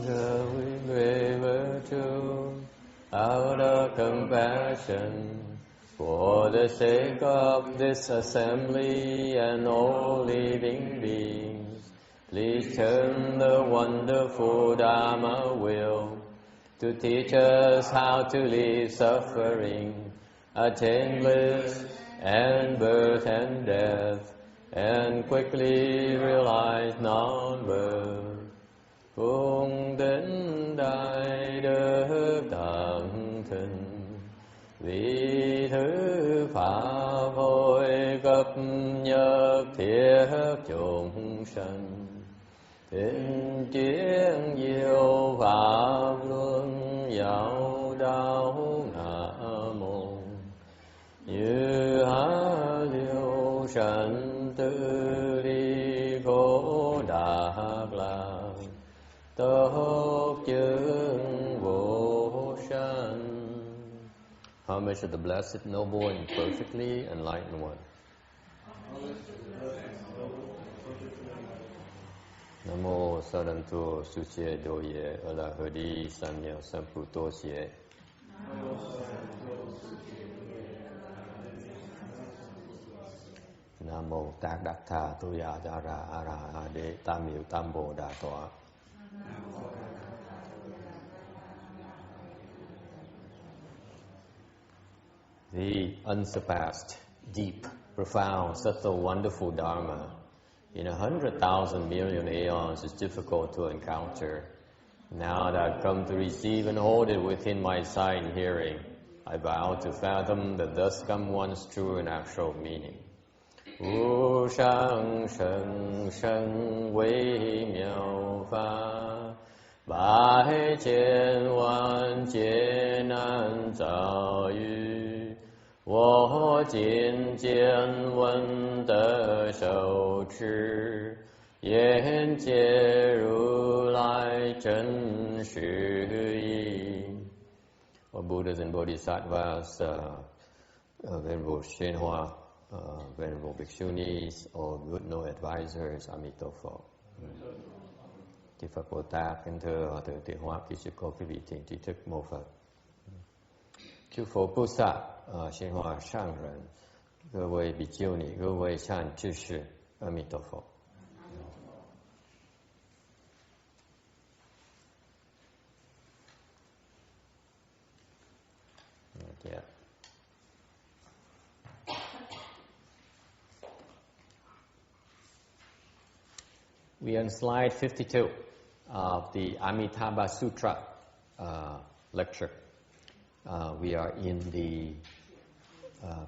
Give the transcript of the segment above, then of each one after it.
the virtue out of compassion for the sake of this assembly and all living beings. Please turn the wonderful Dharma wheel to teach us how to leave suffering, attain bliss and birth and death, and quickly realize non-birth. Cung đến đại đức tận thịnh, vì thứ pháp hội cấp nhất thiết chúng sanh, thịnh chiến diệu pháp luân giáo đạo Nam mô. Như há liêu sanh tư đi khổ đạt lạc, tốt chứng vô sanh. Homage to the Blessed, Noble, and Perfectly Enlightened One. Namo Saranto Suche Doye Alahadi Samya Samputo Xie. Namo Tác Đắc Tha Tuya Jara Ara Ade Tam Miệu Tam Bồ Đà Tọa. The unsurpassed, deep, profound, subtle, wonderful Dharma in 100,000 million aeons is difficult to encounter. Now that I've come to receive and hold it within my sight and hearing, I vow to fathom the thus come one's true and actual meaning. Wu shang sheng sheng wei miao fa, bai jian wan jie nan zao yu, wo jin jian wen de shou chi, yan jie ru lai zhen shi yi. Or Buddhas and Bodhisattvas, Venerable Shenhua, Venerable Bhikshunis, or good no advisors, Amitabha. Chư Phật Bồ Tát, kính thưa Hòa Thượng Tịnh Hóa, quý sư cô, quý vị thiện tri thức mô Phật. Chư Phổ菩萨，显化上人，各位比丘尼，各位善知识，阿弥陀佛。Yeah. We are on slide 52 of the Amitabha Sutra lecture. We are in the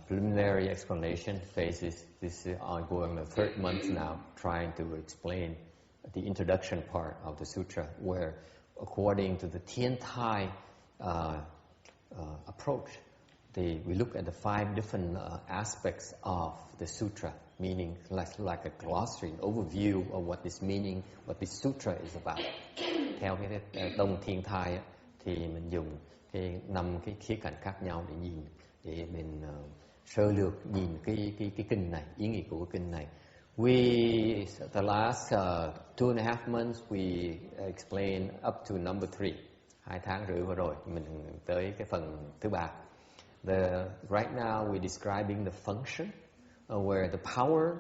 preliminary explanation phases. This is ongoing the third month now, trying to explain the introduction part of the sutra, where according to the Tian Tai approach, we look at the 5 different aspects of the sutra, meaning like a glossary, an overview of what this meaning, what this sutra is about. Theo cái tông Thiên Thai thì mình dùng cái 5 cái khía cạnh khác nhau để nhìn, để mình sơ lược nhìn cái kinh này, ý nghĩa của kinh này. The last 2.5 months we explained up to number 3. 2 tháng rưỡi vừa rồi mình tới cái phần thứ 3. Right now we're describing the function, where the power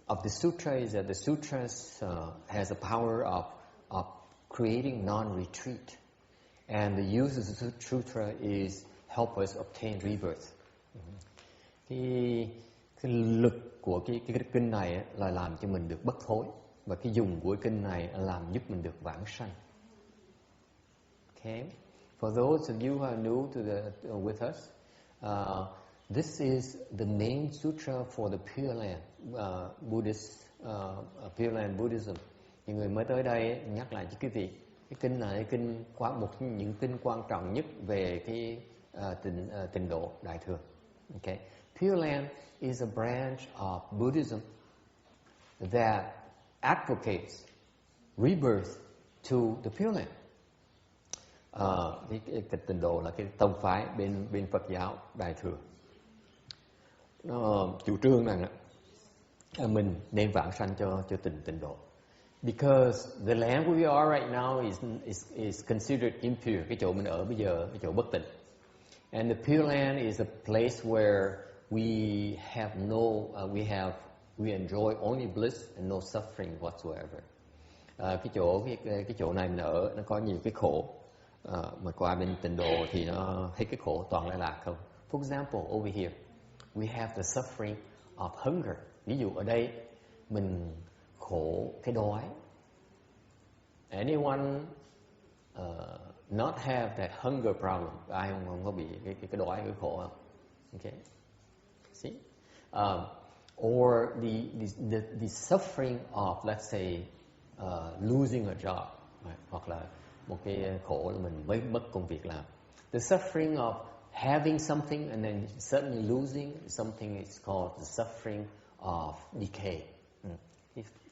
of the sutra is that the sutras has a power of creating non-retreat, and the use of the sutra is help us obtain rebirth. Cái lực của cái kinh này là làm cho mình được bất thối, và cái dùng của kinh này là làm giúp mình được vãng sanh. Okay, for those of you who are new to with us, this is the main sutra for the Pureland Buddhist, Pureland Buddhism. Những người mới tới đây nhắc lại cho quý vị, cái kinh này kinh một trong những kinh quan trọng nhất về cái tịnh độ đại thừa. Okay, Pureland is a branch of Buddhism that advocates rebirth to the Pureland. Cái tịnh độ là cái tông phái bên Phật giáo đại thừa. Nó chủ trương rằng mình nên vãng sanh cho tịnh độ. Because the land where we are right now is considered impure. Cái chỗ mình ở bây giờ, cái chỗ bất tịnh. And the Pure Land is a place where we have we enjoy only bliss and no suffering whatsoever. Cái chỗ này mình ở nó có nhiều cái khổ. Mà qua bên Tịnh độ thì nó thấy cái khổ toàn là lạc không. For example, over here we have the suffering of hunger. Ví dụ ở đây mình khổ cái đói. Anyone not have that hunger problem? Ai không có bị cái đói, cái khổ không? Okay. See? Or the suffering of, let's say, losing a job, right? Hoặc là một cái khổ là mình mất công việc làm. The suffering of having something and then suddenly losing something is called the suffering of decay.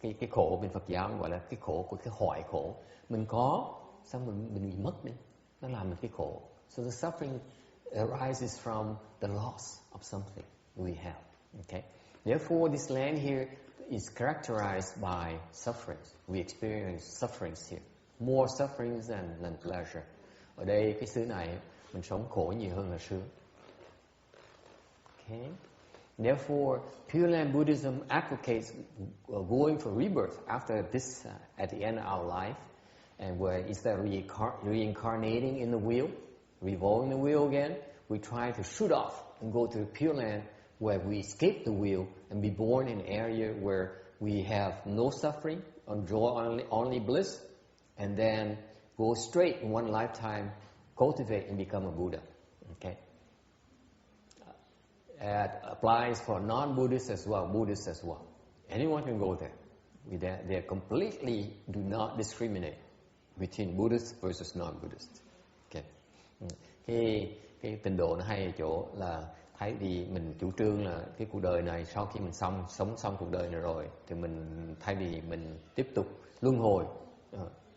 Cái khổ bên Phật giáo gọi là cái khổ của cái hoại khổ. Mình có, xong mình bị mất đi, nó làm mình cái khổ. So the suffering arises from the loss of something we have. Okay. Therefore, this land here is characterized by sufferings. We experience sufferings here, more sufferings than pleasure. Ở đây cái xứ này mình sống khổ nhiều hơn là sướng. Okay. Therefore, Pure Land Buddhism advocates going for rebirth after this, at the end of our life, and where instead of reincarnating in the wheel, revolving the wheel again, we try to shoot off and go to the Pure Land where we escape the wheel and be born in an area where we have no suffering, enjoy only bliss, and then go straight in one lifetime, cultivate and become a Buddha. Okay. It applies for non-Buddhists as well, Buddhists as well. Anyone can go there. They completely do not discriminate between Buddhists versus non-Buddhists. Okay. Cái Tịnh độ nó hay ở chỗ là thay vì mình chủ trương là cái cuộc đời này sau khi mình sống xong cuộc đời này rồi thì mình thay vì mình tiếp tục luân hồi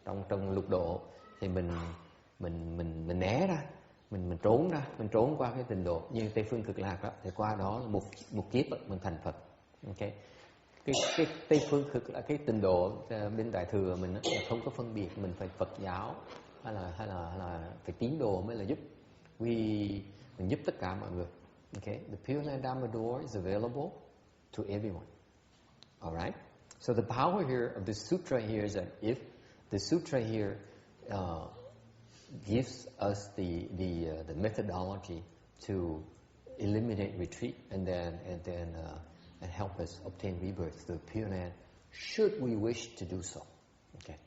trong lục độ thì mình né ra, mình trốn qua cái Tịnh độ như Tây phương Cực Lạc đó, thì qua đó là một kiếp mình thành Phật. Okay. Cái Tây phương Cực là cái Tịnh độ bên Đại thừa mình là không có phân biệt mình phải Phật giáo hay là phải tín đồ mới là giúp. Mình giúp tất cả mọi người. Okay, the Pureland Dharma door is available to everyone. All right. So the power here of the sutra here is that if the sutra here gives us the methodology to eliminate retreat and help us obtain rebirth through Pure Land, should we wish to do so. Okay.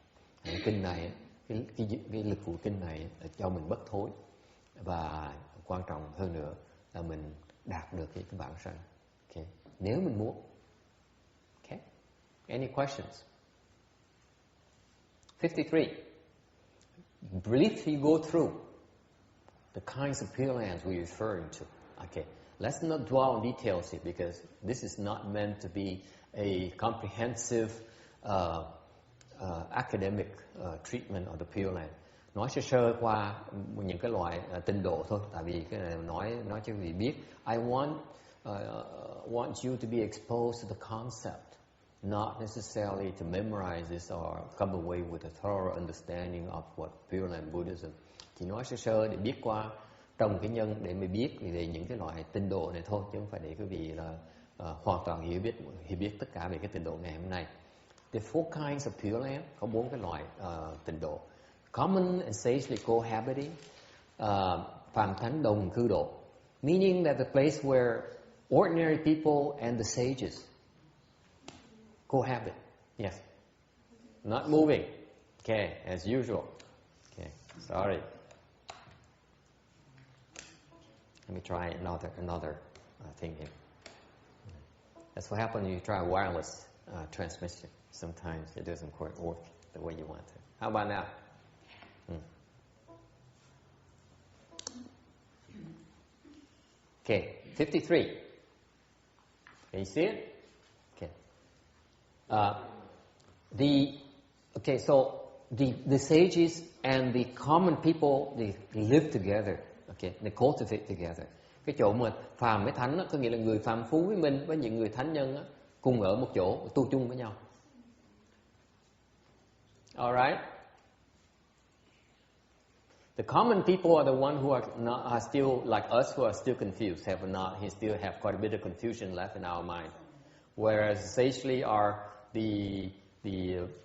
Cái kinh này, cái lực của kinh này cho mình bất thối, và quan trọng hơn nữa là mình đạt được cái vãng sanh. Okay. Nếu mình muốn. Okay. Any questions? 53. Briefly go through the kinds of Pure Lands we're referring to. Okay. Let's not dwell on details here because this is not meant to be a comprehensive academic treatment of the Pure Land. Nói sơ qua những cái loại Tịnh độ thôi, tại vì cái này nói cho quý vị biết. I want you to be exposed to the concept, not necessarily to memorize this or come away with a thorough understanding of what Pure Land Buddhism. Chỉ nói sơ để biết qua trong cái nhân để mới biết về những cái loại Tịnh độ này thôi, chứ không phải để quý vị là hoàn toàn hiểu biết tất cả về cái Tịnh độ ngày hôm nay. The four kinds of Pure Land, có 4 cái loại Tịnh độ. Common and sagely cohabiting, phàm thánh đồng cư độ, meaning that the place where ordinary people and the sages cohabit. Yes, not moving. Okay, as usual. Okay, sorry. Let me try another thing here. That's what happens when you try wireless transmission. Sometimes it doesn't quite work the way you want to. How about now? Okay, 53. Can you see it? Okay. So the sages and the common people, they live together. Okay, they cultivate together. Cái chỗ mà phàm với thánh đó, có nghĩa là người phàm phú với mình với những người thánh nhân đó, cùng ở một chỗ tu chung với nhau. All right. The common people are the one who are still like us, who are still confused, still have quite a bit of confusion left in our mind. Whereas essentially are the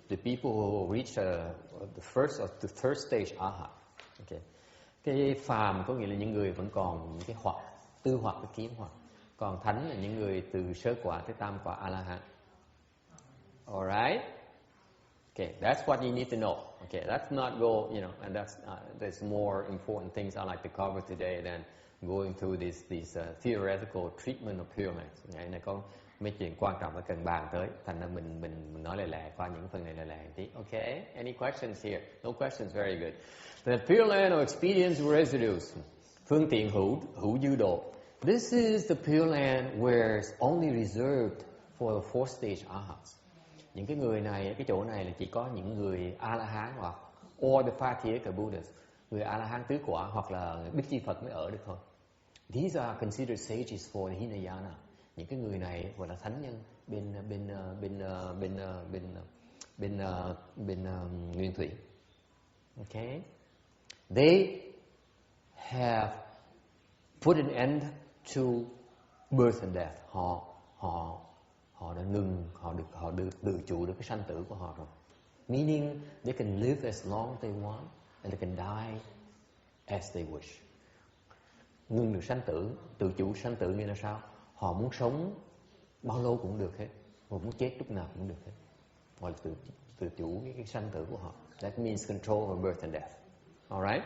people who reach the first or the third stage arhat. Okay. Cái phàm có nghĩa là những người vẫn còn những cái hoặc, tư hoặc, cái kiến hoặc. Còn thánh là những người từ sơ quả tới tam quả A-la-hán. Alright? Okay, that's what you need to know. Okay, let's not go, and there's more important things I like to cover today than going through this theoretical treatment of Pureland. Ngày này có mấy chuyện quan trọng phải cần bàn tới, thành ra mình nói lẹ qua những phần này lẹ tí. Okay, any questions here? No questions, very good. The Pureland or experience residues, phương tiện hữu dư độ. This is the Pureland where it's only reserved for the fourth stage arhats. Những cái người này, cái chỗ này là chỉ có những người A-la-hán hoặc or the Patriarchal Buddhas, người A-la-hán tứ quả hoặc là Bích Chi Phật mới ở được thôi. These are considered sages for the Hinayana. Những cái người này gọi là thánh nhân bên nguyên thủy. Okay, they have put an end to birth and death. Họ đã ngừng, họ được tự chủ được cái sanh tử của họ rồi. Meaning they can live as long as they want and they can die as they wish. Ngừng được sanh tử, tự chủ sanh tử nghĩa là sao? Họ muốn sống bao lâu cũng được hết, họ muốn chết lúc nào cũng được hết. Gọi là tự chủ cái sanh tử của họ. That means control over birth and death. All right?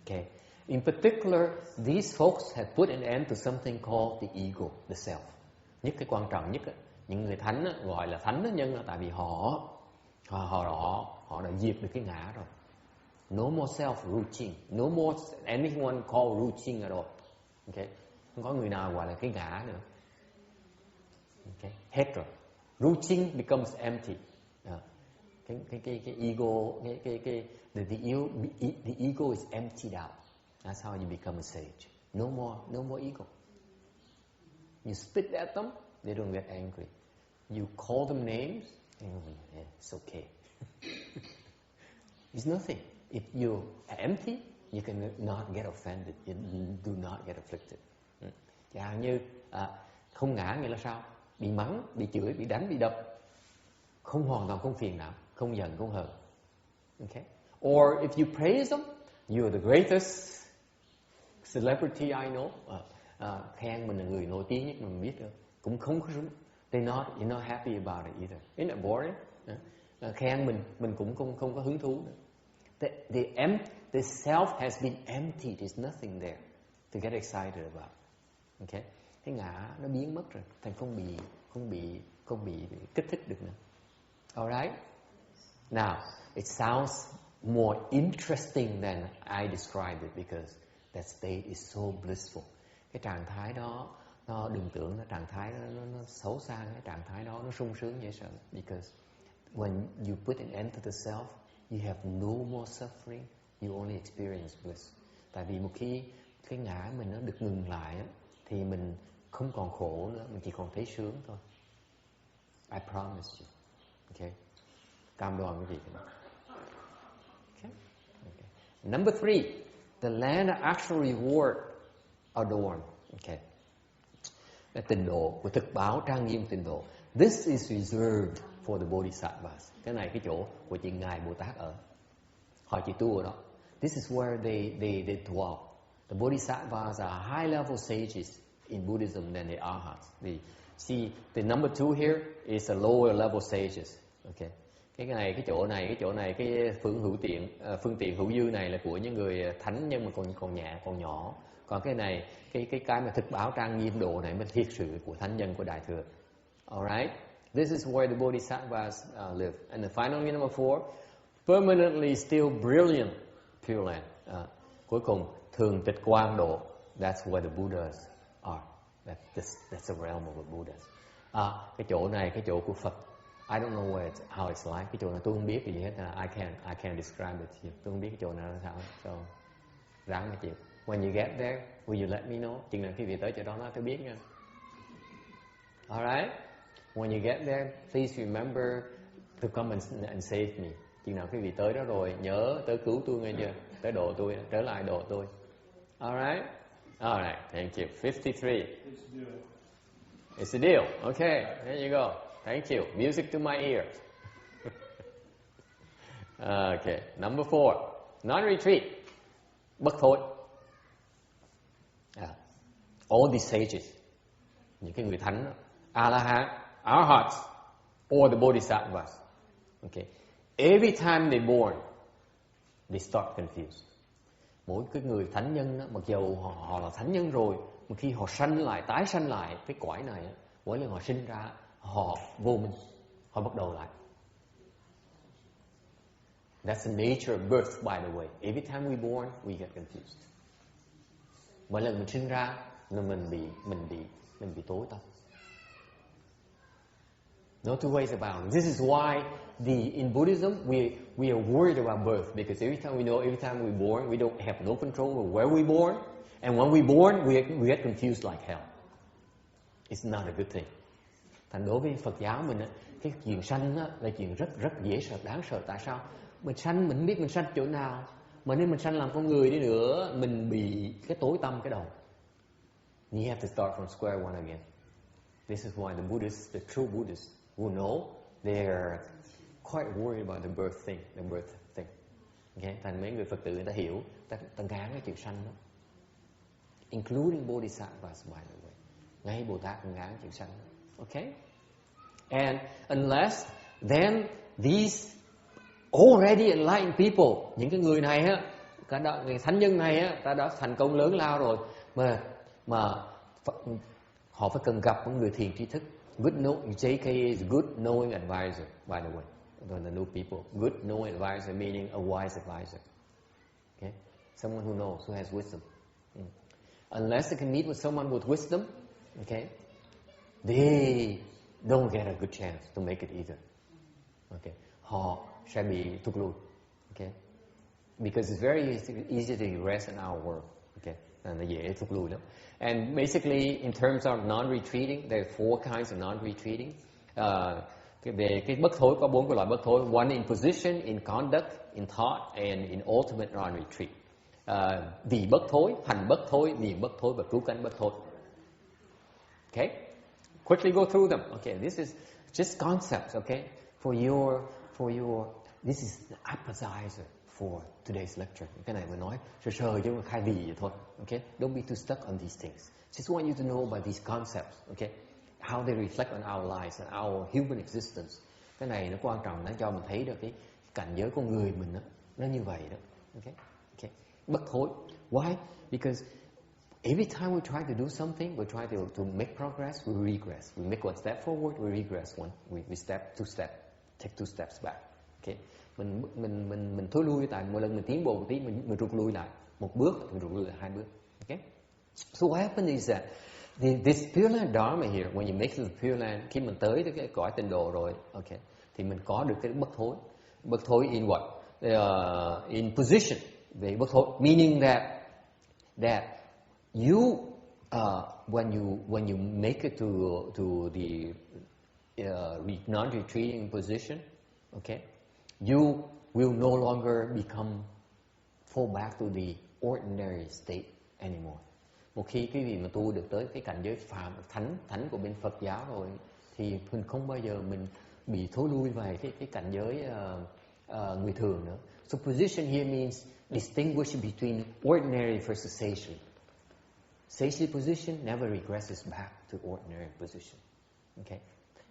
Okay. In particular, these folks have put an end to something called the ego, the self. Nhất cái quan trọng nhất, những người thánh gọi là thánh nhân là tại vì họ đã diệt được cái ngã rồi. No more self routine, no more anyone called routine at all. Okay, không có người nào gọi là cái ngã nữa. Okay, hết rồi. Routine becomes empty. Cái ego, the ego is emptied out. That's how you become a sage. No more ego. You spit at them, they don't get angry. You call them names, it's okay. It's nothing. If you're empty, you can not get offended. You do not get afflicted. Chẳng hạn như không ngã nghĩa là sao? Bị mắng, bị chửi, bị đánh, bị đập, hoàn toàn không phiền não, không giận, không hờn. Okay? Or if you praise them, you're the greatest celebrity I know. Khen mình là người nổi tiếng nhất mà mình biết đâu. Cũng không có súng. You're not happy about it either. Isn't it boring? Khen mình cũng không có hứng thú nữa. The self has been emptied. There's nothing there to get excited about. Okay? Cái ngã nó biến mất rồi, thành không bị kích thích được nữa. Alright? Now, it sounds more interesting than I described it because that state is so blissful. Cái trạng thái đó, đừng tưởng nó trạng thái nó xấu xa, cái trạng thái đó nó sung sướng dễ sợ. Because when you put an end to the self, you have no more suffering, you only experience bliss. Tại vì một khi cái ngã mình nó được ngừng lại á, thì mình không còn khổ nữa, mình chỉ còn thấy sướng thôi. I promise you. Okay? Cam đoan cái gì cái đó. Okay? Okay. Number 3, the land of actual reward adorned. Okay. Cái tịnh độ của thực báo trang nghiêm tịnh độ. This is reserved for the bodhisattvas. Cái này cái chỗ của chị ngài Bồ Tát ở. Họ chỉ tu ở đó. This is where they dwell. The bodhisattvas are high level sages in Buddhism than the arhats. The number 2 here is a lower level sages. Okay. Cái chỗ này cái phương tiện hữu dư này là của những người thánh nhưng mà còn nhỏ. Còn cái này cái mà thực báo trang nghiêm độ này mới thiệt sự của thánh nhân của đại thừa. Alright, this is where the bodhisattvas live. And the finally number 4, permanently still brilliant Pureland. Cuối cùng thường tịch quang độ. That's where the Buddhas are. That's the realm of the Buddhas. Cái chỗ này cái chỗ của Phật. I don't know how it's like. Cái chỗ này tôi không biết gì hết. I can't describe it to you. Tôi không biết cái chỗ nào là sao. So, ráng mà chịu. When you get there, will you let me know? Chừng nào khi về tới chỗ đó nói tôi biết nha. Alright. When you get there, please remember to come and save me. Chừng nào quý vị tới đó rồi, nhớ tới cứu tôi nghe chưa? Tới độ tôi, trở lại độ tôi. Alright? Alright, thank you. 53. It's a deal. Okay, there you go. Thank you. Music to my ears. Okay, number 4. Non-retreat. Bất thối. All these sages, những cái người thánh, A-la-hán, Arhats, or the Bodhisattvas. Okay. Every time they born, they start confused. Mỗi cái người thánh nhân đó, mặc dù họ là thánh nhân rồi, mà khi họ sanh lại, tái sanh lại cái cõi này, mỗi lần họ sinh ra, họ vô minh, họ bắt đầu lại. That's the nature of birth, by the way. Every time we born, we get confused. Mỗi lần mình sinh ra, mình bị tối tâm. No two ways about it. This is why in Buddhism we are worried about birth, because every time we born, we don't have no control over where we born, and when we born, we get confused like hell. It's not a good thing. Thành đối với Phật giáo mình, cái chuyện sanh là chuyện rất dễ sợ, đáng sợ. Tại sao? Mình sanh, mình biết mình sanh chỗ nào, mà nếu mình sanh làm con người đi nữa, mình bị cái tối tâm cái đầu. You have to start from square one again. This is why the Buddhists, the true Buddhists, who know, they are quite worried about the birth thing. Okay? Thành mấy người Phật tử người ta hiểu, ta ngán cái chuyện sanh đó. Including Bodhisattvas, by the way. Ngay Bồ Tát cũng ngán chuyện sanh đó. Okay? And unless then these already enlightened people, những cái người này á, người thánh nhân này á, ta đã thành công lớn lao rồi, mà họ phải cần gặp những người thiền tri thức. JK is good knowing advisor, by the way. The new people, good knowing advisor meaning a wise advisor. Okay, someone who knows, who has wisdom. Unless they can meet with someone with wisdom, okay, they don't get a good chance to make it either. Okay, họ sẽ bị thụt lùi. Okay, because it's very easy to rest in our world. Okay, and nó dễ thụt lùi lắm. And basically, in terms of non-retreating, there are 4 kinds of non-retreating. Về cái bất thối có 4 cái loại bất thối. One in position, in conduct, in thought, and in ultimate non-retreat. Vì bất thối, hành bất thối, niệm bất thối và cứu cánh bất thối. Okay, quickly go through them. Okay, this is just concepts. Okay, for your this is the appetizer for today's lecture. Cái này mới nói sơ chứ không khai gì vậy thôi. Okay, don't be too stuck on these things. Just want you to know about these concepts. Okay, how they reflect on our lives and our human existence. Cái này nó quan trọng, nó cho mình thấy được cái cảnh giới con người mình đó, nó như vậy đó. Okay, bất thối. Why? Because every time we try to do something, we try to make progress, we regress. We make one step forward, we regress one. We step, take 2 steps back. Okay, mình thối lui, tại mỗi lần mình tiến bộ một tí, mình rụt lui lại một bước, mình rụt lui lại 2 bước. Okay, so what happens is that this Pureland Dharma here, when you make it to the Pureland, khi mình tới cái cõi tịnh độ rồi, okay, thì mình có được cái bất thối. Bất thối in what? In position, về bất thối, meaning that you when you make it to the non-retreating position, okay, you will no longer fall back to the ordinary state anymore. Một khi quý vị mà tu được tới cái cảnh giới phàm thánh của bên Phật giáo rồi, thì mình không bao giờ mình bị thối lui về cái cảnh giới người thường nữa. So position here means distinguishing between ordinary versus satiety. Satiety position never regresses back to ordinary position. Okay,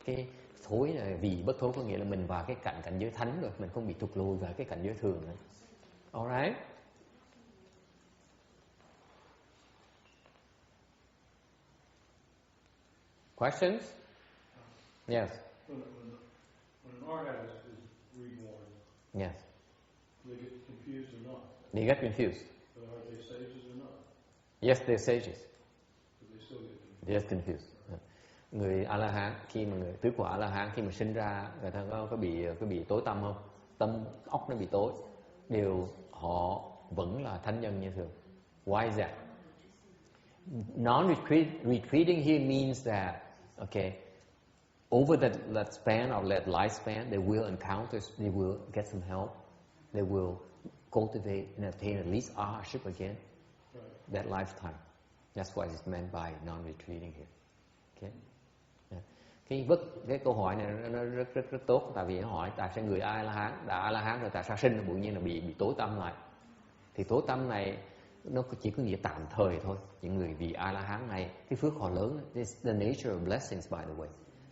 cái thối là vì bất thối có nghĩa là mình vào cái cảnh giới thánh rồi, mình không bị thụt lùi vào cái cảnh giới thường nữa. Alright. Questions? Yes. When an arhat is reborn, yes, they get confused or not? They get confused. But are they sages or not? Yes, they're sages. But they still get confused. They get confused. Người A-la-hán, khi mà người tứ quả A-la-hán khi mà sinh ra, người ta có bị tối tâm không? Tâm óc nó bị tối. Họ vẫn là thánh nhân như thường. Why is that? Non-retreating here means that, okay, over that span or that lifespan, they will encounter, they will get some help, they will cultivate and attain at least arhatship again, that lifetime. That's what is meant by non-retreating here. Okay? Cái câu hỏi này nó rất tốt, tại vì nó hỏi tại sao người A-la-hán đã A-la-hán rồi tại sao sinh là tự nhiên là bị tối tâm lại. Thì tối tâm này nó chỉ có nghĩa tạm thời thôi. Những người vì A-la-hán này cái phước họ lớn. It's the nature of blessings, by the way.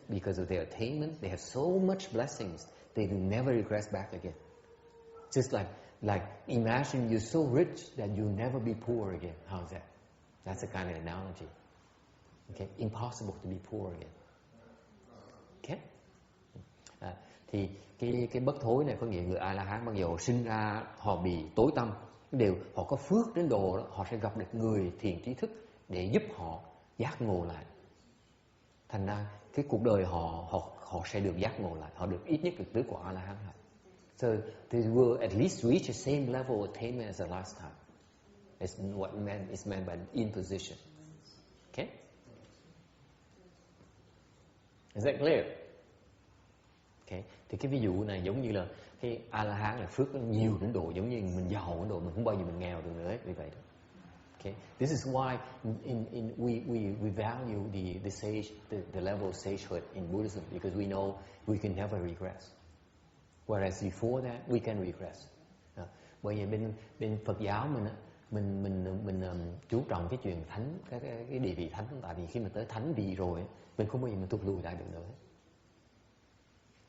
Because of their attainment, they have so much blessings, they will never regress back again. Just like imagine you're so rich that you'll never be poor again. How's that? That's a kind of analogy. Okay, impossible to be poor again. Okay? Thì cái bất thối này có nghĩa người A-la-hán bao giờ họ sinh ra họ bị tối tâm, họ có phước đến độ đó, họ sẽ gặp được người thiện trí thức để giúp họ giác ngộ lại. Thành ra cái cuộc đời họ sẽ được giác ngộ lại, họ được ít nhất được tứ quả A-la-hán lại. So they will at least reach the same level of attainment as the last time. It's what is meant by imposition. Okay? Is that clear? Okay. Thì cái ví dụ này giống như là cái A-la-hán là phước nó nhiều đến độ giống như mình giàu đến độ mình không bao giờ mình nghèo được nữa, vì vậy đó. Okay. This is why we value the sage, the level of sagehood in Buddhism, because we know we can never regress. Whereas before that we can regress. Bởi vì bên Phật giáo mình chú trọng cái chuyện thánh, cái địa vị thánh, tại vì khi mình tới thánh vị rồi mình không bao giờ mình tụt lùi lại được nữa.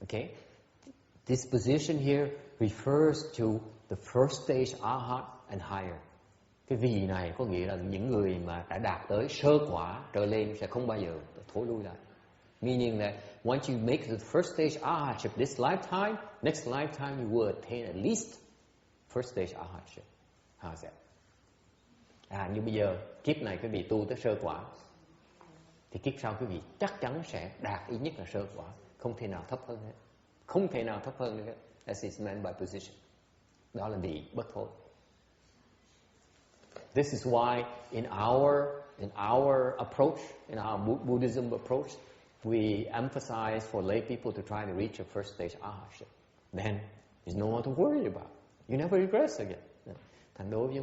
Okay? This position here refers to the first stage arhat and higher. Cái vị này có nghĩa là những người mà đã đạt tới sơ quả trở lên sẽ không bao giờ thối lui lại. Meaning that once you make the first stage arhatship this lifetime, next lifetime you will attain at least first stage arhatship. How's that? Như bây giờ kiếp này quý vị tu tới sơ quả, thì kiếp sau quý vị chắc chắn sẽ đạt ít nhất là sơ quả, không thể nào thấp hơn hết, không thể nào thấp hơn nữa. As is meant by position. Đó là vị bất thối. This is why in our approach, in our Buddhism approach, we emphasize for lay people to try to reach a first stage arhatship. Then there's no more to worry about. You never regress again. Thành đối với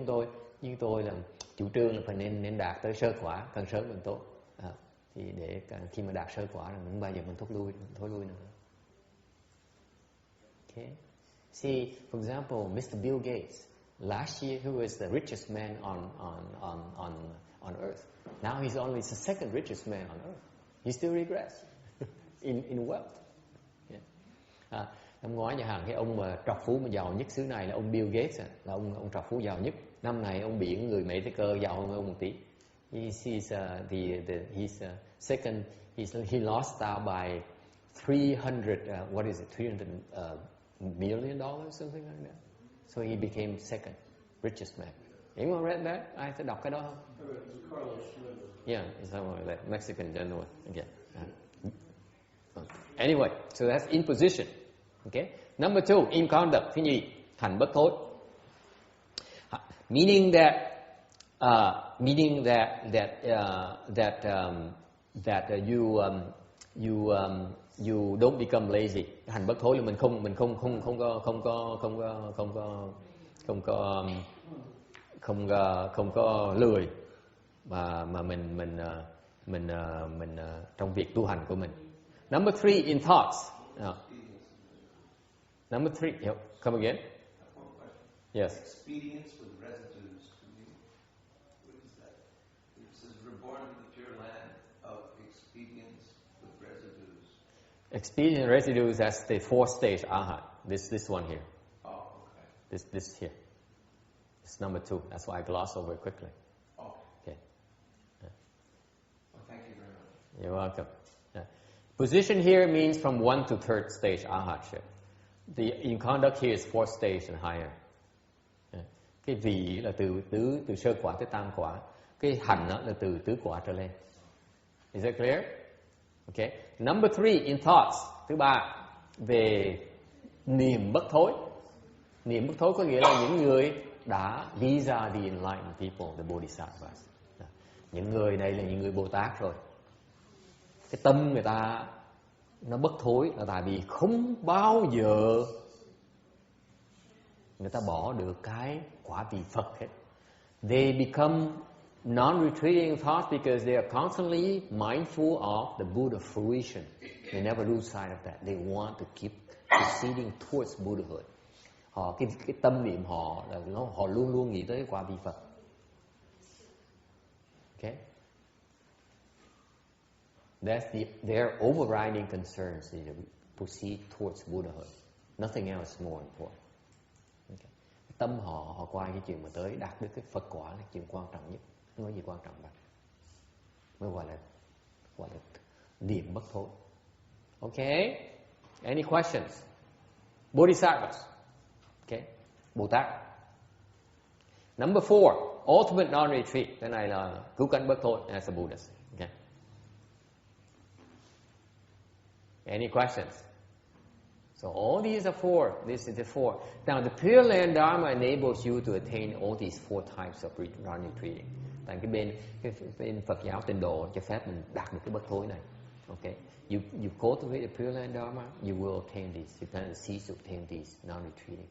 chúng tôi là chủ trương là phải nên đạt tới sơ quả càng sớm càng tốt. Thì để khi mà đạt sơ quả là mình bao giờ mình thối lui nữa. Okay. See, for example, Mr. Bill Gates. Last year he was the richest man on earth. Now he's only the second richest man on earth. He still regrets in wealth. Yeah. Năm ngoái nhà hàng cái ông mà trọc phú mà giàu nhất xứ này là ông Bill Gates, là ông trọc phú giàu nhất. Năm này ông bị người Mỹ tới cơ giàu hơn ông một tí. He's second. He lost out by 300 million dollars, something like that. So he became second richest man. Anyone read that? Ai sẽ đọc cái đó không? Yeah, it's somewhere like Mexican gentleman. Okay. Anyway, so that's in position. Okay. Number 2, in conduct. Thứ nhì, thành bất thối. Meaning that you don't become lazy. Hành bất thối là mình không có lười, mà mình trong việc tu hành của mình. Number 3, in thoughts. Number 3, come again. Yes. Expedience with residues. What is that? It says reborn in the pure land of expedience with residues. Expedient residues, that's the 4th stage arhat. This one here. Oh, okay. This here. It's number 2. That's why I gloss over it quickly. Oh. Okay. Yeah. Well, thank you very much. You're welcome. Yeah. Position here means from 1 to 3rd stage arhatship. The in conduct here is 4th stage and higher. Yeah. Cái vị là từ sơ quả tới tam quả. Cái hành đó là từ tứ quả trở lên. Is that clear? Okay. Number 3, in thoughts. Thứ 3, về niệm bất thối. Niệm bất thối có nghĩa là những người đã these are the enlightened people, the bodhisattvas. Những người này là những người Bồ Tát rồi. Cái tâm người ta nó bất thối là tại vì không bao giờ người ta bỏ được cái quả vị Phật hết. They become non-retreating thoughts because they are constantly mindful of the Buddha fruition. They never lose sight of that. They want to keep proceeding towards Buddhahood. Cái tâm niệm họ là họ luôn luôn nghĩ tới quả vị Phật. Okay? That's their overriding concerns is to proceed towards Buddhahood. Nothing else is more important. Okay. Tâm họ coi cái chuyện mà tới đạt được cái Phật quả là chuyện quan trọng nhất. Không có gì quan trọng bằng. Mới gọi là niệm bất thối. Okay? Any questions? Bodhisattvas. Okay? Bồ Tát. Number 4, ultimate non-retreat. Cái này là cứu cánh bất thối as a Buddhist. Okay? Any questions? So all these are four. This is the four. Now the Pureland Dharma enables you to attain all these four types of non-retreating. Tại cái bên Phật giáo Tịnh độ cho phép mình đạt được cái bất thối này. Okay? You cultivate the Pureland Dharma, you will attain these. You can cease to attain these non-retreating.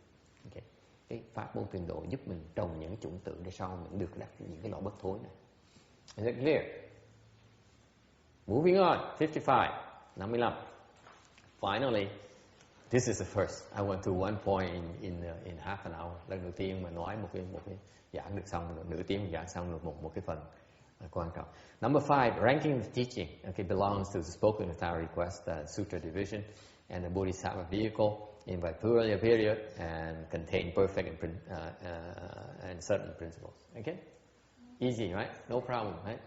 Okay? Cái pháp môn Tịnh độ giúp mình trồng những chủng tử để sau mình được đạt những cái loại bất thối này. Is that clear? Moving on, 55, 55. Finally, this is the first. I went to one point in half an hour. Lần đầu tiên mà nói một cái giảng được xong rồi, nửa tiếng giảng xong được một cái phần quan trọng. Number 5, ranking the teaching. Okay, belongs to the spoken without request sutra division and the Bodhisattva vehicle in Vaipurya period and contain perfect and certain principles. Okay, easy, right? No problem, right?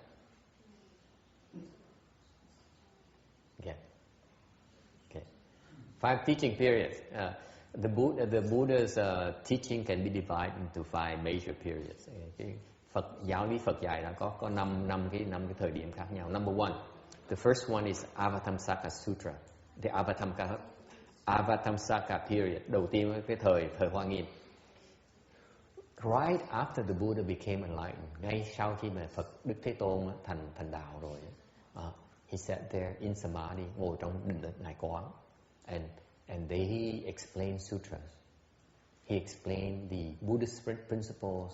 Okay. 5 teaching periods. The Buddha's teaching can be divided into 5 major periods. Giáo lý Phật dạy đã có năm cái thời điểm khác nhau. Number 1, the first one is Avatamsaka Sutra, the Avatamsaka period. Đầu tiên cái thời Hoa Nghiêm. Right after the Buddha became enlightened, ngay sau khi mà Phật Đức Thế Tôn thành đạo rồi, he sat there in samadhi, ngồi trong định ngài quán. And he explained sutras. He explained the Buddhist principles,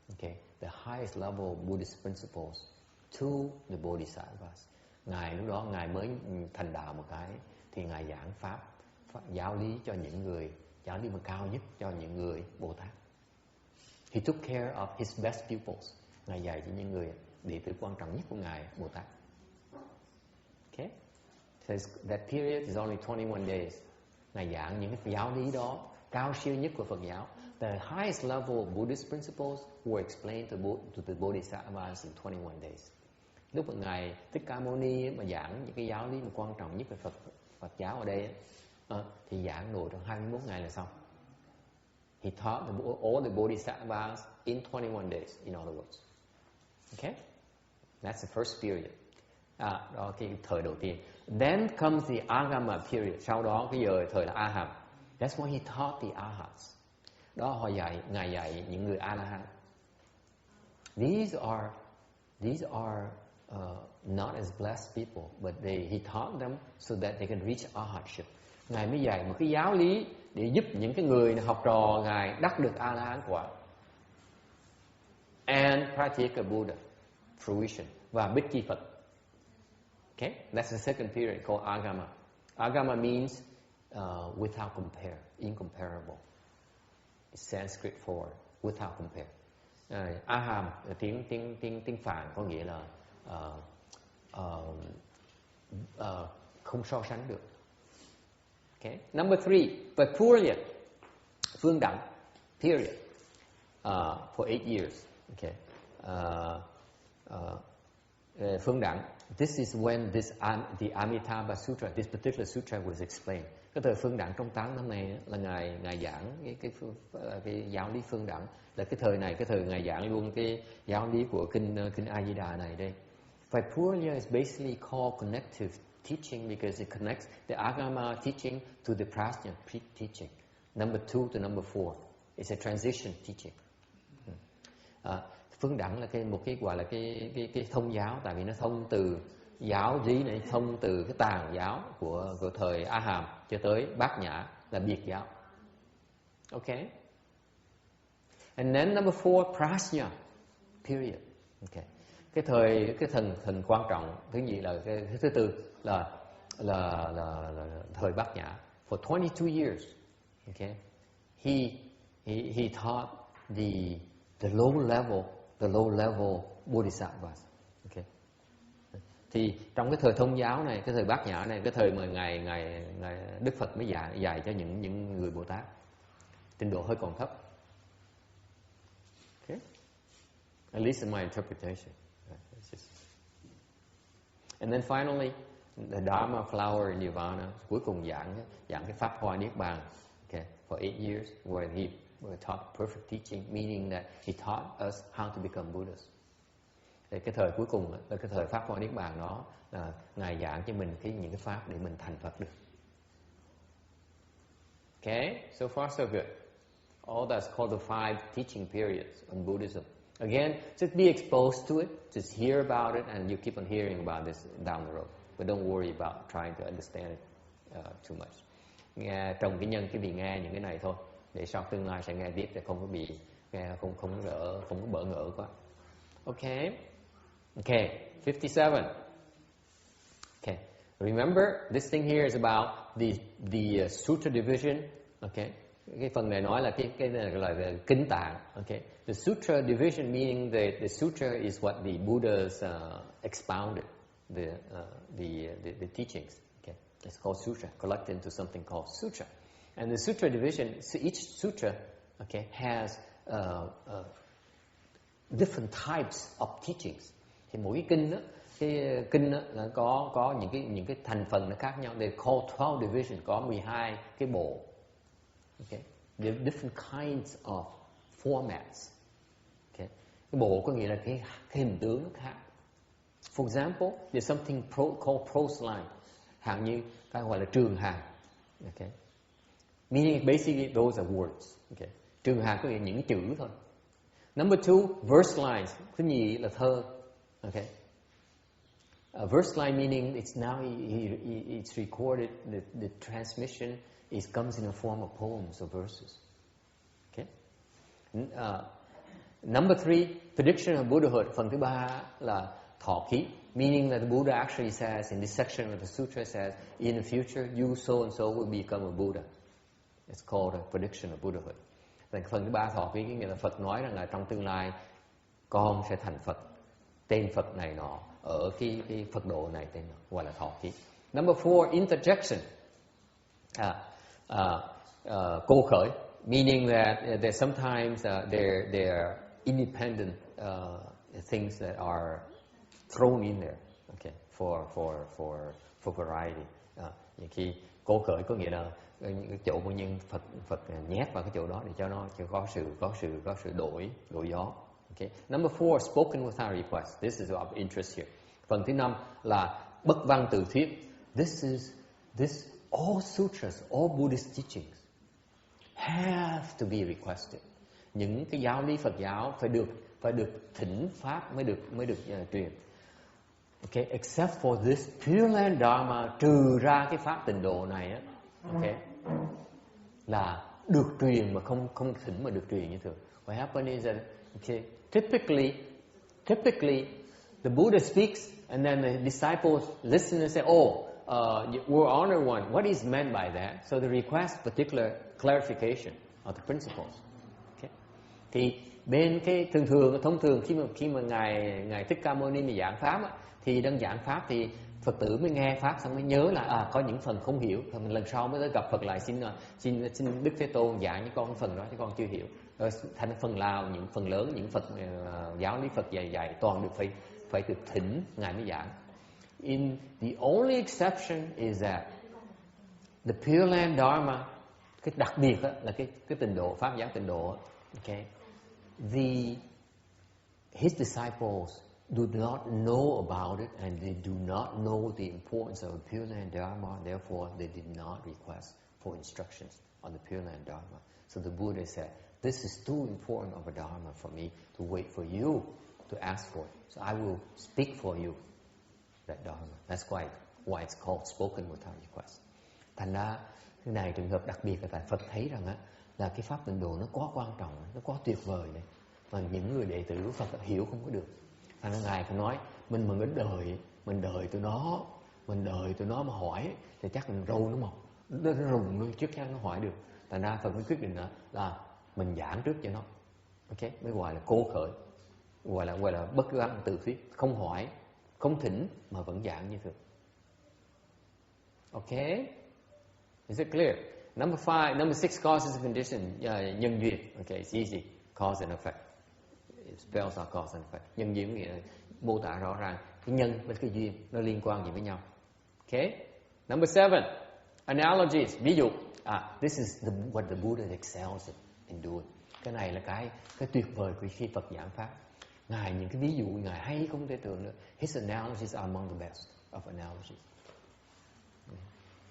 okay, the highest level Buddhist principles to the Bodhisattvas. Ngài lúc đó ngài mới thành đạo một cái thì ngài giảng pháp giáo lý cho những người, giáo lý mà cao nhất cho những người Bồ Tát. He took care of his best pupils. Ngài dạy cho những người đệ tử quan trọng nhất của ngài Bồ Tát. Okay? That period is only 21 days. Ngài giảng những cái giáo lý đó cao siêu nhất của Phật giáo. The highest level of Buddhist principles were explained to the Bodhisattvas in 21 days. Lúc mà ngài Thích Ca Mâu Ni mà giảng những cái giáo lý mà quan trọng nhất về Phật giáo ở đây, thì giảng nội trong 21 ngày là xong. He taught all the Bodhisattvas in 21 days, in other words. Okay? That's the first period. Đó cái thời đầu tiên. Then comes the Agama period. Sau đó cái thời là Aham. That's when he taught the Arhats. Đó họ ngài dạy những người A-la-hán. These are not as blessed people, but he taught them so that they can reach Arhatship. Ngài mới dạy một cái giáo lý để giúp những cái người học trò ngài đắc được A-la-hán quả. And practice Buddha fruition và bích chi Phật. Okay, that's the second period called Agama. Agama means without compare, incomparable. It's Sanskrit for without compare. Aham tiếng Phạn có nghĩa là không so sánh được. Okay. Number 3, Vaipurya, phương đẳng period for 8 years. Okay. Phương đẳng. This is when the Amitabha Sutra, this particular sutra was explained. Cái thời phương đẳng trong 8 năm này là ngài giảng cái giáo lý phương đẳng. Là cái thời này, cái thời ngài giảng luôn cái giáo lý của kinh A Di Đà này đây. Vaipurya is basically called connective teaching because it connects the Agama teaching to the Prajna teaching. Number 2 to number 4. It's a transition teaching. Phương đẳng là một cái gọi là cái thông giáo, tại vì nó thông từ giáo lý này thông từ cái tàn giáo của thời A Hàm cho tới Bát Nhã là biệt giáo. Okay. And then number 4, Prajna period. Okay. Cái thần quan trọng thứ nhì là cái thứ tư là thời Bát Nhã. For 22 years, okay, he taught the low level bodhisattvas. Okay. Thì trong cái thời thông giáo này, cái thời Bát Nhã này, cái thời mà ngài Đức Phật mới dạy cho những người Bồ Tát trình độ hơi còn thấp. Okay. At least in my interpretation. And then finally, the Dharma flower in Nirvana, cuối cùng giảng cái pháp hoa niết bàn. Okay, for 8 years, where he taught perfect teaching, meaning that he taught us how to become Buddhas. Thì cái thời cuối cùng là cái thời pháp hoa niết bàn đó là ngài giảng cho mình những cái pháp để mình thành Phật được. Okay, so far so good. All that's called the 5 teaching periods on Buddhism. Again, just be exposed to it, just hear about it, and you keep on hearing about this down the road. But don't worry about trying to understand it too much. Nghe trồng cái nhân cái vì nghe những cái này thôi, để sau tương lai sẽ nghe tiếp để không có bị nghe không có bỡ ngỡ quá. Okay, 57. Okay, remember this thing here is about the sutra division. Okay, cái phần này nói là cái này gọi là kinh tạng. Okay, the sutra division meaning the sutra is what the Buddhas expounded the teachings. Okay, it's called sutra, collected into something called sutra. And the sutra division, so each sutra, okay, has different types of teachings. Thì mỗi cái kinh đó là có những cái thành phần nó khác nhau. They call 12 division, có 12 cái bộ. Okay, there are different kinds of formats. Okay, cái bộ có nghĩa là cái hình tướng nó khác. For example, there's something called prose line, hạng như cái gọi là trường hàng. Okay, meaning basically those are words. Okay, trường hàng có nghĩa những chữ thôi. Number 2, verse lines. Thứ nhì là thơ. Okay, verse line meaning it's now it's recorded. The transmission comes in a form of poems or verses. Okay. Number 3, prediction of Buddhahood. Phần thứ ba là thọ ký, meaning that the Buddha actually says in this section of the sutra says, in the future you so and so will become a Buddha. It's called a prediction of Buddhahood. Phần thứ ba thọ ký, nghĩa là Phật nói rằng là trong tương lai con sẽ thành Phật, tên Phật này nọ ở cái Phật độ này tên nọ, gọi là thọ ký. Number 4, interjection. Cô khởi, meaning that there sometimes there are independent things that are thrown in there, okay, for variety. Nhiều khi cô khởi có nghĩa là những cái chỗ của nhân Phật nhét vào cái chỗ đó để cho nó có sự đổi gió. Okay. Number 4, spoken without request. This is of interest here. Phần thứ 5 là bất văn tự thuyết. All sutras, all Buddhist teachings have to be requested. Những cái giáo lý Phật giáo phải được thỉnh pháp mới được truyền. Okay, except for this Pureland Dharma, trừ ra cái pháp tịnh độ này á, okay, là được truyền mà không thỉnh mà được truyền như thường. What happened is that, okay, typically the Buddha speaks and then the disciples listen and say, we're honored one. What is meant by that? So they request particular clarification of the principles. Okay. Thì bên cái thông thường khi mà ngài Thích Ca Mâu Ni mà giảng pháp á, thì đang giảng pháp thì Phật tử mới nghe pháp xong mới nhớ là có những phần không hiểu, thì mình lần sau mới tới gặp Phật lại xin Đức Thế Tôn giảng cho con phần đó chứ con chưa hiểu. Rồi thành phần nào những phần lớn những Phật giáo lý Phật dạy toàn được phải được thỉnh ngài mới giảng. The only exception is that the Pureland Dharma, cái đặc biệt đó, là cái tịnh độ, pháp giáo tịnh độ. Okay, his disciples do not know about it and they do not know the importance of the Pureland Dharma. Therefore, they did not request for instructions on the Pureland Dharma. So the Buddha said, "This is too important of a Dharma for me to wait for you to ask for it. So I will speak for you." that Dharma. That's why it's called spoken without request. Thành ra cái này trường hợp đặc biệt là tại Phật thấy rằng là cái pháp tịnh độ nó quá quan trọng, nó quá tuyệt vời này, mà những người đệ tử của Phật hiểu không có được. Thành ra ngài cũng nói mình đợi tụi nó mà hỏi thì chắc mình râu nó mọc, nó rùng luôn trước khi nó hỏi được. Thành ra Phật mới quyết định là mình giảng trước cho nó, ok, mới gọi là cô khởi, gọi là bất cứ ăn từ thuyết, không hỏi, không thỉnh mà vẫn giảng như thường. Okay, is it clear? Number 6, causes and condition, nhân duyên. Okay, it's easy, cause and effect. It spells out cause and effect. Nhân duyên nghĩa là mô tả rõ ràng cái nhân với cái duyên nó liên quan gì với nhau. Okay, number 7, analogies, ví dụ. This is what the Buddha excels in doing. Cái này là cái tuyệt vời của khi Phật giảng pháp. Ngài những cái ví dụ ngài hay không thể tưởng được. His analogies are among the best of analogies.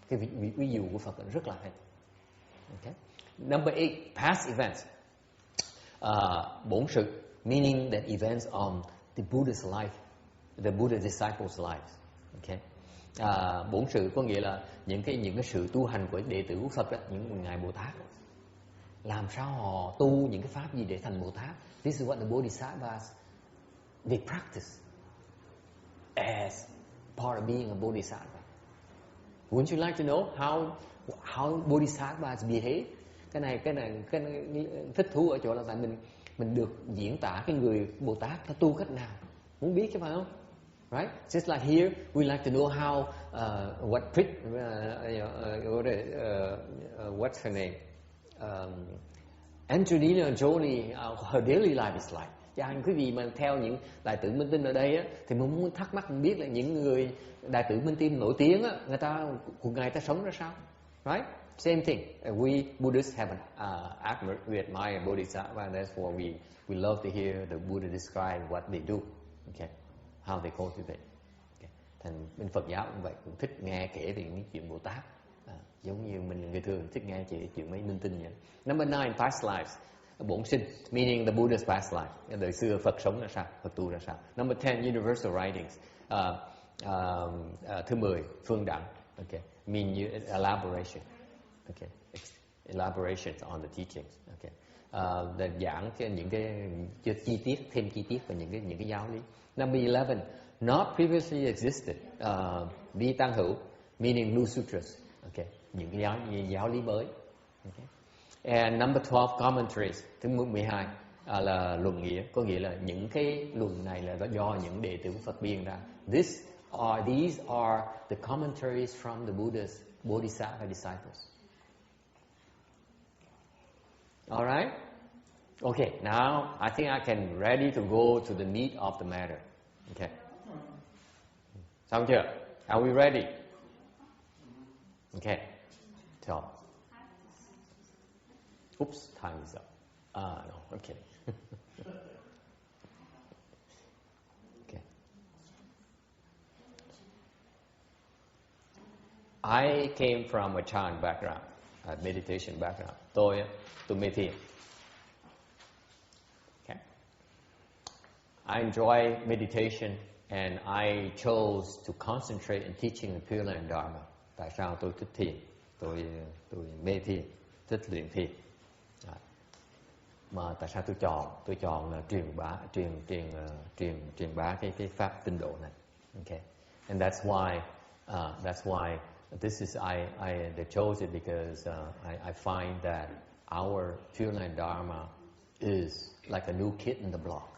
Cái ví dụ của Phật rất là hay. Okay. Number 8, past events. Bổn sự, meaning that events on the Buddha's life, the Buddha disciples' lives. Okay. Bổn sự có nghĩa là những cái sự tu hành của đệ tử của Phật đó, những ngài Bồ Tát. Làm sao họ tu những cái pháp gì để thành Bồ Tát? This is what the Bodhisattvas they practice as part of being a Bodhisattva. Wouldn't you like to know how Bodhisattvas behave? Cái này thích thú ở chỗ là tại mình được diễn tả cái người Bồ Tát nó tu cách nào. Muốn biết chứ phải không? Right? Just like here, we like to know how what's her name? Angelina Jolie, her daily life is like. Chẳng quý vị mà theo những đại tử minh tinh ở đây á, thì mình muốn thắc mắc mình biết là những người đại tử minh tinh nổi tiếng á, người ta sống ra sao, right? Same thing. We Buddhists have we admire Bodhisattva, and that's why we love to hear the Buddha describe what they do, okay, how they cultivate. Okay. Thành bên Phật giáo cũng vậy, cũng thích nghe kể về những chuyện Bồ Tát, giống như mình người thường thích nghe chuyện mấy minh tinh vậy. Number 9, past lives. Bổn sinh, meaning the Buddha's past life. Đời xưa Phật sống ra sao, Phật tu ra sao. Number 10, universal writings. Thứ 10, phương đẳng. Okay, mean elaboration. Okay, elaborations on the teachings. Okay, để giảng những cái chi tiết, thêm chi tiết về những cái giáo lý. Number 11, not previously existed. Vi tăng hữu, meaning new sutras. Okay, những cái giáo lý mới. Okay. And number 12, commentaries. Thứ 12 là luận nghĩa, có nghĩa là những cái luận này là do những đệ tử của Phật biên ra. These are the commentaries from the Buddha's Bodhisattva disciples. All right? Okay, now I think I can ready to go to the meat of the matter. Okay. Xong chưa? Are we ready? Okay. So. Oops, time is up. No, okay. Okay. I came from a chant background, a meditation background. Tôi mê thiền. Okay. I enjoy meditation and I chose to concentrate in teaching the Pureland Dharma. Tại sao tôi thích thiền? Tôi mê thiền, thích luyện thiền. Mà tại sao tôi chọn là truyền bá cái pháp tịnh độ này. Okay, and that's why this is I chose it because I find that our Pureland Dharma is like a new kid in the block.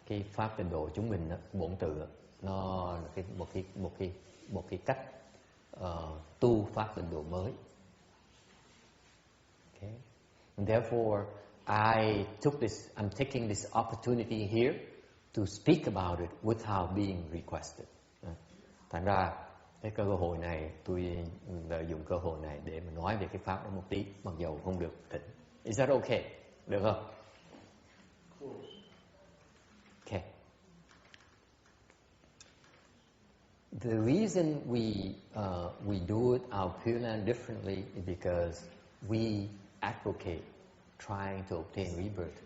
Cái pháp tịnh độ chúng mình bổn tự nó là một cái cách tu pháp tịnh độ mới. Okay, and therefore I'm taking this opportunity here to speak about it without being requested. Thành ra cái cơ hội này tôi lợi dụng cơ hội này để mà nói về cái pháp đó một tí, mặc dầu không được thỉnh. Is that okay? Được không? Okay. The reason we do it our Pureland differently is because we advocate trying to obtain rebirth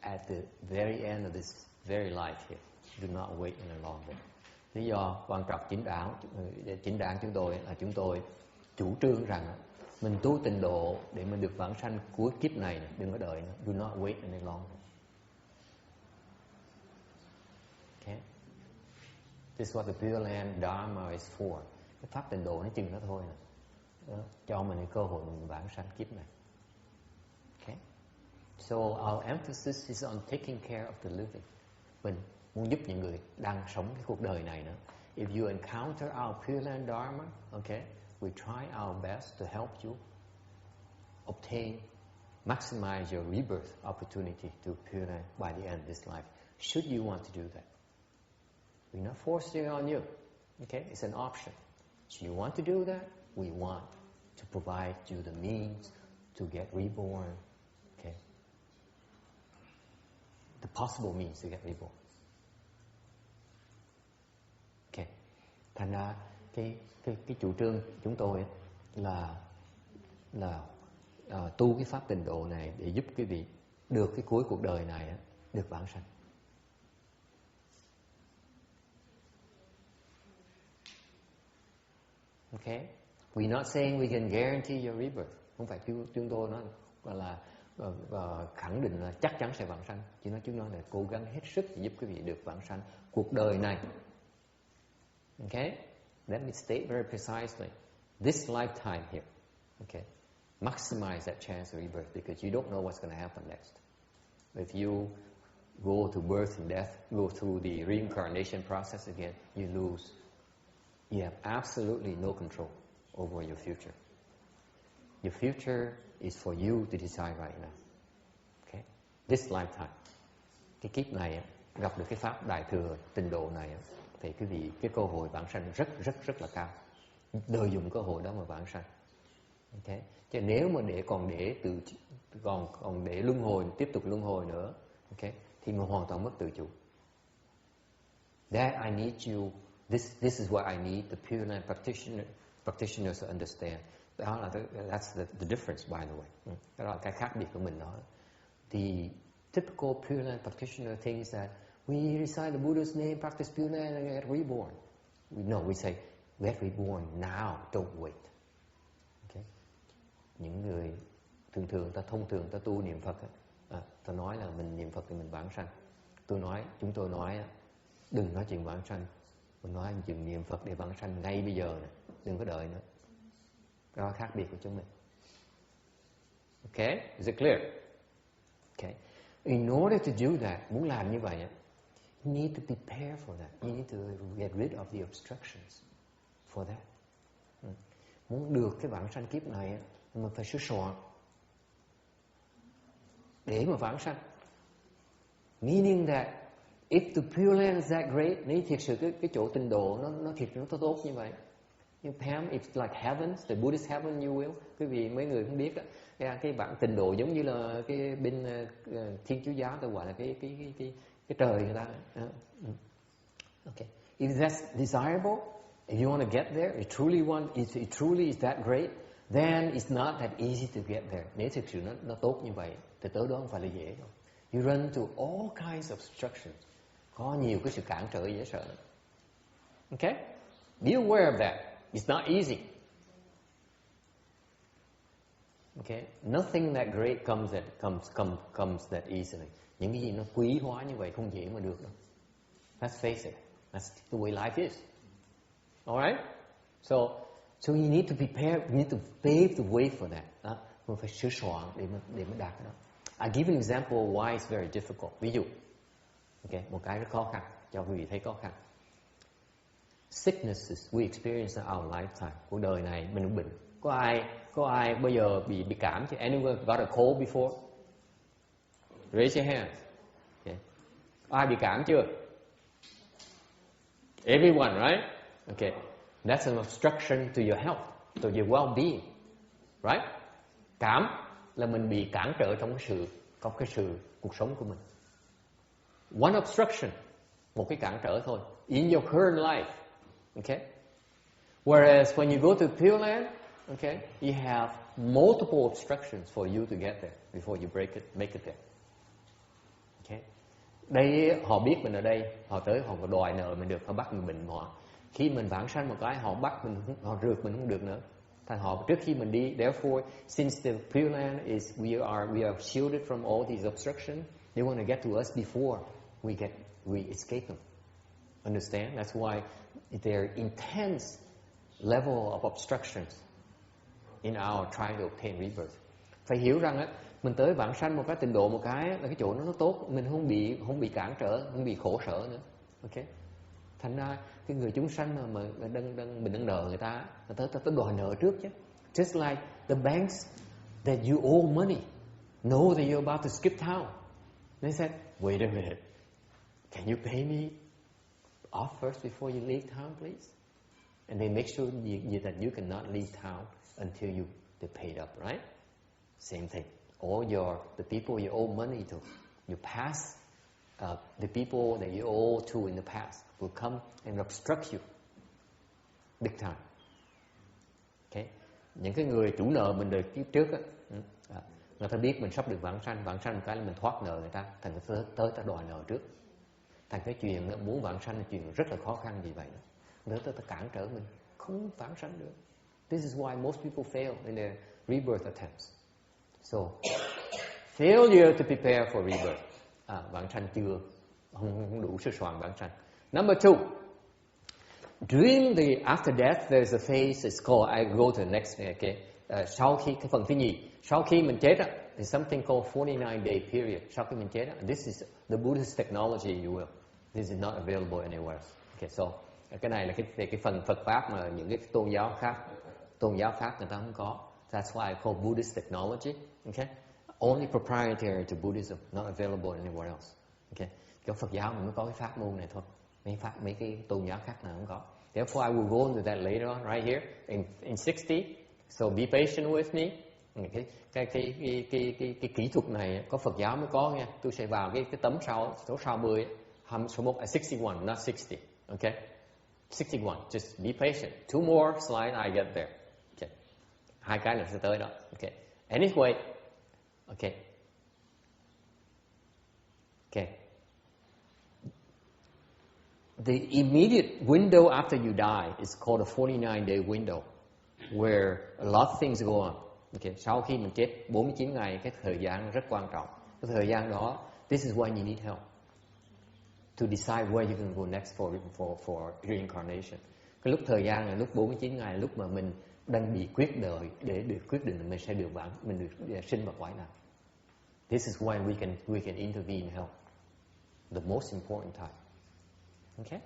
at the very end of this very life here. Do not wait any longer. Lý do quan trọng chính đáng chúng tôi chủ trương rằng mình tu tịnh độ để mình được vãng sanh cuối kiếp này, đừng có đợi nữa. Do not wait any longer. Okay? This is what the Pureland Dharma is for. Cái pháp tịnh độ nó chừng đó thôi nè. Đó, cho mình cái cơ hội mình vãng sanh kiếp này. Okay? So our emphasis is on taking care of the living. Mình muốn giúp những người đang sống cái cuộc đời này nữa. If you encounter our Pureland Dharma, okay, we try our best to help you obtain, maximize your rebirth opportunity to Pureland by the end of this life. Should you want to do that? We're not forcing it on you. Okay, it's an option. So you want to do that? We want to provide you the means to get reborn. Okay, the possible means to get reborn. Okay, thành ra cái chủ trương chúng tôi là tu cái pháp tịnh độ này để giúp quý vị được cái cuối cuộc đời này được vãng sanh. Okay, we're not saying we can guarantee your rebirth. Không phải chúng tôi nói gọi là khẳng định là chắc chắn sẽ vãng sanh. Chỉ nói chúng tôi là cố gắng hết sức để giúp quý vị được vãng sanh cuộc đời này. Okay, let me state very precisely. This lifetime here. Okay, maximize that chance of rebirth because you don't know what's going to happen next. If you go to birth and death, go through the reincarnation process again, you lose. You have absolutely no control over your future. Your future is for you to decide right now. Okay? This lifetime. Cái kiếp này gặp được cái pháp đại thừa tịnh độ này thì quý vị cái cơ hội vãng sanh rất là cao. Lợi dụng cơ hội đó mà vãng sanh. Okay? Chứ nếu mà còn để luân hồi, tiếp tục luân hồi nữa, okay, thì mình hoàn toàn mất tự chủ. That I need you. This is what I need the Pureland practitioners to understand. Đó là that's the difference, by the way. Đó là cái khác biệt của mình đó. The typical Pureland practitioner thinks that we recite the Buddha's name, practice Pureland, and get reborn. We say get reborn now, don't wait. Okay? Những người thông thường ta tu niệm Phật, ta nói là mình niệm Phật thì mình vãng sanh. Chúng tôi nói đừng nói chuyện vãng sanh. Mình nói anh chừng niệm Phật để vãng sanh ngay bây giờ nè, đừng có đợi nữa. Đó là khác biệt của chúng mình. Okay, is it clear? Okay, in order to do that, muốn làm như vậy, you need to prepare for that. You need to get rid of the obstructions for that. Muốn được cái vãng sanh kiếp này, mình phải sửa soạn để mà vãng sanh. Meaning that if the Pureland is that great, nếu thiệt sự cái chỗ tịnh độ nó tốt như vậy, Pam, it's like heaven, the Buddhist heaven, you will. Quý vị mấy người không biết đó, cái bản tịnh độ giống như là cái bên Thiên Chúa giáo ta gọi là cái trời người ta. Okay, if that's desirable, if you want to get there, if it truly is that great, then it's not that easy to get there. Nếu thực sự nó tốt như vậy, thì tới đó không phải là dễ đâu. You run into all kinds of obstructions. Có nhiều cái sự cản trở dễ sợ. Okay? Be aware of that. It's not easy. Okay? Nothing that great comes that easily. Những cái gì nó quý hóa như vậy không dễ mà được đâu. Let's face it. That's the way life is. Alright? So you need to prepare, you need to pave the way for that. Mình phải sửa soạn để mà đạt cái đó. I'll give an example why it's very difficult. Ví dụ, okay, một cái rất khó khăn, cho quý vị thấy khó khăn. Sicknesses we experience in our lifetime. Cuộc đời này mình cũng bệnh. Có ai bây giờ bị cảm chứ? Anyone got a cold before? Raise your hand. Okay. Ai bị cảm chưa? Everyone, right? Okay. That's an obstruction to your health, to your well-being, right? Cảm là mình bị cản trở trong cái sự cuộc sống của mình. One obstruction, một cái cản trở thôi, in your current life, okay? Whereas when you go to Pureland, okay, you have multiple obstructions for you to get there before you make it there. Okay? Đây họ biết mình ở đây, họ tới họ đòi nợ mình được, họ bắt mình bệnh họ. Khi mình vãng sanh một cái, họ bắt mình, họ rượt mình không được nữa. Thành họ trước khi mình đi, therefore, since the Pureland is we are shielded from all these obstructions, they want to get to us before we escape them. Understand? That's why there are intense level of obstructions in our trying to obtain rebirth. Phải hiểu rằng á, mình tới vãng sanh một cái trình độ một cái là cái chỗ nó tốt, mình không bị cản trở, không bị khổ sở nữa. Ok? Thành ra cái người chúng sanh mà mình đang nợ người ta tới đòi nợ trước chứ. Just like the banks that you owe money know that you're about to skip town. They said, wait a minute, can you pay me off first before you leave town, please? And they make sure that you cannot leave town until they paid up, right? Same thing. All the people you owe money to, you pass, the people that you owe to in the past will come and obstruct you big time. Okay? Những cái người chủ nợ mình đời kiếp trước á, người ta biết mình sắp được vãng sanh một cái là mình thoát nợ người ta, thành tới ta đòi nợ trước. Thành cái chuyện muốn vãng sanh là chuyện rất là khó khăn vì vậy. Nữa ta cản trở mình, không vãng sanh được. This is why most people fail in their rebirth attempts. So, failure to prepare for rebirth. Vãng sanh chưa, không đủ sức soạn vãng sanh. Number 2, during after death, there's a phase. It's called. I go to the next. Okay. Sau khi cái phần thứ nhì, sau khi mình chết á, there's something called 49-day period. Sau khi mình chết á, this is the Buddhist technology, you will. This is not available anywhere else. Okay, so cái này là cái phần Phật pháp mà những cái tôn giáo khác người ta không có. That's why I call Buddhist technology. Okay, only proprietary to Buddhism, not available anywhere else. Okay, cái Phật giáo mình mới có cái pháp môn này thôi. Mấy cái tôn giáo khác nào không có. Therefore, I will go into that later on, right here in 60. So be patient with me. Cái kỹ thuật này có Phật giáo mới có nha. Tôi sẽ vào cái tấm số sau 10, số 1 61, not 60. Okay, 61. Just be patient. 2 more slides, I get there. Okay, 2 cái là sẽ tới đó. Okay. Anyway, okay. The immediate window after you die is called a 49-day window, where a lot of things go on. Okay. Sau khi mình chết 49 ngày, cái thời gian rất quan trọng. Cái thời gian đó, this is why you need help to decide where you can go next for reincarnation. Cái lúc thời gian là lúc 49 ngày, lúc mà mình đang bị quyết đời để được quyết định mình sẽ được mình được sinh vào cõi nào. This is why we can intervene and help. The most important time. Okay?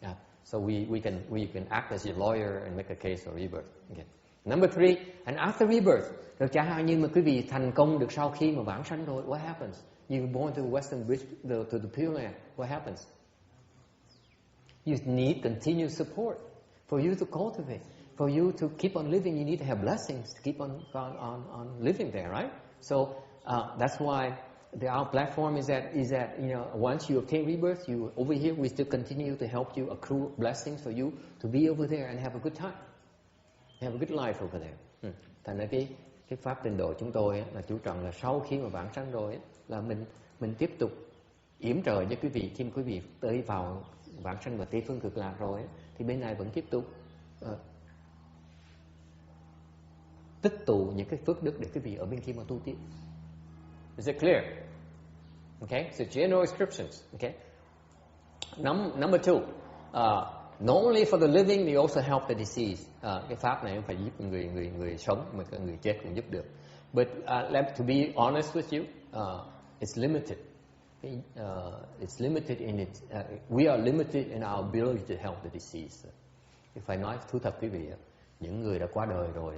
Yeah. So we can act as a lawyer and make a case for rebirth. Okay. Number 3, and after rebirth, rồi chẳng hạn như mà quý vị thành công được sau khi mà vãng sanh rồi, what happens? You born to the Western bridge, to the Pureland, what happens? You need continued support for you to cultivate, for you to keep on living. You need to have blessings to keep on living there, right? So that's why our platform is that once you obtain rebirth, you over here we still continue to help you accrue blessings for you to be over there and have a good time, have a good life over there. Thành ra cái pháp tịnh độ chúng tôi là chú trọng là sau khi mà vãng sanh rồi là mình tiếp tục yểm trợ cho quý vị. Khi quý vị tới vào vãng sanh và tây phương cực lạc rồi thì bên này vẫn tiếp tục tích tụ những cái phước đức để quý vị ở bên kia mà tu tiếp. Is it clear? Okay, so general descriptions. Okay. Number 2, not only for the living, they also help the deceased. Cái pháp này không phải giúp người sống mà người chết cũng giúp được. But to be honest with you, it's limited. It's limited in its. We are limited in our ability to help the deceased. Phải nói thú thật quý vị, những người đã qua đời rồi,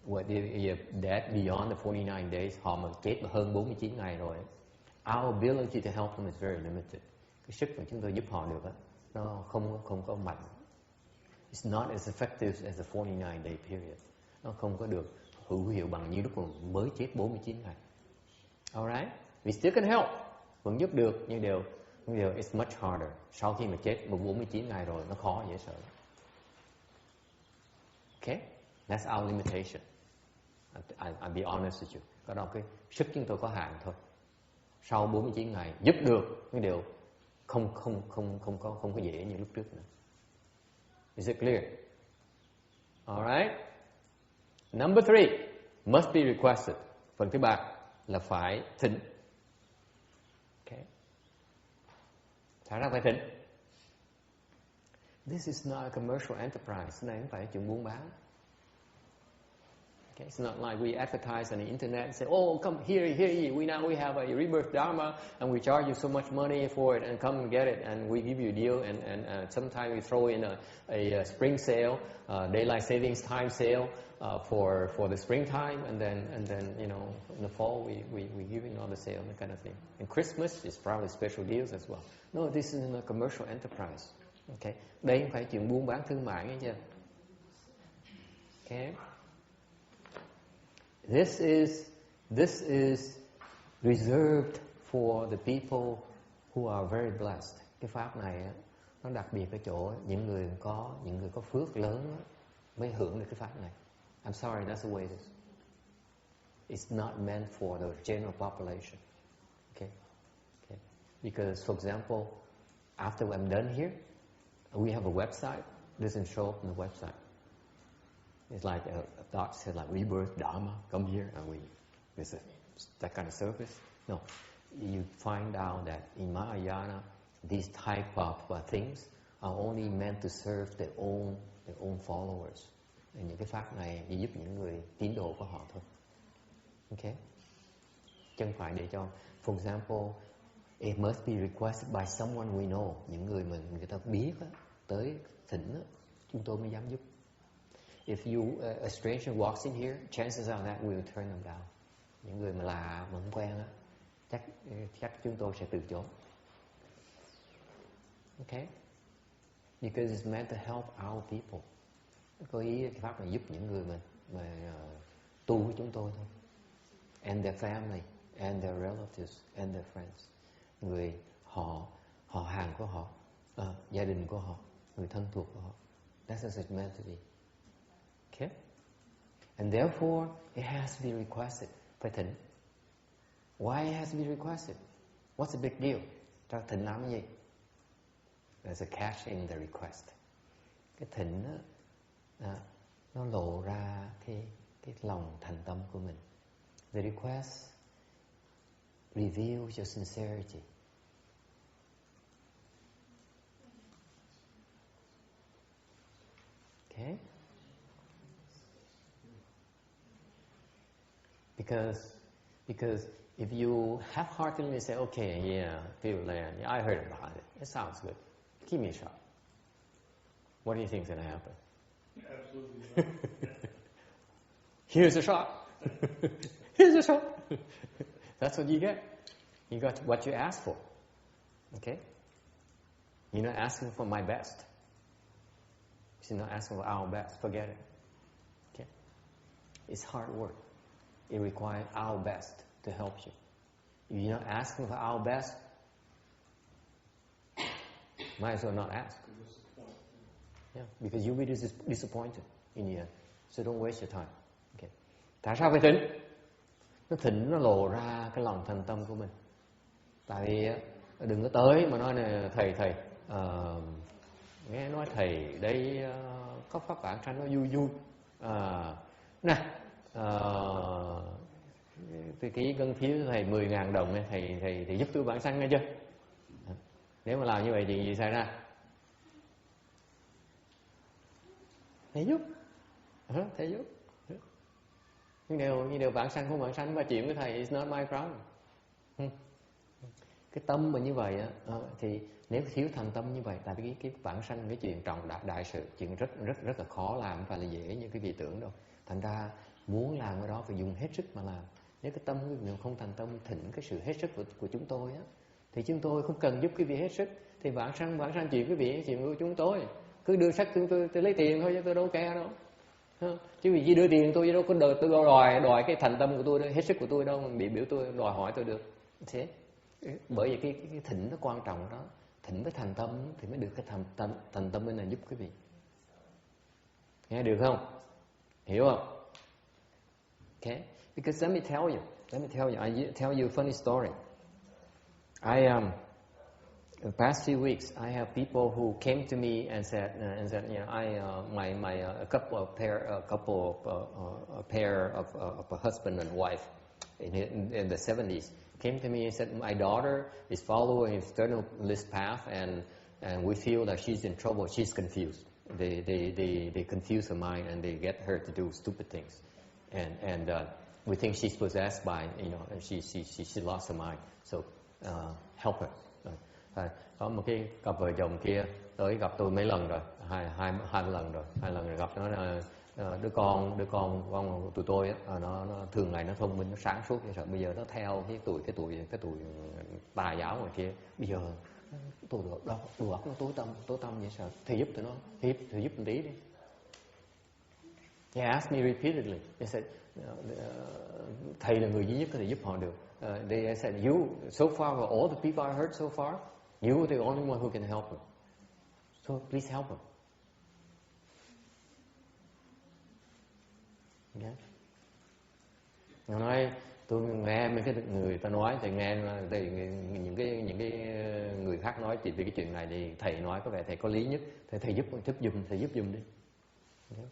what they dead beyond the 49 days, họ mà chết mà hơn 49 ngày rồi, our ability to help them is very limited. Cái sức mà chúng tôi giúp họ được nó không có mạnh. It's not as effective as the 49-day period. Nó không có được hữu hiệu bằng như lúc mà mới chết 49 ngày. Alright, we still can help, vẫn giúp được, nhưng điều it's much harder. Sau khi mà chết 49 ngày rồi, nó khó dễ sợ. Okay, that's our limitation. I'll be honest with you. Cái đó cái sức chúng tôi có hạn thôi. sau 49 ngày giúp được cái điều không có dễ như lúc trước nữa. Is it clear? Alright. Number 3, must be requested. Phần thứ 3 là phải thỉnh. Okay. Thật ra phải thỉnh. This is not a commercial enterprise. Đây không phải chuyện buôn bán. Okay. It's not like we advertise on the internet and say, oh, come here. We have a Rebirth Dharma and we charge you so much money for it and come and get it and we give you a deal and sometimes we throw in a spring sale, daylight savings time sale for the springtime and then you know in the fall we give you another sale, that kind of thing. And Christmas is probably special deals as well. No, this isn't a commercial enterprise. Okay. Đây không phải chuyện buôn bán thương mại nghe chưa? Okay. This is reserved for the people who are very blessed. Cái pháp này nó đặc biệt ở chỗ những người có phước lớn mới hưởng được cái pháp này. I'm sorry, that's the way it is. It's not meant for the general population. Okay? Because, for example, after I'm done here, we have a website. Doesn't show up on the website. It's like a dot said like Rebirth Dharma. Come here and there's that kind of service. No, you find out that in Mahayana, these type of things are only meant to serve their own followers. Những cái pháp này chỉ giúp những người tín đồ của họ thôi. Okay? Chứ không phải để cho, for example, it must be requested by someone we know. Những người mà người ta biết á, tới thỉnh á, chúng tôi mới dám giúp. If a stranger walks in here, chances are that we will turn them down. Những người mà lạ mà không quen á, chắc chúng tôi sẽ từ chối. Okay? Because it's meant to help our people. Có ý cái pháp này giúp những người mà tu với chúng tôi thôi. And their family, and their relatives, and their friends. Người họ hàng của họ, gia đình của họ, người thân thuộc của họ. That's what it's meant to be. Okay? And therefore, it has to be requested. Phải thỉnh. Why it has to be requested? What's the big deal? Cho thỉnh làm cái gì? There's a catch in the request. Cái thỉnh đó, nó lộ ra cái lòng thành tâm của mình. The request reveals your sincerity. Okay? Because if you half-heartedly say, okay, yeah, Pureland, yeah, I heard about it. It sounds good. Give me a shot. What do you think is going to happen? Absolutely not. Here's a shot. Here's a shot. That's what you get. You got what you asked for. Okay? You're not asking for my best. You're not asking for our best. Forget it. Okay? It's hard work. It requires our best to help you. If you're not asking for our best, might as well not ask. Yeah, because you'll be disappointed in the end. So don't waste your time. Okay. Tại sao phải thỉnh? Nó thỉnh nó lộ ra cái lòng thành tâm của mình. Tại vì đừng có tới mà nói nè thầy nghe nói thầy đây có pháp vãng sanh nó vui nè tôi ký ngân phiếu thầy 10.000 đồng này, thầy giúp tôi vãng sanh nghe chưa? Nếu mà làm như vậy chuyện gì xảy ra? Thầy giúp. Thầy giúp. Nhưng điều vãng sanh không vãng sanh và chuyện với thầy is not my problem. Cái tâm mà như vậy á, thì nếu thiếu thành tâm như vậy, tại vì cái vãng sanh cái chuyện trọng đại sự, chuyện rất là khó làm, không phải là dễ như cái vị tưởng đâu. Thành ra muốn làm cái đó phải dùng hết sức mà làm. Nếu cái tâm nếu không thành tâm thỉnh cái sự hết sức của chúng tôi á, thì chúng tôi không cần giúp cái vị hết sức. Thì vãng sanh chuyện cái vị chuyện của chúng tôi, cứ đưa sách tôi lấy tiền thôi chứ tôi đâu care đâu. Chứ vì chỉ đưa tiền tôi đâu có tôi đòi cái thành tâm của tôi, hết sức của tôi đâu, bị biểu tôi đòi hỏi tôi được. Thế bởi vì cái thỉnh nó quan trọng đó, thỉnh với thành tâm thì mới được cái thành tâm bên này giúp quý vị. Nghe được không? Hiểu không? Okay, because let me tell you, I tell you a funny story. The past few weeks, I have people who came to me and said, you know, a pair of a husband and wife in the 70s came to me and said, my daughter is following externalist path, and we feel that she's in trouble. She's confused. They confuse her mind and they get her to do stupid things, and we think she's possessed by, you know, and she lost her mind. So help her. Có một cái cặp vợ chồng kia tới gặp tôi mấy lần rồi, hai lần rồi gặp nó là đứa con tụi tôi á, nó thường ngày nó thông minh, nó sáng suốt vậy, bây giờ nó theo cái tuổi tà giáo ngoài kia, bây giờ tôi đầu óc nó tối tăm vậy sao? Thầy giúp tụi nó, thầy giúp một tí đi. He asked me repeatedly. He said, thầy là người duy nhất có thể giúp họ được. They said, you, so far of all the people I heard so far, you are the only one who can help them. So please help them. Okay. Nó nói, tôi nghe mấy cái người ta nói, thì nghe thì những cái người khác nói về cái chuyện này thì thầy nói có vẻ thầy có lý nhất, thầy giúp giùm đi. Okay.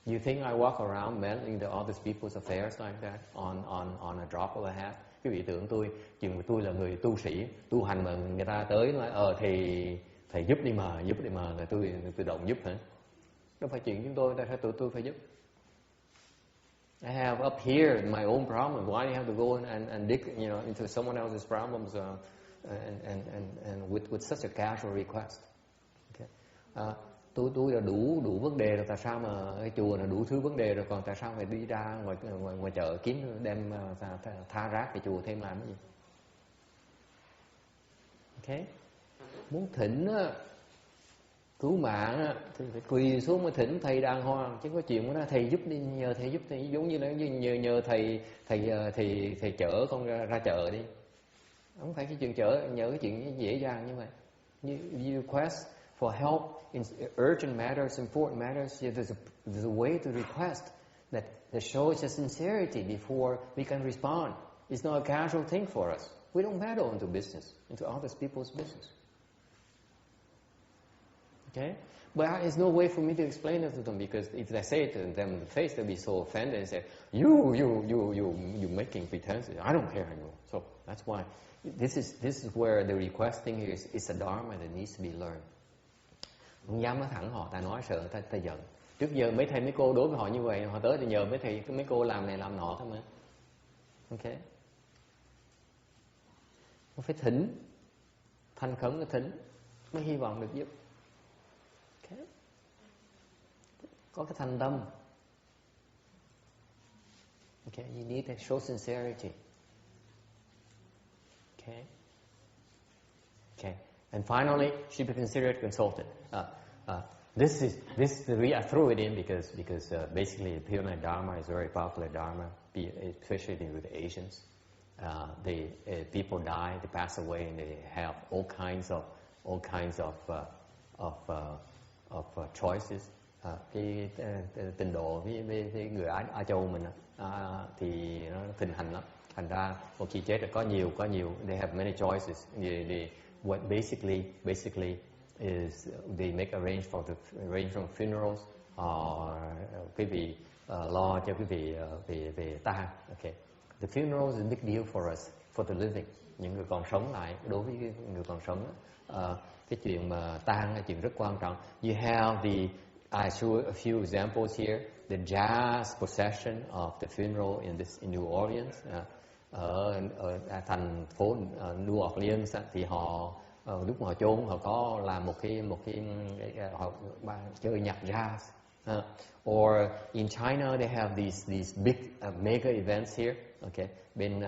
You think I walk around meddling the other people's affairs like that on a drop of a hat? Cái vị tưởng tôi là người tu sĩ, tu hành mà người ta tới nói thầy giúp đi mà là tôi tự động giúp hả? Đâu phải chuyện chúng tôi, tại sao tôi phải giúp? I have up here my own problem. Why do you have to go and dig, you know, into someone else's problems and with such a casual request? Okay. Tôi là đủ vấn đề rồi, tại sao mà cái chùa là đủ thứ vấn đề rồi, còn tại sao phải đi ra ngoài chợ kiếm đem tha rác cái chùa thêm làm cái gì? Okay. Muốn thỉnh á, cứu mạng á, thì phải quỳ xuống mới thỉnh thầy đàng hoàng, chứ có chuyện đó thầy giúp đi, nhờ thầy giúp thì giống như là nhờ thầy chở con ra chợ đi. Không phải cái chuyện nhờ cái chuyện dễ dàng như vậy. You request for help in urgent matters, important matters. There's a way to request that shows your sincerity before we can respond. It's not a casual thing for us. We don't meddle into business, into other people's business. Okay? But there's no way for me to explain it to them, because if I say it to them in the face, they'll be so offended and say, you making pretenses. I don't care anymore. So that's why this is where the requesting is a dharma that needs to be learned. Không dám nói thẳng họ, ta nói sợ ta giận. Trước giờ mấy thầy mấy cô đối với họ như vậy, họ tới thì nhờ mấy cô làm này làm nọ thôi mà. Ok. Phải thỉnh, thành khẩn cái thỉnh mới hy vọng được giúp. Okay. Có cái thành tâm. Okay, you need to show sincerity. Okay. Okay. And finally, should be considered consultant. This is the reason I threw it in because basically the Pureland Dharma is a very popular Dharma, especially with the Asians. People die, they pass away, and they have all kinds of choices. Cái tình độ với người Á Châu mình thì nó thịnh hành lắm. Thành ra một khi chết là có nhiều. They have many choices. What basically is they make arrange for funerals, quý vị lo cho quý vị về tang. Okay. The funeral is a big deal for us, for the living. Những người còn sống lại, đối với người còn sống, cái chuyện mà tang là chuyện rất quan trọng. You have I show a few examples here. The jazz procession of the funeral in New Orleans. Ở thành phố New Orleans thì họ lúc mà họ chôn họ có làm một cái họ chơi nhạc jazz. Or in China they have these big mega events here. Okay, bên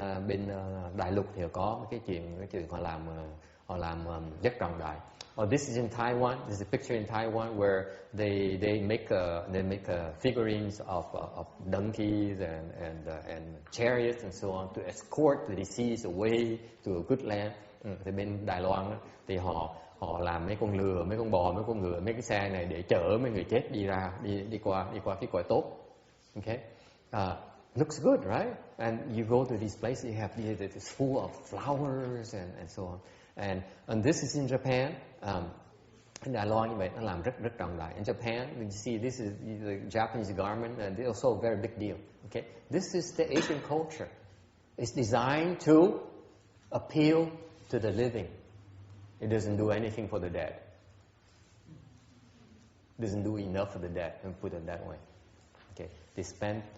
Đại Lục thì có cái chuyện họ làm rất trọng đại. Or this is in Taiwan. This is a picture in Taiwan where they make figurines of donkeys and chariots and so on to escort the deceased away to a good land. Thì bên Đài Loan thì họ làm mấy con lừa, mấy con bò, mấy con ngựa, mấy cái xe này để chở mấy người chết đi qua cái cõi tốt. Okay. Looks good, right? And you go to these places, you have it's full of flowers and so on. And this is in Japan. Đài Loan như vậy nó làm rất trọng đại. In Japan, you see this is the Japanese garment, and it's also a very big deal. Okay, this is the Asian culture. It's designed to appeal to the living. It doesn't do anything for the dead. It doesn't do enough for the dead, and put it that way. Okay,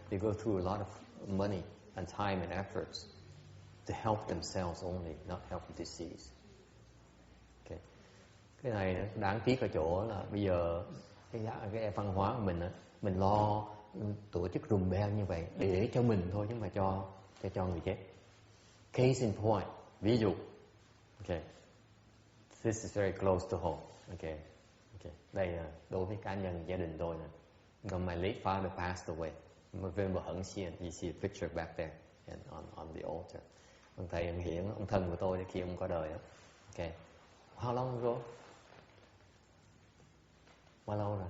they go through a lot of money and time and efforts to help themselves only, not help the deceased. Okay, cái này đáng tiếc ở chỗ là bây giờ cái văn hóa của mình á, mình lo tổ chức rùm beng như vậy để cho mình thôi chứ mà cho người chết. Case in point, ví dụ, okay, this is very close to home. Okay, đây là đối với cá nhân gia đình tôi nè. My late father passed away. November hẳn xiên, you see a picture back there and on the altar. Ông thầy ông Hiển, ông thân của tôi khi ông qua đời đó. Okay, how long ago? Bao lâu rồi?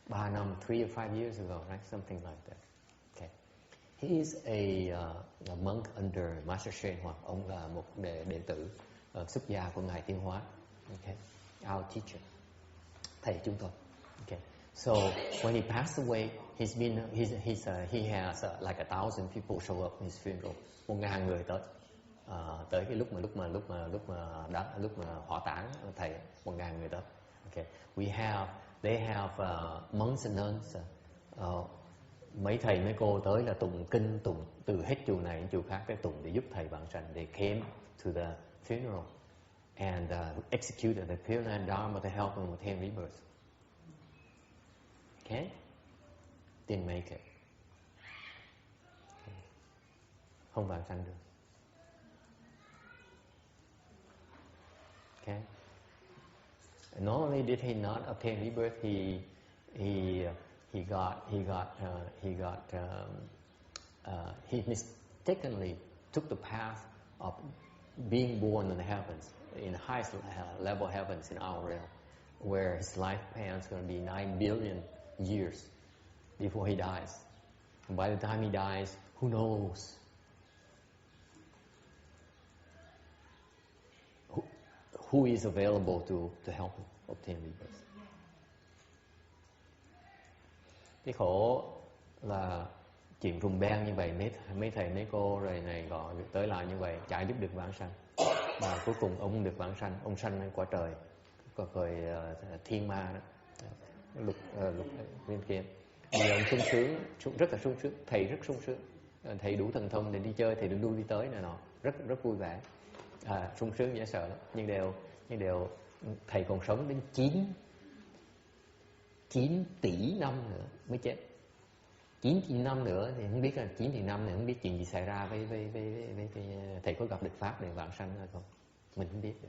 3 năm, 3 or 5 years ago, right? Something like that. Okay, he is a monk under Master Shen Hoặc. Ông là một đệ tử xuất gia của ngài Tiến Hóa. Okay, our teacher, thầy chúng tôi. Okay. So when he passed away, he has like 1,000 people show up in his funeral. 1,000 người tới cái lúc mà hỏa táng thầy, 1,000 người tới. Okay. They have monks and nuns. Mấy thầy mấy cô tới là tụng kinh, tụng từ hết chùa này đến chùa khác để tụng để giúp thầy vãng sanh. They came to the funeral and executed the Pureland Dharma to help him with his rebirth. Okay? Didn't make it. Không vãng sanh được. Okay? And not only did he not obtain rebirth, he mistakenly took the path of being born in the heavens, in the highest level heavens in our realm, where his lifespan is going to be 9 billion years before he dies. And by the time he dies, who knows? Who is available to help him obtain rebirth? Cái khổ là chuyện rùm beng như vậy, mấy thầy mấy cô rồi này gọi tới lại như vậy, chả giúp được vãng sanh. Mà cuối cùng ông được vãng sanh, ông sanh lên quả trời, cõi thiên ma đó, lục bên kia. Bây giờ ông sung sướng, rất là sung sướng, thầy rất sung sướng, thầy đủ thần thông để đi chơi, thầy được đu đi tới này nọ, rất vui vẻ, sung sướng dễ sợ lắm. Nhưng đều thầy còn sống đến 9 tỷ năm nữa mới chết. 9 tỷ năm nữa thì không biết là 9 tỷ năm này không biết chuyện gì xảy ra với thầy có gặp được pháp để vãng sanh hay không, mình không biết được.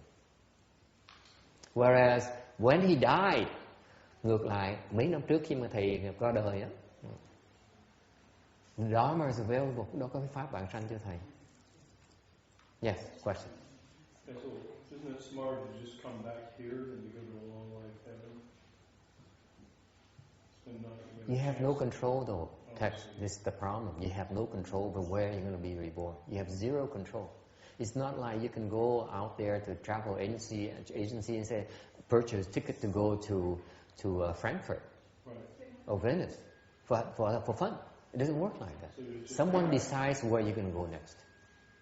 Whereas when he died, ngược lại mấy năm trước khi mà thầy qua đời á, Dharma is available, đó có cái pháp vãng sanh cho thầy. Yes, question. Yeah, so isn't it smart to just come back here and to go to a long life heaven? You have no control though. Text, this is the problem. You have no control over where you're going to be reborn. You have zero control. It's not like you can go out there to travel agency and say, purchase a ticket to go to Frankfurt or Venice for fun. It doesn't work like that. Someone decides where you're going to go next.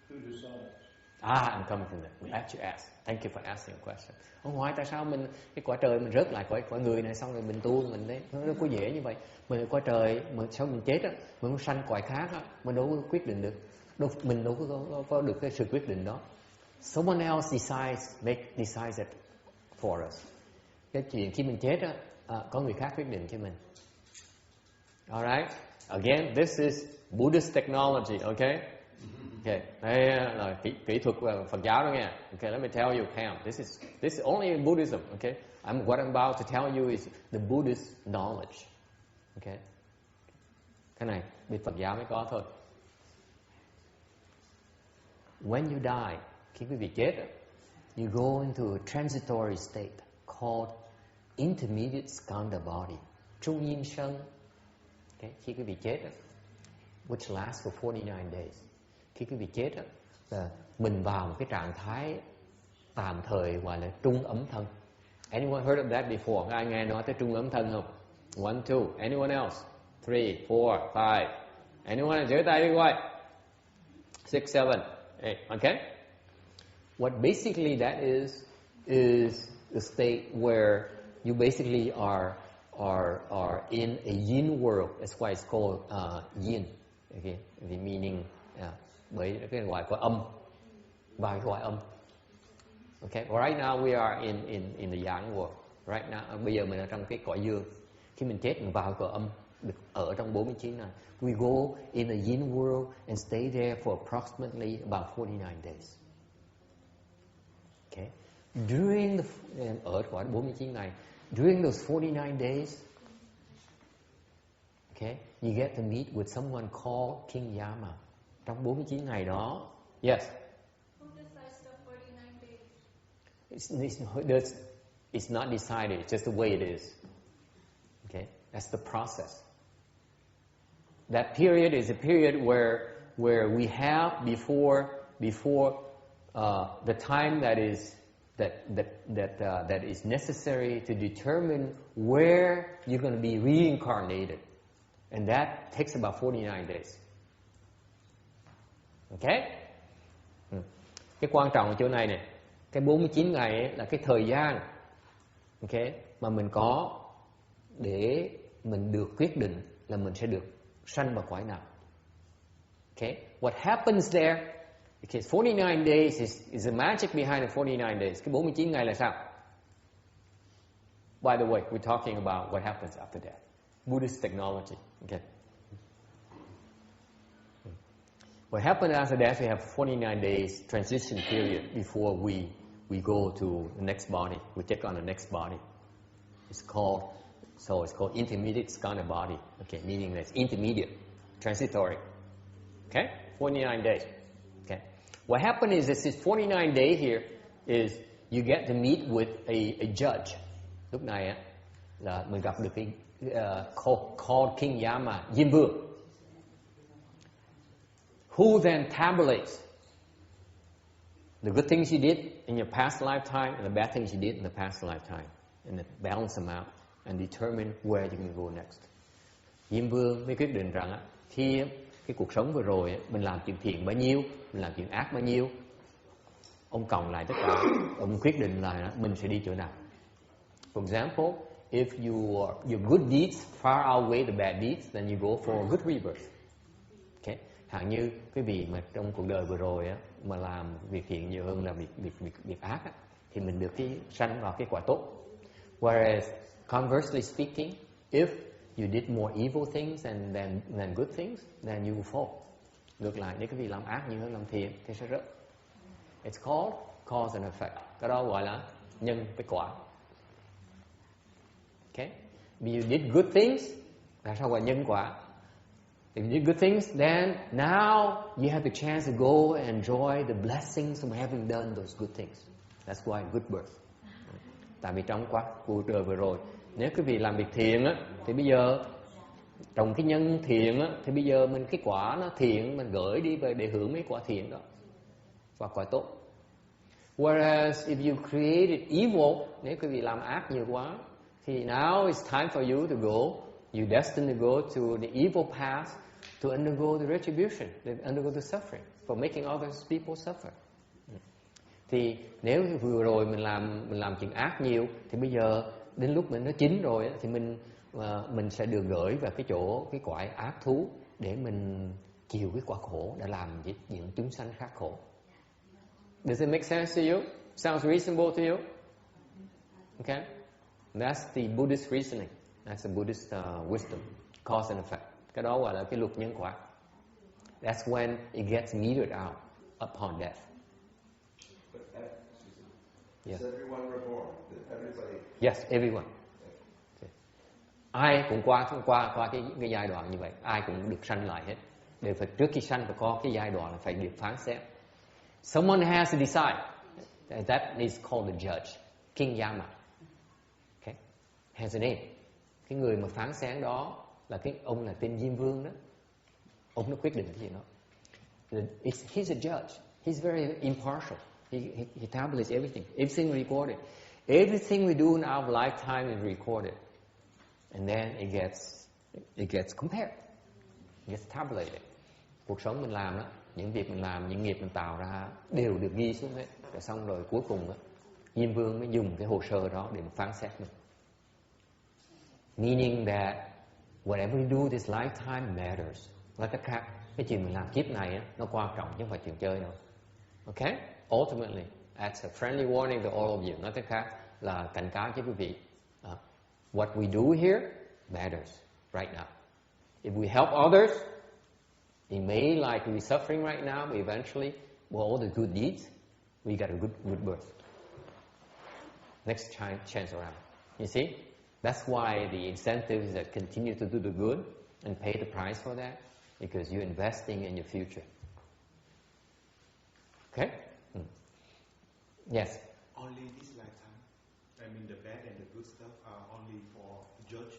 Who decides? I'm coming from that. I'm glad you asked. Thank you for asking a question. Ông hỏi tại sao mình cái quả trời mình rớt lại quả người này xong rồi mình tu mình đấy, nó đâu có dễ như vậy. Mình quả trời mà sau mình chết á, mình muốn sanh cõi khác á, mình đâu có quyết định được. Mình đâu có được cái sự quyết định đó. Someone else decides it for us. Cái chuyện khi mình chết á, có người khác quyết định cho mình. Alright. Again, this is Buddhist technology, okay? Okay, đây là kỹ thuật Phật giáo đó nghe. Okay, let me tell you, Pam, this is only in Buddhism. Okay, what I'm about to tell you is the Buddhist knowledge. Okay, cái này bên Phật giáo mới có thôi. When you die, khi quý vị chết, you go into a transitory state called intermediate skandha body, trung yin sân. Okay, khi quý vị chết, which lasts for 49 days. Khi quý vị chết á, là mình vào một cái trạng thái tạm thời gọi là trung ấm thân. Anyone heard of that before? Ai nghe nói tới trung ấm thân không? 1, 2. Anyone else? 3, 4, 5. Anyone else? Giơ tay đi coi. 6, 7, 8. Okay? What basically that is the state where you basically are in a yin world. That's why it's called yin. Okay? The meaning bởi cái gọi của âm, và cái gọi âm. Okay? Right now we are in the yang world. Right now bây giờ mình ở trong cái cõi dương. Khi mình chết mình vào cõi âm, được ở trong 49 này. We go in the yin world and stay there for approximately about 49 days. Okay? During ở cõi 49 ngày, during those 49 days, okay, you get to meet with someone called King Yama. Trong 49 ngày đó, yes. Who decides the 49 days? It's not decided. It's just the way it is. Okay, that's the process. That period is a period where we have before the time that is necessary to determine where you're going to be reincarnated, and that takes about 49 days. Okay? Cái quan trọng ở chỗ này nè, cái 49 ngày ấy là cái thời gian, okay, mà mình có để mình được quyết định là mình sẽ được sanh vào cõi nào. Okay? What happens there? Because 49 days is the magic behind the 49 days. Cái 49 ngày là sao? By the way, we're talking about what happens after death. Buddhist technology. Okay. What happens after death? We have 49 days transition period before we go to the next body. We take on the next body. It's called intermediate skandha body. Okay, meaning that it's intermediate, transitory. Okay, 49 days. Okay, what happens is this 49 day here is you get to meet with a judge. Lúc này á là mình gặp được cái called King Yama, Diêm Vương, who then tabulates the good things you did in your past lifetime and the bad things you did in the past lifetime, and balance them out and determine where you can go next. Diêm Vương mới quyết định rằng khi cái cuộc sống vừa rồi mình làm chuyện thiện bao nhiêu, mình làm chuyện ác bao nhiêu, ông cộng lại tất cả, ông quyết định là mình sẽ đi chỗ nào. For example, if your good deeds far outweigh the bad deeds, then you go for a good rebirth. Okay? Hạng như quý vị mà trong cuộc đời vừa rồi á, mà làm việc thiện nhiều hơn là việc ác á, thì mình được cái sanh vào cái quả tốt. Whereas conversely speaking, if you did more evil things than good things, then you will fall. Ngược lại, nếu quý vị làm ác nhiều hơn làm thiện thì sẽ rớt. It's called cause and effect. Cái đó gọi là nhân với quả. Okay? If you did good things, là sao gọi nhân quả? If you did good things, then now you have the chance to go and enjoy the blessings of having done those good things. That's why good birth. Tại vì trong cuộc đời vừa rồi, nếu quý vị làm việc thiện á, thì bây giờ trồng cái nhân thiện á, thì bây giờ mình cái quả nó thiện mình gửi đi về để hưởng mấy quả thiện đó và quả tốt. Whereas if you created evil, nếu quý vị làm ác nhiều quá, thì now it's time for you to go. You're destined to go to the evil path to undergo the retribution, to undergo the suffering for making other people suffer. Thì nếu vừa rồi mình làm chuyện ác nhiều, thì bây giờ đến lúc mình nó chín rồi thì mình sẽ được gửi vào cái cõi ác thú để mình chịu cái quả khổ đã làm những chúng sanh khác khổ. Does it make sense to you? Sounds reasonable to you? Okay, that's the Buddhist reasoning. That's the Buddhist wisdom, cause and effect. Cái đó gọi là cái luật nhân quả. That's when it gets metered out upon death. Yes. Is everyone reborn? Everybody. Yes, everyone. Okay. Ai cũng qua cái giai đoạn như vậy, ai cũng được sanh lại hết. Đều phải trước khi sanh phải có cái giai đoạn là phải được phán xét. Someone has to decide. That is called the judge, King Yama. Okay, has a name. Cái người mà phán xét đó là ông là tên Diêm Vương đó. Ông nó quyết định cái gì đó. He's a judge. He's very impartial. He tabulates everything recorded. Everything we do in our lifetime is recorded, and then it gets compared, it gets tabulated. Cuộc sống mình làm đó, những việc mình làm, những nghiệp mình tạo ra đều được ghi xuống hết. Rồi xong rồi cuối cùng đó, Diêm Vương mới dùng cái hồ sơ đó để mà phán xét mình. Meaning that whatever we do this lifetime matters. Nói cách khác, cái chuyện mình làm kiếp này á, nó quan trọng chứ không phải chuyện chơi đâu. Okay? Ultimately, that's a friendly warning to all of you. Nói cách khác là cảnh cáo cho quý vị. What we do here matters right now. If we help others, it may like we're suffering right now, but eventually, with all the good deeds, we got a good birth. Next chance around. You see? That's why the incentives that continue to do the good and pay the price for that, because you're investing in your future. Okay? Yes? Only this lifetime. I mean, the bad and the good stuff are only for judge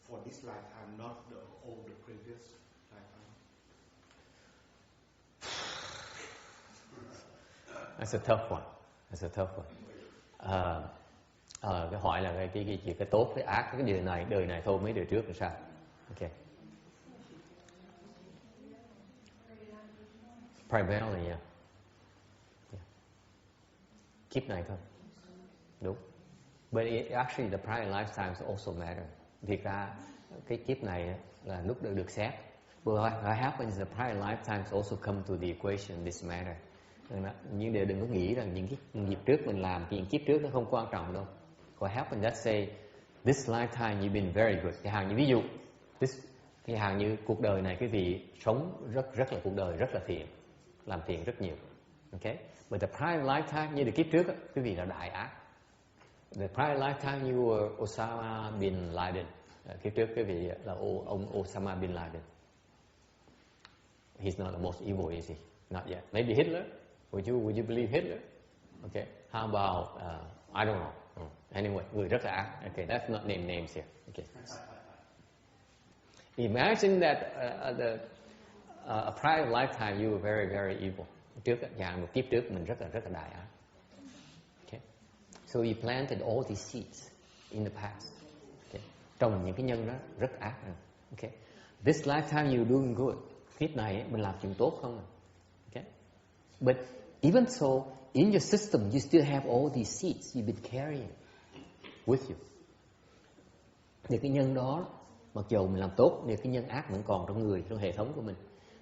for this lifetime, not all the previous lifetime. That's a tough one. That's a tough one. Cái hỏi là cái tốt, cái ác, cái đời này thôi, mấy đời trước là sao? Okay. Primarily, yeah. Kiếp này thôi. Đúng. But actually the prior lifetimes also matter. Thiệt ra cái kiếp này là lúc được xét. But what happens is the prior lifetimes also come to the equation, this matter. Nhưng đừng có nghĩ rằng những cái nghiệp trước mình làm, những kiếp trước nó không quan trọng đâu. What happens, let's say this lifetime you've been very good. Cái hàng như ví dụ, cái hàng như cuộc đời này quý vị sống rất là cuộc đời rất là thiện, làm thiện rất nhiều. Okay? But the prior lifetime như kiếp trước quý vị là đại ác. The prior lifetime you were Osama bin Laden. Kiếp trước quý vị là ông Osama bin Laden. He's not the most evil, is he? Not yet. Maybe Hitler. Would you believe Hitler? Okay. How about I don't know. Anyway, người rất là ác. Okay, let's not name names here. Okay. Imagine that a prior lifetime you were very, very evil. Trước dạng một kiếp trước mình rất là đại ác. Okay. So you planted all these seeds in the past. Okay. Trồng những cái nhân đó rất ác. Okay. This lifetime you're doing good. Kiếp này mình làm chuyện tốt không? Okay. But even so, in your system you still have all these seeds you've been carrying with you. Những cái nhân đó, mặc dù mình làm tốt, những cái nhân ác vẫn còn trong người, trong hệ thống của mình.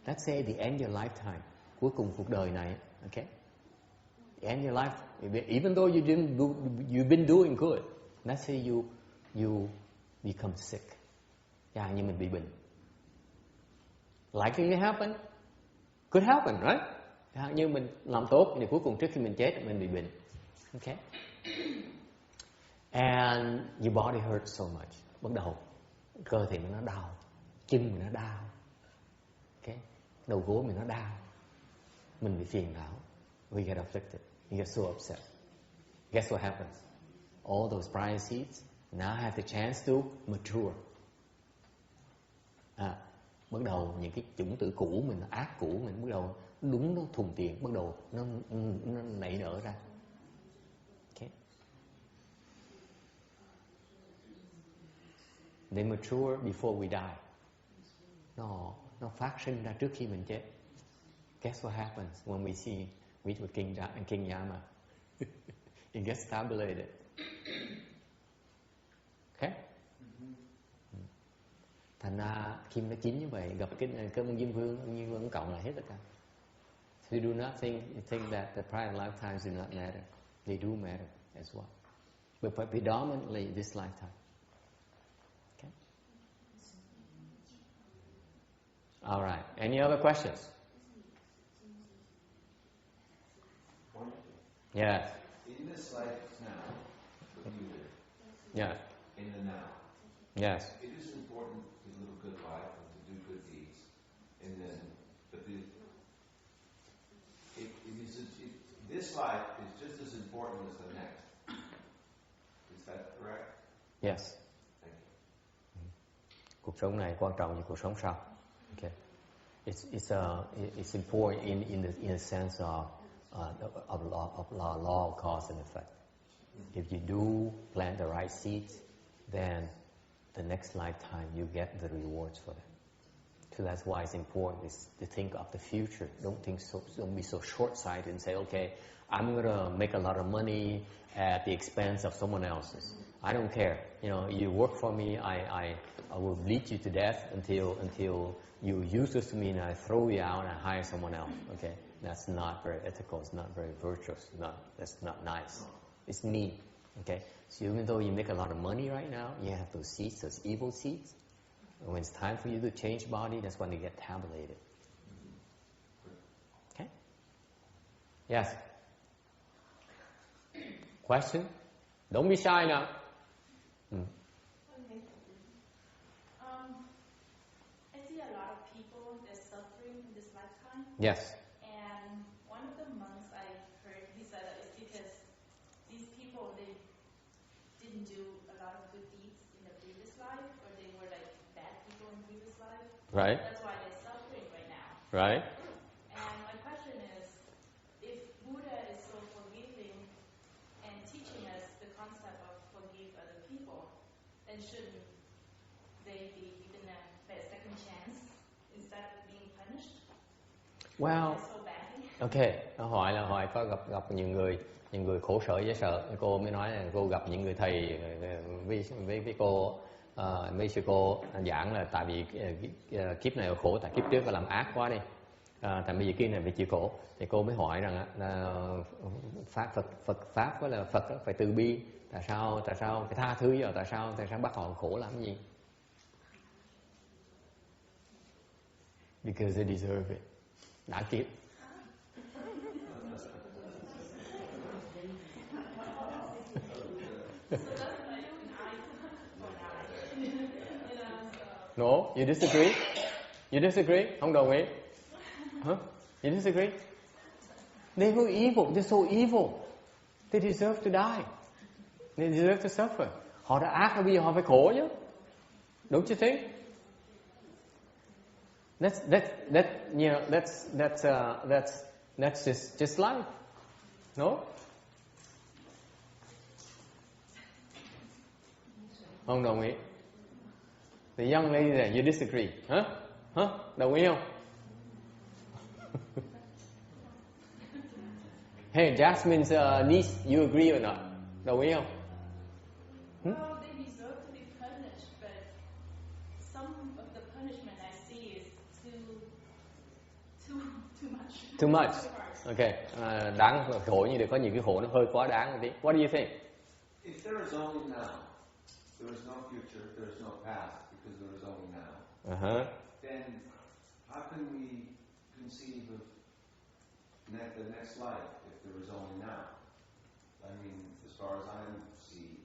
Let's say the end of your lifetime, cuối cùng cuộc đời này, okay? The end of your life, even though you've been doing good, let's say you become sick. Chẳng như mình bị bệnh. Likely to happen. Could happen, right? Chẳng như mình làm tốt, thì cuối cùng trước khi mình chết, mình bị bệnh. Okay? And your body hurts so much. Bắt đầu cơ thể mình nó đau, chân mình nó đau, okay? Đầu gối mình nó đau, mình bị phiền não. We get afflicted, we get so upset. Guess what happens? All those prior seeds now have the chance to mature. Bắt đầu những cái chủng tử cũ mình, ác cũ mình, bắt đầu đúng nó thuần tiện, bắt đầu nó nảy nở ra. They mature before we die. Nó phát sinh ra trước khi mình chết. Guess what happens when we meet with King Yama? It gets tabulated. Okay? Thành ra kim nó chín như vậy, gặp cái ông Diêm Vương cộng lại hết tất cả. So you do not think that the prior lifetimes do not matter. They do matter as well. But predominantly this lifetime. All right. Any other questions? Yes. In this life now, what you live. Yes. In the now. Yes. It is important to live a good life and to do good deeds. And then, but this life is just as important as the next. Is that correct? Yes. Thank you. Cuộc sống này quan trọng như cuộc sống sau. Okay. it's important in the sense of law of cause and effect. If you do plant the right seeds, then the next lifetime you get the rewards for that. So that's why it's important is to think of the future. Don't be so short-sighted and say, okay, I'm gonna make a lot of money at the expense of someone else's. I don't care. You work for me. I will bleed you to death until you useless to me, and I throw you out and hire someone else. Okay, that's not very ethical. It's not very virtuous. That's not nice. It's mean. Okay, so even though you make a lot of money right now, you have those seeds, those evil seeds. And when it's time for you to change body, that's when they get tabulated. Okay? Yes. Question? Don't be shy now. Okay. I see a lot of people that's suffering in this lifetime. Yes. And one of the monks I heard, he said that it's because these people, they didn't do a lot of good deeds in the previous life, or they were like bad people in previous life. Right. That's why they're suffering right now. Right. And my question is, if Buddha is so forgiving and teaching us the concept of forgive other people, then shouldn't they be given a second chance instead of being punished? Well, So badly? okay. Nó hỏi là có gặp nhiều người khổ sở dễ sợ. Cô mới nói là cô gặp những người thầy với cô mấy sư cô giảng là tại vì kiếp này khổ, tại kiếp trước có làm ác quá đi. Tại bây giờ kiếp này phải chịu khổ. Thì cô mới hỏi rằng là Phật pháp với là Phật phải từ bi. Tại sao phải tha thứ giờ? Tại sao bắt họ khổ làm cái gì? Because they deserve it. Đã kiếp. No, you disagree? You disagree? Không đồng ý? Huh? You disagree? They were evil. They're so evil. They deserve to die. They deserve to suffer. Họ đã ác rồi, bây giờ họ phải khổ chứ. Don't you think? That's just life. No? Không đồng ý. The young lady there, you disagree? Huh? Đồng ý không? Hey, Jasmine's niece, you agree or not? Đồng ý không? Well, they deserve to be punished, but some of the punishment I see is too much. Too much. Okay. Đáng khổ như được, có nhiều cái khổ nó hơi quá đáng một tí. What do you think? If there is only now, there is no future, there is no past, because there is only now. Then how can we conceive of the next life if there is only now? I mean, as far as I see,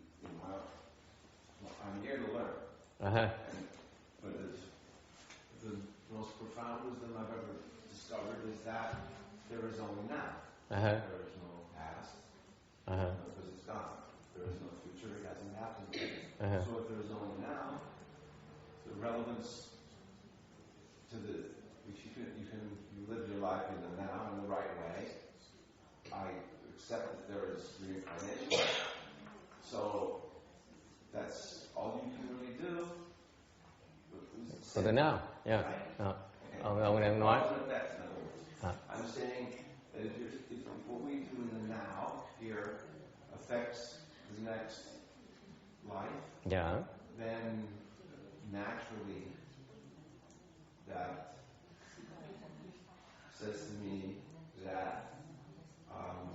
I'm here to learn. But the most profound wisdom I've ever discovered is that there is only now. There is no past, because it's gone. There is no future, it hasn't happened yet. So if there is only now, the relevance to you live your life in the now in the right way. I accept that there is reincarnation. So that's all you can really do. For the now, yeah. Right? Ông đang nói. I'm saying that if what we do in the now here affects the next life, then naturally that says to me that I'm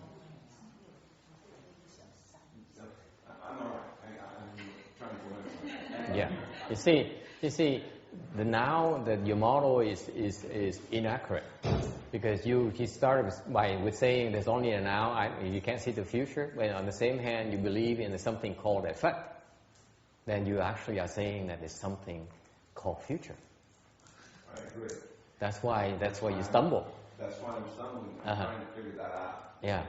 all right. I'm trying to remember. Yeah. You see, the now that your model is inaccurate, because you started with saying there's only a now. You can't see the future. But on the same hand, you believe in something called effect. Then you actually are saying that there's something called future. I agree. That's why you stumble. That's why I'm stumbling. I'm trying to figure that out. Yeah.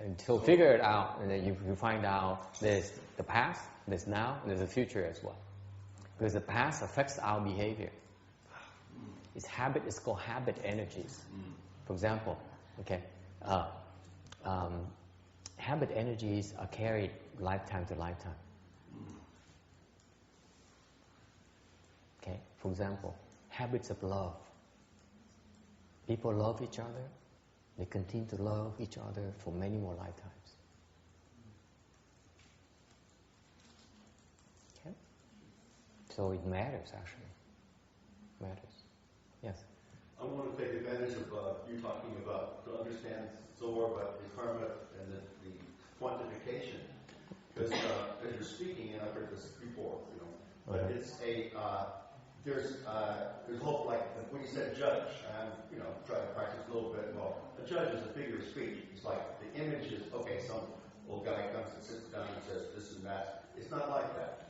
And so figure it out, and then you find out there's the past, there's now, and there's the future as well. Because the past affects our behavior. It's habit. It's called habit energies. For example, okay, habit energies are carried lifetime to lifetime. Okay, for example, habits of love. People love each other. They continue to love each other for many more lifetimes. Okay, so it matters actually. Matters. Yes. I want to take advantage of you talking about, to understand more about the karma and the quantification. Because as you're speaking, and I've heard this before, but it's there's hope, like when you said judge, and try to practice a little bit. Well, a judge is a figure of speech. It's like the image is, okay, some old guy comes and sits down and says this and that. It's not like that.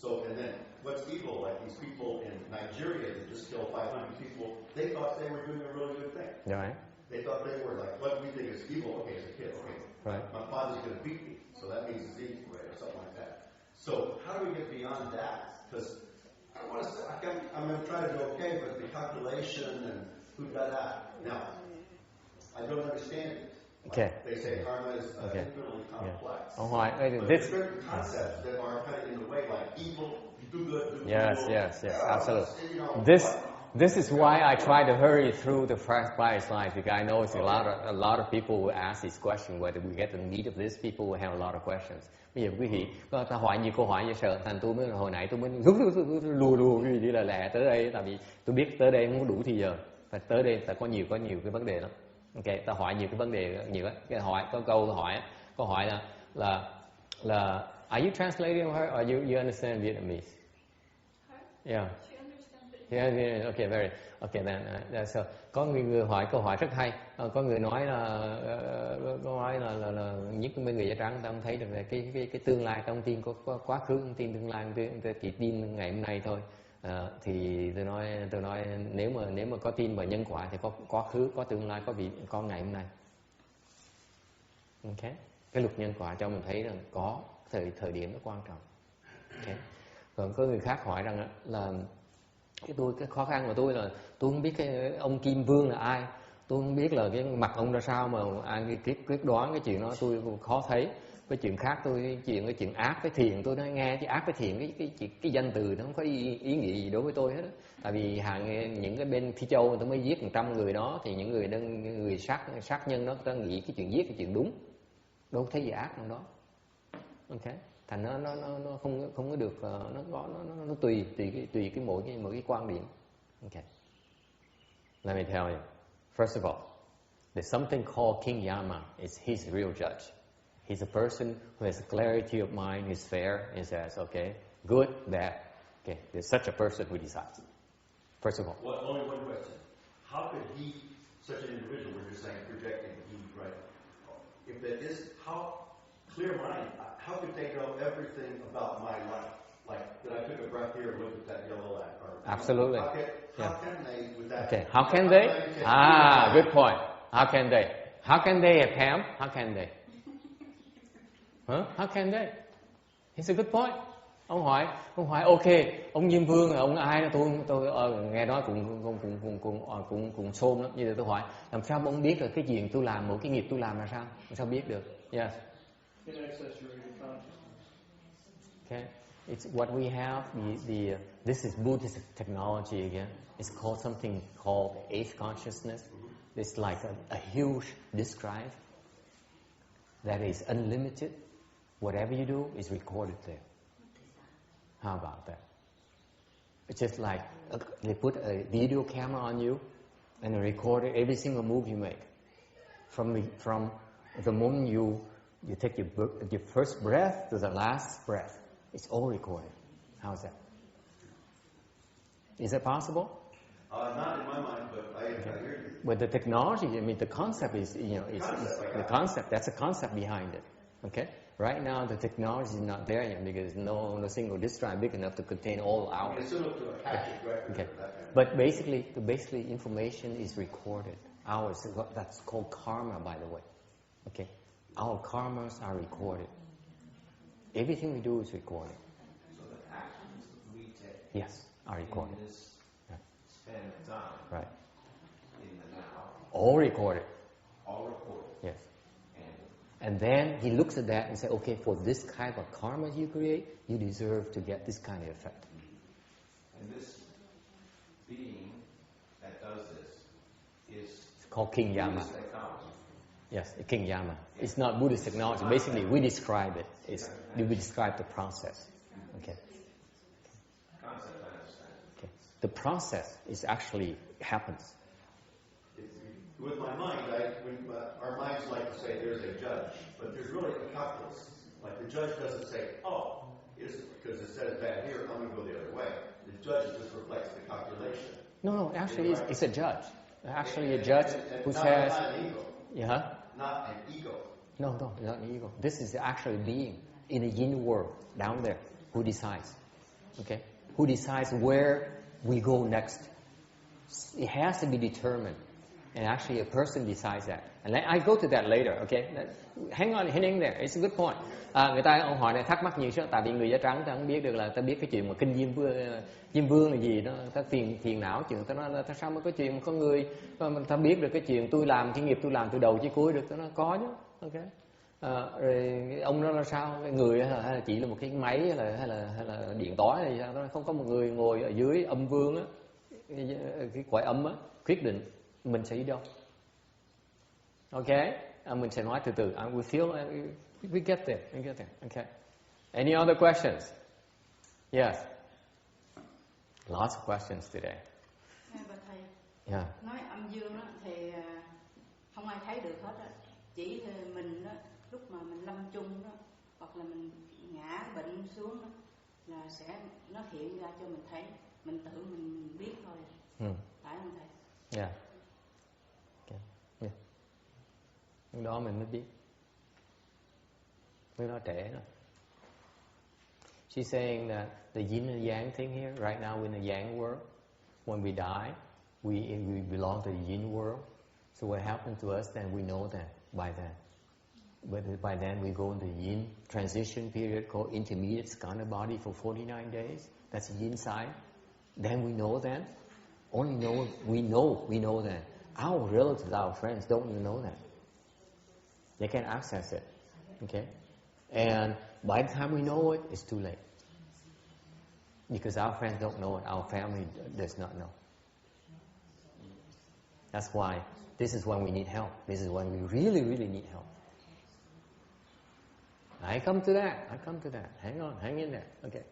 So, and then what's evil? Like these people in Nigeria that just killed 500 people, they thought they were doing a really good thing. Right. They thought they were like, what we think is evil, okay, as a kid, okay, right. My father's going to beat me, so that means it's evil, right, or something like that. So how do we get beyond that? Because I want to say, I'm going to try to do okay, but the calculation and who got that. Now, I don't understand it. Okay. They say karma is infinitely complex. Oh, right. But there's certain concepts that are kind of in the way, like evil, do good, do evil. Yes, absolutely. This is why I try to hurry through the first 5 slides, because I know it's a lot of people will ask this question. Whether we get the meat of this, people will have a lot of questions. Bây giờ quý vị, ta hỏi nhiều câu hỏi như sợ, thành tôi mới hồi nãy tôi mới lùa cái gì đi là lẹ tới đây, tại vì tôi biết tới đây không có đủ thì giờ, phải tới đây ta có nhiều cái vấn đề lắm. Ok, ta hỏi nhiều cái vấn đề nhiều á. Cái hỏi có câu hỏi là are you translating her or you understand Vietnamese? Yeah. Yeah, okay, very. Okay, then so có người hỏi câu hỏi rất hay. Có người nói là những người da trắng ta không thấy được là cái tương lai, ta không tin có quá khứ, không tin tương lai, ta chỉ tin ngày hôm nay thôi. Thì tôi nói nếu mà có tin vào nhân quả thì có quá khứ, có tương lai, có ngày hôm nay. Okay. Cái luật nhân quả cho mình thấy rằng có thời điểm nó quan trọng. Okay. Còn có người khác hỏi rằng là cái khó khăn của tôi là tôi không biết cái ông Kim Vương là ai, tôi không biết là cái mặt ông ra sao mà ai quyết đoán cái chuyện đó, tôi khó thấy. Cái chuyện khác cái chuyện ác với thiện, tôi nói nghe chứ ác với thiện cái danh từ nó không có ý nghĩa gì đối với tôi hết đó. Tại vì những cái bên Phi Châu người ta mới giết 100 người đó, thì những người sát nhân đó, ta nghĩ cái chuyện giết cái chuyện đúng, đâu thấy gì ác trong đó. Ok, thành nó không có được, nó tùy cái mỗi cái quan điểm. Okay. Let me tell you. First of all, there's something called King Yama. It's his real judge. He's a person who has clarity of mind, he's fair, and says, okay, good, bad. Okay, there's such a person who decides. First of all. Well, only one question. How could he, such an individual, we're just saying projecting he, right? If that is, how clear mind, how could they know everything about my life? Like that I took a breath here and looked at that yellow light. Absolutely. How can they with that? Okay, how can they? Good point. How can they? How can they attempt? How can they? Huh? How can they? It's a good point. Ông hỏi, ok, ông Diêm Vương là ông ai đó, tôi nghe nói cũng xôn lắm. Như là tôi hỏi, làm sao ông biết là cái chuyện tôi làm, một cái nghiệp tôi làm là sao? Làm sao biết được? Yes. Okay. It's what we have. This is Buddhist technology again. It's called something called eighth consciousness. It's like a huge disk drive that is unlimited. Whatever you do is recorded there. How about that? It's just like they put a video camera on you and they record every single move you make. From the moment you take your first breath to the last breath, it's all recorded. How's that? Is that possible? Not in my mind, but I hear you. But the technology, I mean, the concept is, it's the concept. That's the concept behind it. Okay. Right now, the technology is not there yet because no single disk drive big enough to contain all ours. Okay. But basically, information is recorded. Ours, that's called karma, by the way. Okay. Our karmas are recorded. Everything we do is recorded. So the actions we take. Yes, are recorded. In this and done Right. in the now. All recorded. All recorded. Yes. And And then he looks at that and says, okay, for this kind of karma you create, you deserve to get this kind of effect. and this being that does this is It's called King Yama. Buddhist technology. Yes, King Yama. It's not Buddhist technology. Basically, we describe it. We describe the process. Okay. Concept I understand. Okay. The process is actually happens. With my mind, our minds like to say there's a judge, but there's really a calculus. Like the judge doesn't say, oh, because it says that here, I'm going to go the other way. The judge just reflects the calculation. No, actually, it's a judge. Actually, a judge who says, Not an ego. yeah, Not an ego. no, not an ego. This is actually being in the yin world down there who decides. Okay, who decides where we go next? It has to be determined. And actually a person decides that. And I go to that later, okay? Hang on there, it's a good point. Người ta ông hỏi này thắc mắc nhiều chứ, tại vì người da trắng ta không biết được là ta biết cái chuyện mà kinh Diêm Vương là gì đó, ta phiền não chuyện ta nói là ta sao mà có chuyện mà có người mà ta biết được cái chuyện tôi làm cái nghiệp tôi làm từ đầu chí cuối được, ta nói có chứ, ok? Rồi ông đó là sao? Cái người hay là chỉ là một cái máy hay là điện toán hay sao? Không có một người ngồi ở dưới âm vương á, cái cõi âm á, quyết định mình sẽ đi đâu. Okay? Mình sẽ nói từ từ. We feel, we get there. Okay. Any other questions? Yes. Lots of questions today. Bà thầy, Yeah. nói âm dương đó thì không ai thấy được hết á. Chỉ mình đó, lúc mà mình lâm chung đó, hoặc là mình ngã bệnh xuống đó, là nó hiện ra cho mình thấy. Mình tự mình biết thôi. Phải không thầy? Yeah. Lúc đó mình mới biết. Lúc đó trễ rồi. She's saying that the yin and yang thing here, right now in the yang world, when we die, we belong to the yin world. So what happened to us, then we know that by then. But by then we go into the yin transition period called intermediate skandha body for 49 days. That's the yin side. Then we know that. We know that. Our relatives, our friends don't even know that. They can't access it. Okay? And by the time we know it, it's too late. Because our friends don't know it, our family does not know. That's why, this is when we need help. This is when we really, really need help. I come to that. Hang on, hang in there. Okay.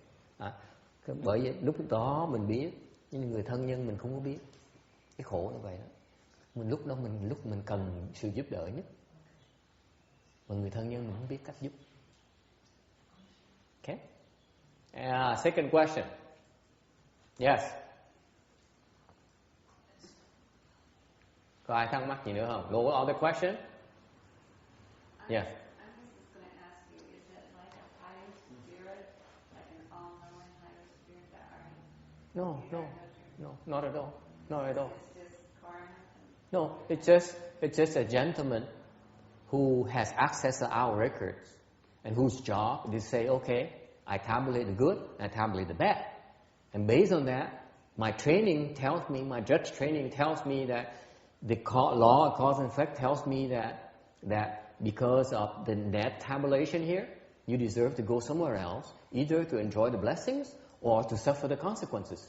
Bởi vì lúc đó mình biết, nhưng người thân nhân mình không có biết. Cái khổ là vậy đó. Lúc đó mình cần sự giúp đỡ nhất. Mà người thân nhân mình không biết cách giúp. Okay? Second question. Yes. Có ai thắc mắc gì nữa không? No other question? Yes. No, not at all. Not at all. No, it's just a gentleman who has access to our records and whose job is to say, okay, I tabulate the good, I tabulate the bad. And based on that, my training tells me, my judge training tells me that the law of cause and effect tells me that because of the net tabulation here, you deserve to go somewhere else, either to enjoy the blessings or to suffer the consequences.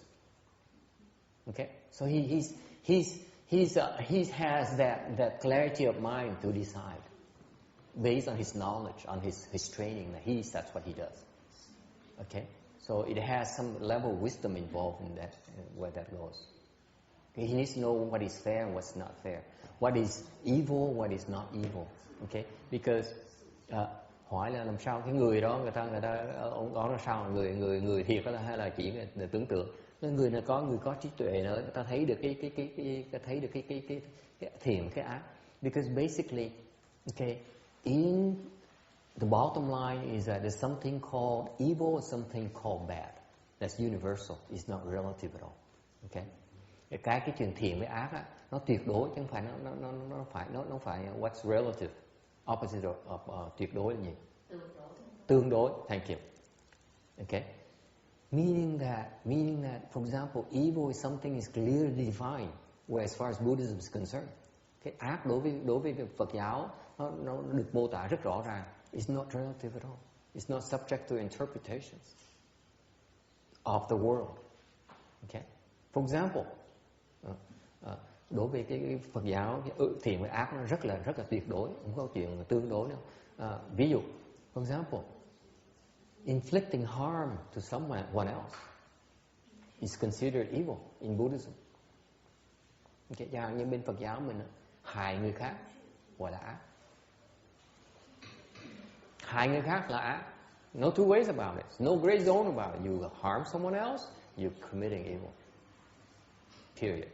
Okay? So he has that clarity of mind to decide based on his knowledge, on his training. That's what he does. Okay? So it has some level of wisdom involved in that, where that goes. Okay? He needs to know what is fair and what's not fair. What is evil, what is not evil. Okay? Because hỏi là làm sao cái người đó người ta ông đó là sao, người thiệt đó hay là chỉ là tưởng tượng. Người này người có trí tuệ nữa, người ta thấy được cái thiện cái ác. Because basically, okay, in the bottom line is that there's something called evil and something called bad. That's universal. It's not relative at all. Okay? Cái chuyện thiện với ác á, nó tuyệt đối chứ không phải nó phải what's relative. Opposite of tuyệt đối là gì? Tương đối. Thank you. Okay. Meaning that, for example, evil is something is clearly defined, where as far as Buddhism is concerned. Cái ác đối với Phật giáo nó được mô tả rất rõ ràng. It's not relative at all. It's not subject to interpretations of the world. Okay? For example, đối với cái Phật giáo, cái thiện với ác nó rất là tuyệt đối, không có chuyện tương đối đâu. Ví dụ, for example, inflicting harm to someone else is considered evil in Buddhism. Okay, chẳng hạn như bên Phật giáo mình hại người khác gọi là ác. Hại người khác là ác. No two ways about it. No gray zone about it. You harm someone else, you're committing evil. Period.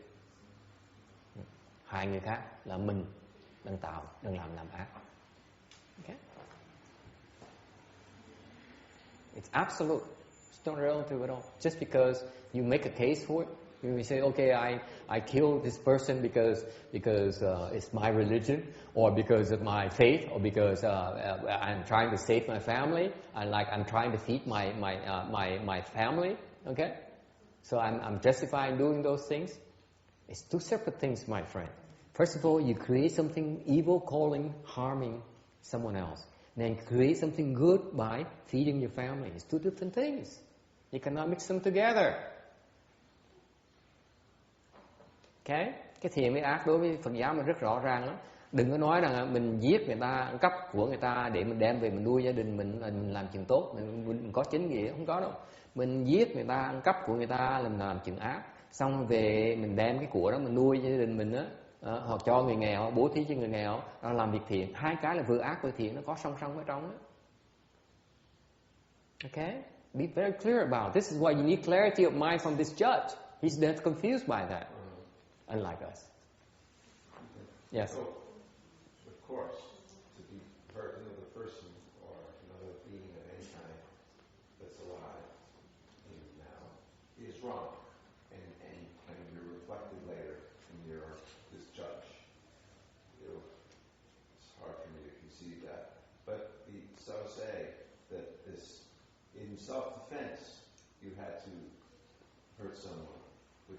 Hại người khác là mình đang làm ác. Okay? It's absolute. It's not relative at all. Just because you make a case for it, you say, okay, I killed this person because it's my religion, or because of my faith, or because I'm trying to save my family, and I'm trying to feed my family. Okay, so I'm justifying doing those things. It's two separate things, my friend. First of all, you create something evil, harming someone else. Then create something good by feeding your family. It's two different things. You cannot mix them together. Okay? Cái thiện với ác đối với Phật giáo mình rất rõ ràng lắm. Đừng có nói rằng mình giết người ta, ăn cắp của người ta để mình đem về mình nuôi gia đình mình làm chuyện tốt, mình có chính nghĩa, không có đâu. Mình giết người ta, ăn cắp của người ta là mình làm chuyện ác. Xong về mình đem cái của đó mình nuôi gia đình mình á, hoặc cho người nghèo, bố thí cho người nghèo, làm việc thiện. Hai cái là vừa ác vừa thiện, nó có song song ở trong đó. Okay? Be very clear about it. This is why you need clarity of mind from this judge. He's not confused by that, unlike us. Yes? So, of course, to be hurt another person or another being of any kind that's alive now is wrong. And can be reflected later in this judge. It's hard for me to conceive that. But the Sava say that in self-defense, you had to hurt someone.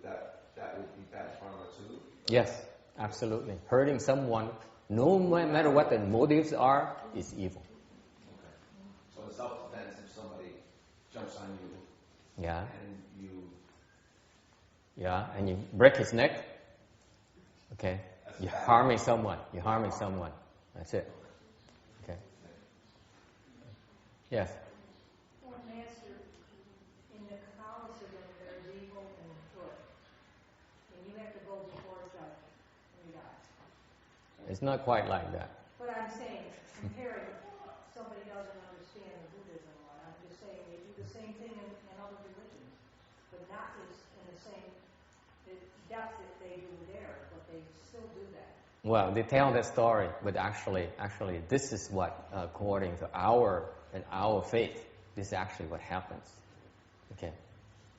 That would be bad karma too? Yes, absolutely. Hurting someone, no matter what the motives are, is evil. Okay. So in self-defense, if somebody jumps on you, and you break his neck, okay, you're harming someone. That's it. Okay. Yes. Master, in the Catholicism, there's evil and good, and you have to go before a judge when you die. It's not quite like that. But I'm saying, comparing, somebody doesn't understand the Buddhism one. I'm just saying they do the same thing in other religions, but not in the same depth that they do there, but they still do that. Well, they tell that story, but actually, this is what, according to our faith, this is actually what happens. Okay,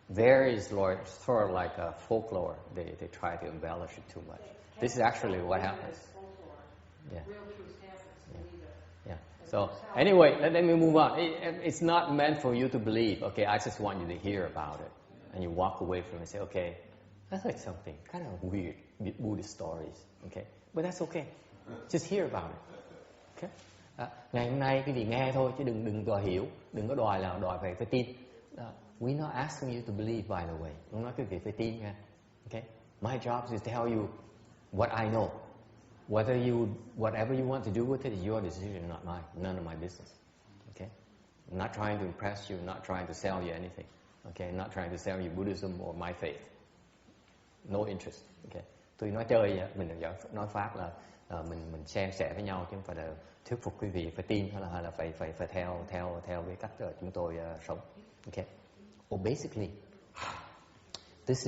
there is sort of like a folklore. They try to embellish it too much. This is actually what happens. Yeah. Real truth happens. Yeah. So anyway, let me move on. It's not meant for you to believe. Okay, I just want you to hear about it, and you walk away from it and say, okay, I heard something kind of weird Buddhist stories. Okay, but that's okay. Just hear about it. Okay. Ngày hôm nay cái gì nghe thôi chứ đừng đòi hiểu, đừng có đòi phải tin. We're not asking you to believe, by the way. Không nói cái việc phải tin nha. Okay. My job is to tell you what I know. Whatever you want to do with it is your decision, not mine. None of my business. Okay. I'm not trying to impress you. I'm not trying to sell you anything. Okay. I'm not trying to sell you Buddhism or my faith. No interest. Okay. Tôi nói chơi, mình nói pháp là mình san sẻ với nhau chứ không phải là thuyết phục quý vị phải tin hay là phải theo cái cách chúng tôi sống. Okay. Well, basically, this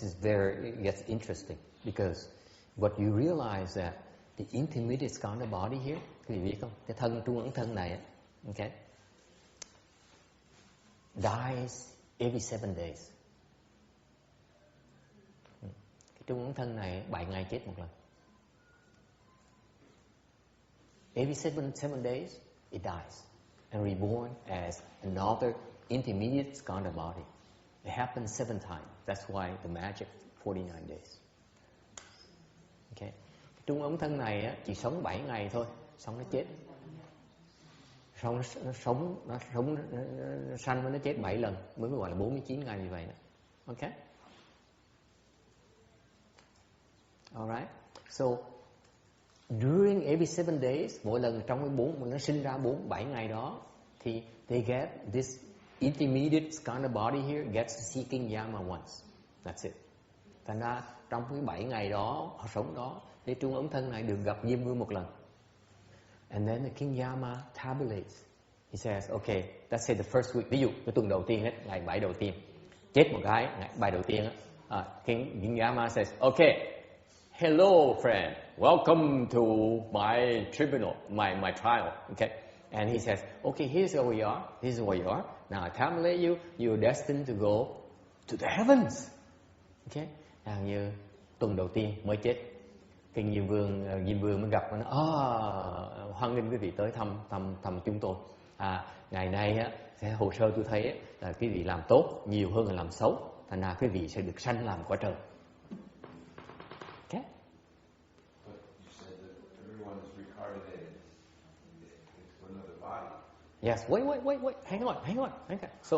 is very, it gets interesting because what you realize that the intermediate skandha body here, quý vị biết không? Cái thân trung ấn thân này, okay, dies every 7 days. Cái trung ấn thân này 7 ngày chết một lần. Every 7 days, it dies and reborn as another intermediate skandha body. It happens 7 times. That's why the magic 49 days. Okay. Trung ống thân này á, chỉ sống 7 ngày thôi, xong nó chết. Xong nó sanh với nó chết 7 lần mới gọi là 49 ngày như vậy đó. Okay. Alright. So during every 7 days, mỗi lần trong cái 4 nó sinh ra 7 ngày đó thì they get this intermediate skandha body here gets to see King Yama once. That's it. Thành ra trong cái 7 ngày đó họ sống đó, thì trung ống thân này được gặp Diêm Vương một lần. And then the King Yama tabulates. He says, okay, let's say the first week. Ví dụ cái tuần đầu tiên hết, ngày 7 đầu tiên, chết một cái, ngày 7 đầu tiên á, King Yama says, okay, hello friend, welcome to my tribunal, my trial. Okay, and he says, okay, here's where we are. This is where you are. Now I tabulate you. You're destined to go to the heavens. Okay, như tuần đầu tiên mới chết. King Diêm Vương mới gặp nó, hoan nghênh quý vị tới thăm chúng tôi. Ngày nay á, hồ sơ tôi thấy á, là quý vị làm tốt nhiều hơn là làm xấu, thành ra quý vị sẽ được sanh làm quả trời. Okay. But you said that everyone is reincarnated into another body. Yes. Wait. Hang on. Okay. So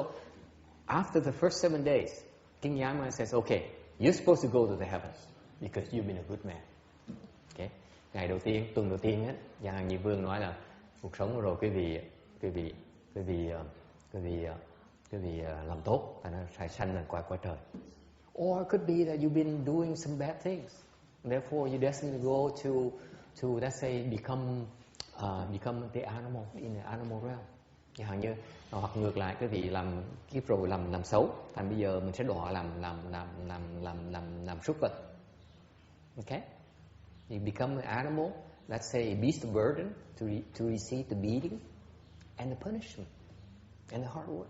after the first 7 days, King Yama says, okay, you're supposed to go to the heavens because you've been a good man. Okay. Ngày đầu tiên, tuần đầu tiên á, Giang Nhị Vương nói là cuộc sống rồi quý vị làm tốt, thành ra phải sanh làm quả trời. Or it could be that you've been doing some bad things, therefore you're destined to go to let's say become the animal in the animal realm. Chẳng hạn như hoặc ngược lại, quý vị làm kiếp rồi làm xấu, thành bây giờ mình sẽ đọa làm súc vật. Okay. You become an animal, let's say a beast of burden, to receive the beating and the punishment and the hard work.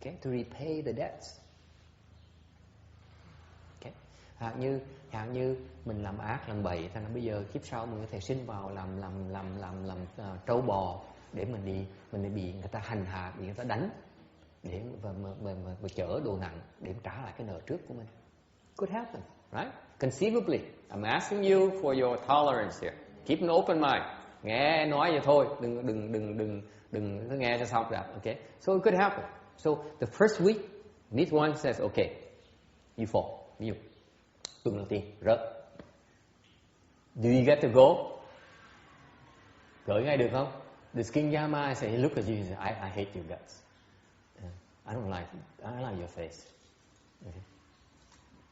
Okay, to repay the debts. Okay, hạn như mình làm ác làm bậy, thành ra bây giờ kiếp sau mình có thể sinh vào làm trâu bò để mình bị người ta hành hạ, bị người ta đánh, để và chở đồ nặng để trả lại cái nợ trước của mình. Could happen, right? Conceivably, I'm asking you for your tolerance here. Keep an open mind. Nghe nói vậy thôi, đừng cứ nghe cho xong đã. Okay, so it could happen. So the first week, this one says, okay, you fall. Ví dụ, tuần đầu tiên rớt. Do you get to go? Gửi ngay được không? The King Yama say, he look at you and say, I hate your guts. I don't like your face. Okay.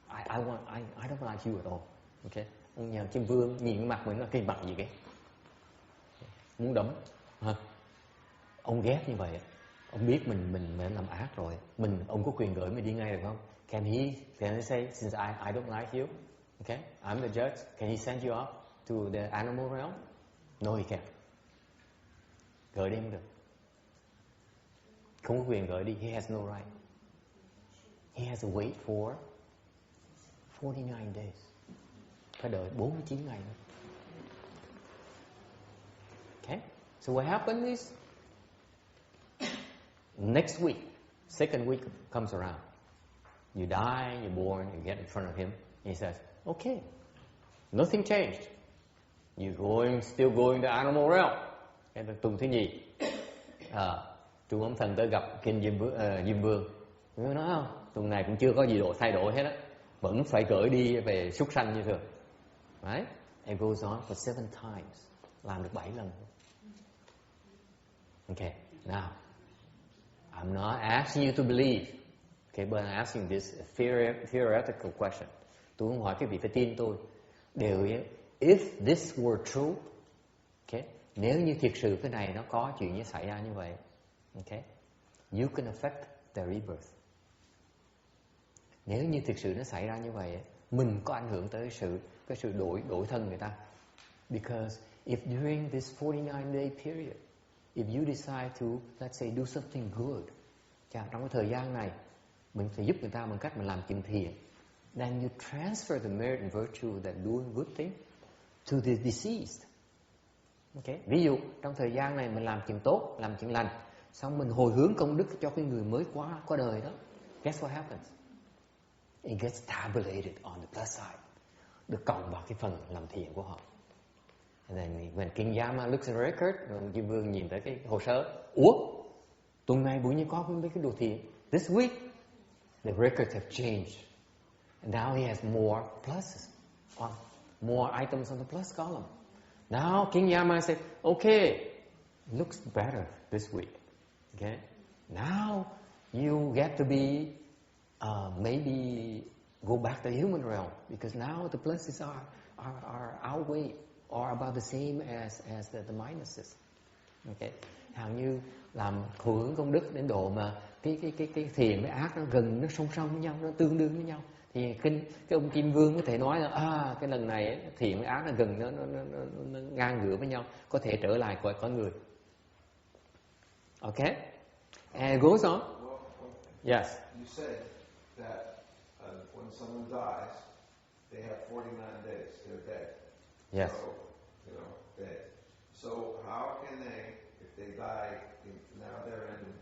I don't like you at all. Okay. Ông nhà Kim Vương nhìn cái mặt mình, nó cái mặt gì cái muốn đấm. Ông ghét như vậy. Ông biết mình làm ác rồi, ông có quyền gửi mình đi ngay được không? Can he say, since I don't like you, okay, I'm the judge, can he send you off to the animal realm? No, he can't. Gửi đi không được. Không có quyền gửi đi. He has no right. He has to wait for 49 days. Phải đợi 49 ngày nữa. Okay? So what happens is, next week, second week comes around. You die, you're born, you get in front of him. He says, okay, nothing changed. You're still going to animal realm. Cái tuần thứ nhì, Trung ống thần tới gặp Kinh Diêm Vương. Ngươi nói không? Tuần này cũng chưa có gì thay đổi hết á, vẫn phải gửi đi về súc sanh như thường. Right? It goes on for 7 times. Làm được 7 lần. Okay, now, I'm not asking you to believe. Okay, but I'm asking this theoretical question. Tôi không hỏi cái vị phải tin tôi. If this were true, okay, nếu như thiệt sự cái này nó có chuyện như xảy ra như vậy, okay, you can affect the rebirth. Nếu như thực sự nó xảy ra như vậy, mình có ảnh hưởng tới cái sự đổi thân người ta. Because if during this 49-day period, if you decide to, let's say, do something good, trong cái thời gian này, mình phải giúp người ta bằng cách mình làm chuyện thiện, then you transfer the merit and virtue that doing good thing to the deceased. Okay? Ví dụ, trong thời gian này mình làm chuyện tốt, làm chuyện lành, xong mình hồi hướng công đức cho cái người mới qua đời đó. Guess what happens? It gets tabulated on the plus side. Được cộng vào cái phần làm thiện của họ. And then when King Yama looks at the record, Kim Vương nhìn tới cái hồ sơ. Ủa? Tuần này bụi nhiên có mấy cái đồ thiện. This week, the records have changed. And now he has more pluses, more items on the plus column. Now King Yama said, okay, looks better this week. Okay? Now you get to be, maybe go back to the human realm. Because now the pluses are outweigh or about the same as the minuses. Okay? Hằng như làm hồi hướng công đức đến độ mà cái thiện với ác nó gần, nó song song với nhau, nó tương đương với nhau. Thì cái ông Kim Vương có thể nói là cái lần này thiện với ác nó gần, nó ngang ngửa với nhau, có thể trở lại cõi người. Okay? And it goes on. Yes. You said that when someone dies, they have 49 days. They're dead. Yes. So, dead. So how can they, if they die, now they're in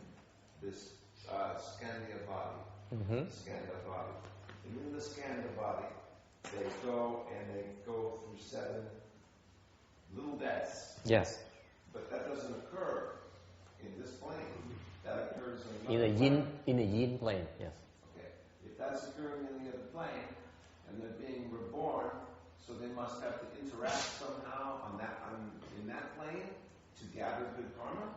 this Skandha body, Skandha body. And in the Skandha body, they go through 7 little deaths. Yes. But that doesn't occur in this plane. That occurs in the yin plane. Yes. Okay. If that's occurring in the other plane, and they're being reborn, so they must have to interact somehow in that plane to gather good karma.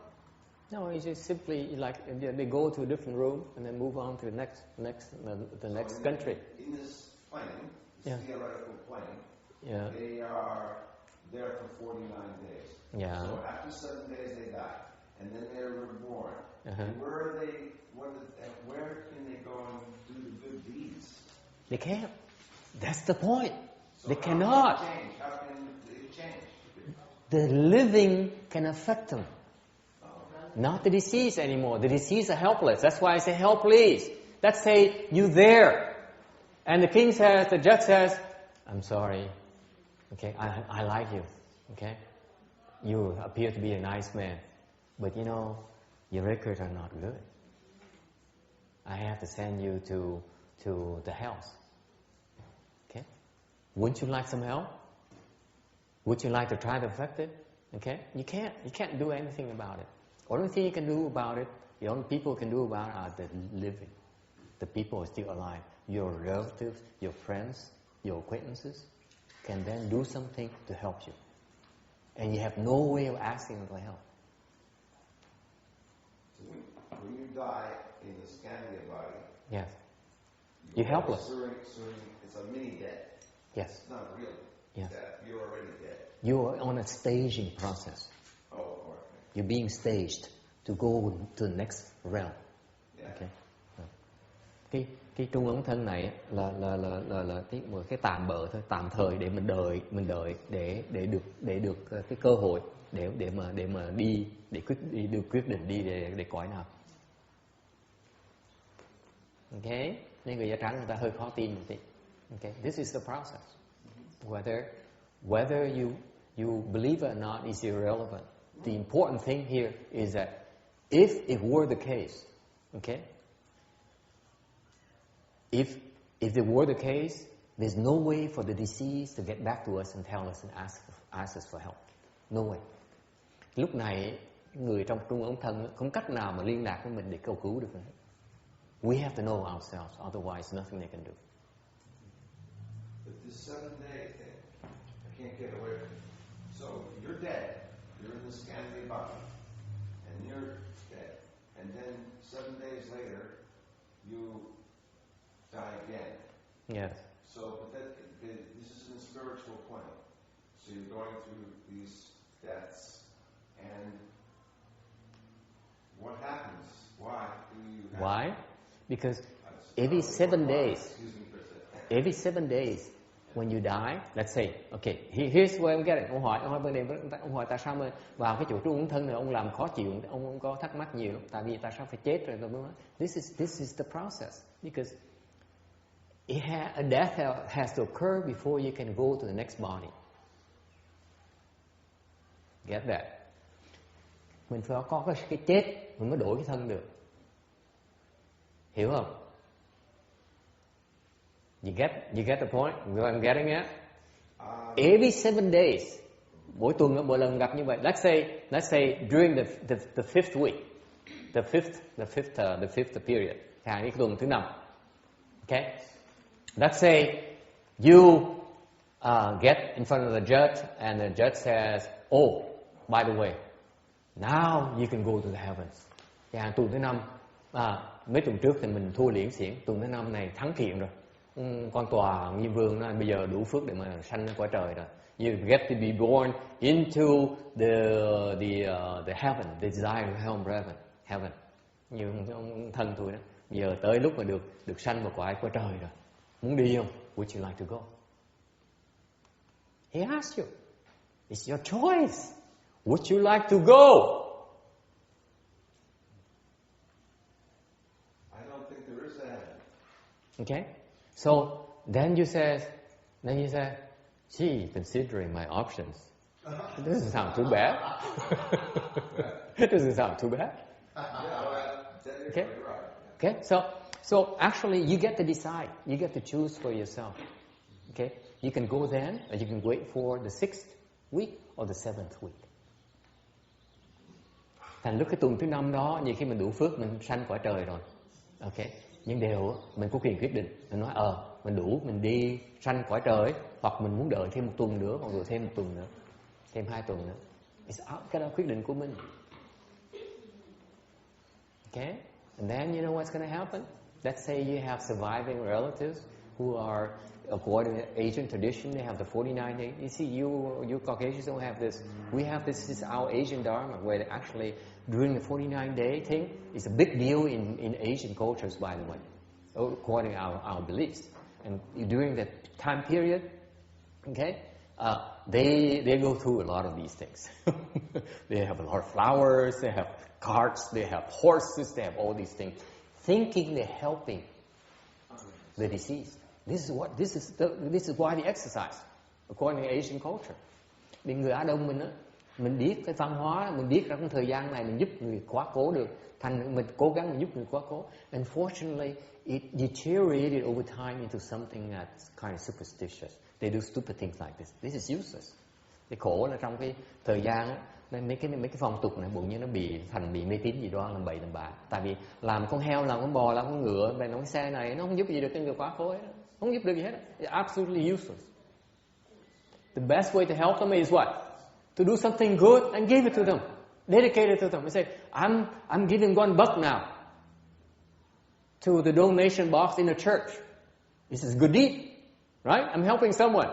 No, it's just simply like they go to a different room and then move on to the next country. In this plane, this theoretical plane, they are there for 49 days. Yeah. So after 7 days they die, and then they're reborn. And where can they go and do the good deeds? They can't. That's the point. So they cannot. How can they change? The living can affect them. Not the deceased anymore. The deceased are helpless. That's why I say help, please. Let's say you there. And the king says, the judge says, I'm sorry. Okay, I like you. Okay? You appear to be a nice man. But your records are not good. I have to send you to the house. Okay? Wouldn't you like some help? Would you like to try to affect it? Okay? You can't do anything about it. Only thing you can do about it, the only people can do about it are the living. The people are still alive. Your relatives, your friends, your acquaintances can then do something to help you. And you have no way of asking them for help. So when you die in the Skandha body, yes, you're helpless. It's a mini death. Yes. It's not really death. You're already dead. You're on a staging process. Oh, okay. You're being staged to go to the next realm. Yeah. Okay. Cái trung ấn thân này là cái tạm bợ thôi, tạm thời để mình đợi để được cái cơ hội để mà đi được quyết định đi để cõi nào. Okay, nên người da trắng người ta hơi khó tin một tí. Okay, this is the process. Whether you believe it or not is irrelevant. The important thing here is that if it were the case, okay. If it were the case, there's no way for the deceased to get back to us and tell us and ask us for help. No way. Lúc này người trong trung ấn thân không cách nào mà liên lạc với mình để cầu cứu được nữa. We have to know ourselves, otherwise nothing they can do. But this 7-day thing, I can't get away from it. So you're dead. You're in the Skandha body, and you're dead. And then 7 days later, you die again. Yes. So, but this is in the spiritual plane. So you're going through these deaths, and what happens? Why do you have... Why? Because every 7 days, every 7 days, when you die, let's say, okay, here's where I'm getting. Ông hỏi tại sao mà vào cái chỗ trung ấn thân này ông làm khó chịu, ông có thắc mắc nhiều, tại vì tại sao phải chết rồi tôi mới nói. This is the process, because a death has to occur before you can go to the next body. Get that? Mình phải có cái chết mình mới đổi cái thân được. Hiểu không? You get the point? I'm getting it? Every 7 days, mỗi tuần mỗi lần gặp như vậy. Let's say during the fifth week, the fifth period, cái tuần thứ 5. Okay? Let's say you get in front of the judge and the judge says, "Oh, by the way, now you can go to the heavens." Tuần thứ 5, mấy tuần trước thì mình thua liễn xiển, tuần thứ 5 này thắng kiện rồi. Con tòa Nghiêm Vương nói bây giờ đủ phước để mà sanh quả trời rồi. You get to be born into the heaven, the desired heaven. Như ông thân tôi đó. Bây giờ tới lúc mà được sanh vào quả trời rồi. Muốn đi không? Would you like to go? He asked you. It's your choice. Would you like to go? I don't think there is that. Okay? So then you say, gee, considering my options, it doesn't sound too bad. It doesn't sound too bad. Okay? Okay? So actually you get to decide. You get to choose for yourself. Okay? You can go then, or you can wait for the 6th week or the 7th week. Thành lúc cái tuần thứ 5 đó, nhiều khi mình đủ phước mình sanh quả trời rồi. Okay? Nhưng đều mình có quyền quyết định. Mình nói mình đủ, mình đi sanh quả trời, hoặc mình muốn đợi thêm một tuần nữa, hoặc đợi thêm một tuần nữa, thêm 2 tuần nữa. Cái đó quyết định của mình. Okay? And then you know what's going to happen? Let's say you have surviving relatives who are, according to Asian tradition, they have the 49 days. You see, you Caucasians don't have this. We have this. This is our Asian Dharma, where they actually, during the 49-day thing, it's a big deal in Asian cultures, by the way, according to our beliefs. And during that time period, okay, they go through a lot of these things. They have a lot of flowers, they have carts, they have horses, they have all these things, thinking they're helping the deceased. This is why they exercise, according to Asian culture. Vì người Á Đông mình á, mình biết cái văn hóa, mình biết rằng trong thời gian này mình giúp người quá cố được, thành mình cố gắng mình giúp người quá cố. Unfortunately, it deteriorated over time into something that's kind of superstitious. They do stupid things like this. This is useless. Cái khổ là trong cái thời gian á, mấy cái phong tục này bụng như nó bị mê tín gì đó, làm bậy làm bạ. Tại vì làm con heo, làm con bò, làm con ngựa, về cái xe này nó không giúp gì được cái người quá cố ấy. Không giúp được gì hết. It's absolutely useless. The best way to help them is what? To do something good and give it to them. Dedicate it to them. We say, I'm giving $1 now to the donation box in the church. This is a good deed, right? I'm helping someone.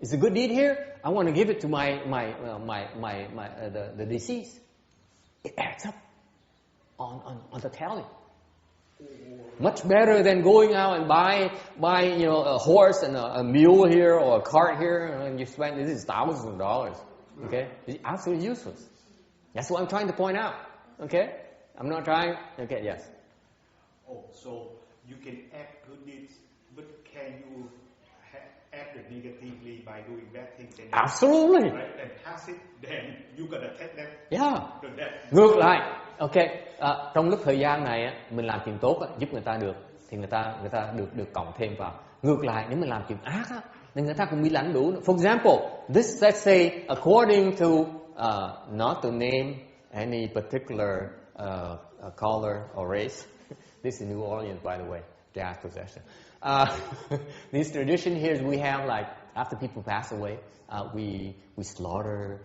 It's a good deed here. I want to give it to the deceased. It adds up on the tally. Much better than going out and buy a horse and a mule here or a cart here, and you spend this is thousands of dollars. Okay, it's absolutely useless. That's what I'm trying to point out. Okay, I'm not trying. Okay, yes. Oh, so you can add good deeds, but can you add it negatively by doing bad things? Absolutely. Right, and pass it, then you gotta take that. Yeah. Ngược lại. Okay, trong lúc thời gian này mình làm chuyện tốt giúp người ta được thì người ta được cộng thêm vào. Ngược lại nếu mình làm chuyện ác thì người ta cũng bị lãnh đủ. For example, let's say according to not to name any particular color or race. This is New Orleans, by the way, jazz possession. This tradition here is we have like after people pass away, we slaughter.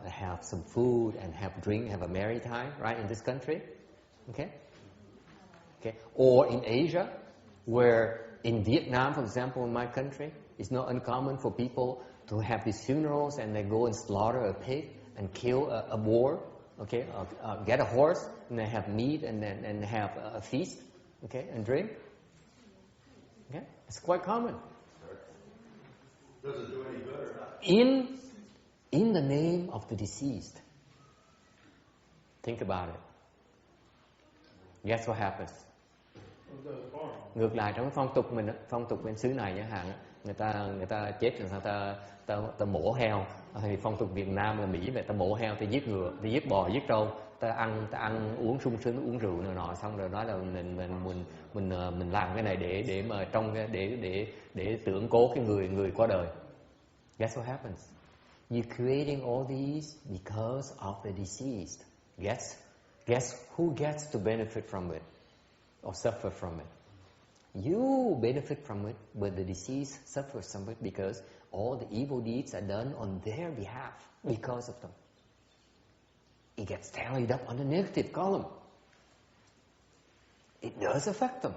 Have some food and have a drink, have a merry time, right, in this country, okay? Or in Asia, where in Vietnam, for example, in my country, it's not uncommon for people to have these funerals and they go and slaughter a pig and kill a boar, okay? Get a horse and they have meat and have a feast, okay, and drink. Okay, it's quite common. Does it do any good or not? In the name of the deceased. Think about it. Guess what happens? Ngược lại trong cái phong tục mình, phong tục bên xứ này chẳng hạn, người ta chết rồi ta mổ heo, thì phong tục Việt Nam là Mỹ vậy, ta mổ heo, ta giết ngựa, ta giết bò, giết trâu, ta ăn uống sung sướng, uống rượu này nọ, xong rồi nói là mình làm cái này để mà trong cái để tưởng cố cái người qua đời. Guess what happens? You're creating all these because of the deceased. Guess who gets to benefit from it or suffer from it? You benefit from it, but the deceased suffers from it because all the evil deeds are done on their behalf because of them. It gets tallied up on the negative column. It does affect them.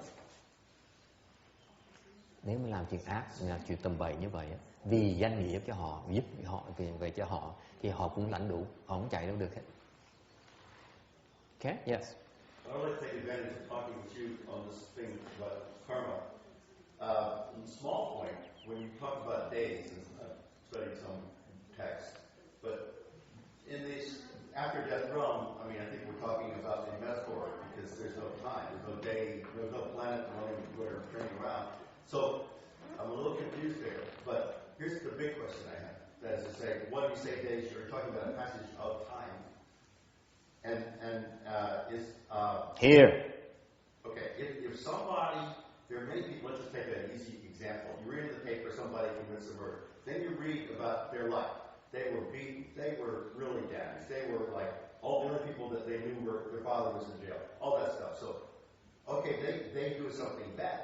Nếu mà làm chuyện ác, làm chuyện tầm bậy như vậy, vì danh nghĩa cho họ, giúp họ, về cho họ, thì họ cũng lãnh đủ, họ không chạy đâu được hết. Okay? Yes. I would like to take advantage of talking with you on this thing about karma. In small point, when you talk about days, and I've studied some text, but in these after-death realm, I mean, I think we're talking about a metaphor because there's no time, there's no day, there's no planet turning around. So I'm a little confused there. But here's the big question I have. That is to say, when you say days, you're talking about a passage of time. And is here. Okay, if somebody, there may be, let's just take an easy example. You read in the paper somebody commits a murder. Then you read about their life. They were beaten, they were really damaged. They were like, all the other people that they knew were, their father was in jail. All that stuff. So, okay, they do something bad.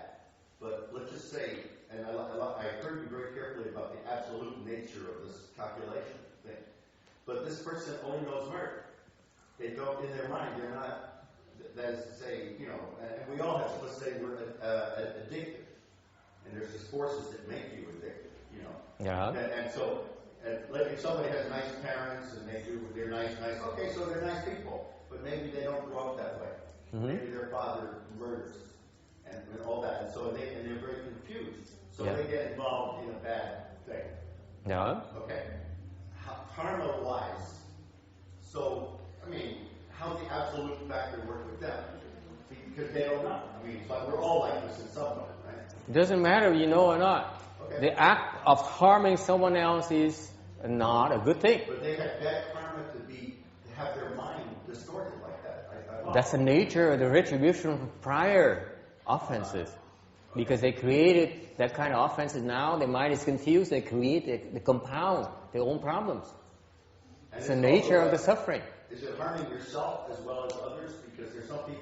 But let's just say, and I heard you very carefully about the absolute nature of this calculation thing. But this person only knows murder. They don't, in their mind, they're not, that is to say, you know, and we all have, let's say we're addicted. And there's just forces that make you addicted, you know. Yeah. And so, if somebody has nice parents and they're nice, okay, so they're nice people. But maybe they don't grow up that way. Mm-hmm. Maybe their father murders. And all that, and so they're very confused. So they get involved in a bad thing. Yeah. Okay. Karma-wise, so I mean, how's the absolute factor work with them? Because they don't know. I mean, it's like we're all like this in some way, right? It doesn't matter if you know or not. Okay. The act of harming someone else is not a good thing. But they have bad karma to have their mind distorted like that. That's the nature of the retribution of prior offenses, because they created that kind of offenses. Now their mind is confused. They create, they compound their own problems. It's the nature of the suffering. Is it harming yourself as well as others? Because there's some things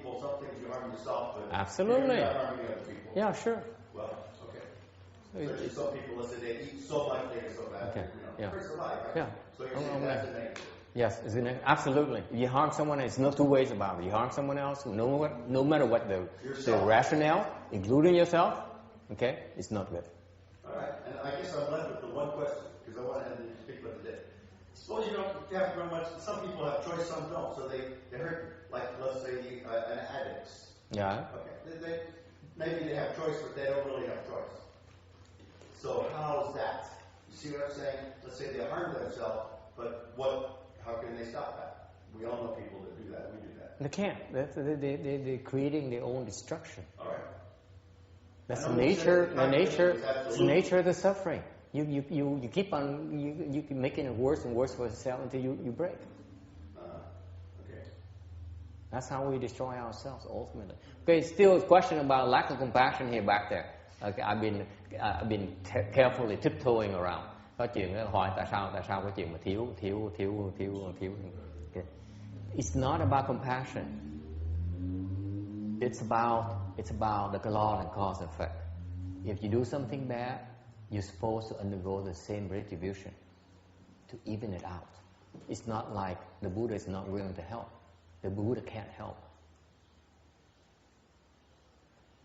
you harm yourself, but absolutely. You're not harming other people. Yeah, sure. Well, okay. Especially some people, let's say they eat so much, they get so bad. Okay. You know, first of all, right? Yeah. So you're saying that's a negative. Yes, absolutely. If you harm someone, there's no two ways about it. You harm someone else, no matter what the rationale, including yourself, okay, it's not good. All right, and I guess I'm left with the one question, because I want to end the speak about today. Suppose you don't have very much, some people have choice, some don't, so they hurt, like, let's say, an addict. Yeah. Okay, maybe they have choice, but they don't really have choice. So how's that? You see what I'm saying? Let's say they harm themselves, but how can they stop that? We all know people that do that. We do that. They can't. They're creating their own destruction. All right. That's the nature of the suffering. You keep on you keep making it worse and worse for yourself until you break. Okay. That's how we destroy ourselves ultimately. Okay, still a question about lack of compassion here back there. Okay, I've been carefully tiptoeing around. Có chuyện hỏi tại sao cái chuyện mà thiếu. Okay. It's not about compassion. It's about the law and cause and effect. If you do something bad, you're supposed to undergo the same retribution to even it out. It's not like the Buddha is not willing to help. The Buddha can't help.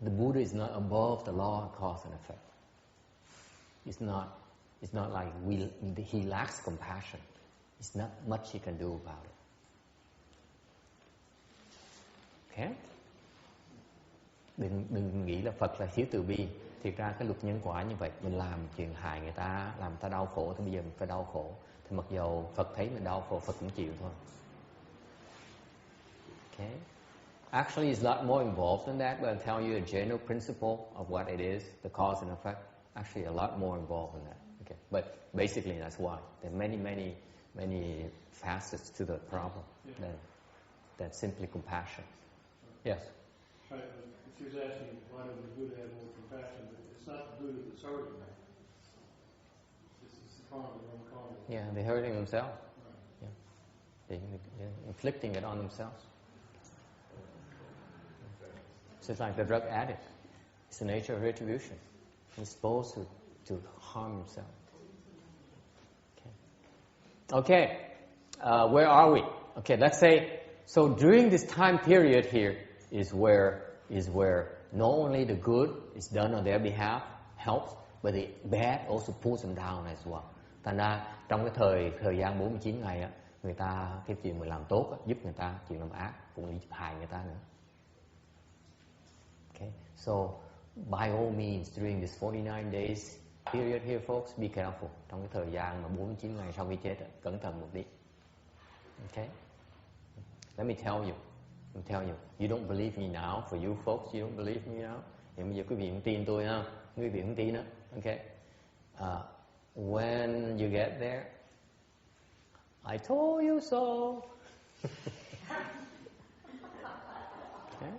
The Buddha is not above the law and cause and effect. It's not like he lacks compassion. There's not much he can do about it. Okay? Đừng nghĩ là Phật là thiếu từ bi. Thiệt ra cái luật nhân quả như vậy, mình làm chuyện hại người ta, làm người ta đau khổ, thì bây giờ mình phải đau khổ. Thì mặc dầu Phật thấy mình đau khổ, Phật cũng chịu thôi. Okay? Actually, it's a lot more involved than that, but I'll tell you a general principle of what it is, the cause and effect. Actually, a lot more involved in that. Okay, but basically that's why there are many facets to the problem than simply compassion. Yes. Right. She was asking why does the Buddha have more compassion? But it's not the Buddha that's hurting them. It's the karma, their own karma. Yeah, they're hurting themselves. Right. Yeah, they're inflicting it on themselves. It's just like the drug addict. It's the nature of retribution. He's supposed to harm himself. Okay, where are we? Okay, let's say, so during this time period here is where not only the good is done on their behalf, helps, but the bad also pulls them down as well. Thành ra trong cái thời gian 49 ngày á, người ta cái chuyện mình làm tốt á, giúp người ta, chuyện làm ác cũng hại người ta nữa. Okay, so by all means during this 49 days period here, folks, be careful. Trong cái thời gian mà 49 ngày sau khi chết, cẩn thận một tí. Okay? Let me tell you. You don't believe me now. For you folks, you don't believe me now. Thì bây giờ quý vị không tin tôi ha. Quý vị không tin á. Okay? When you get there, I told you so. Okay?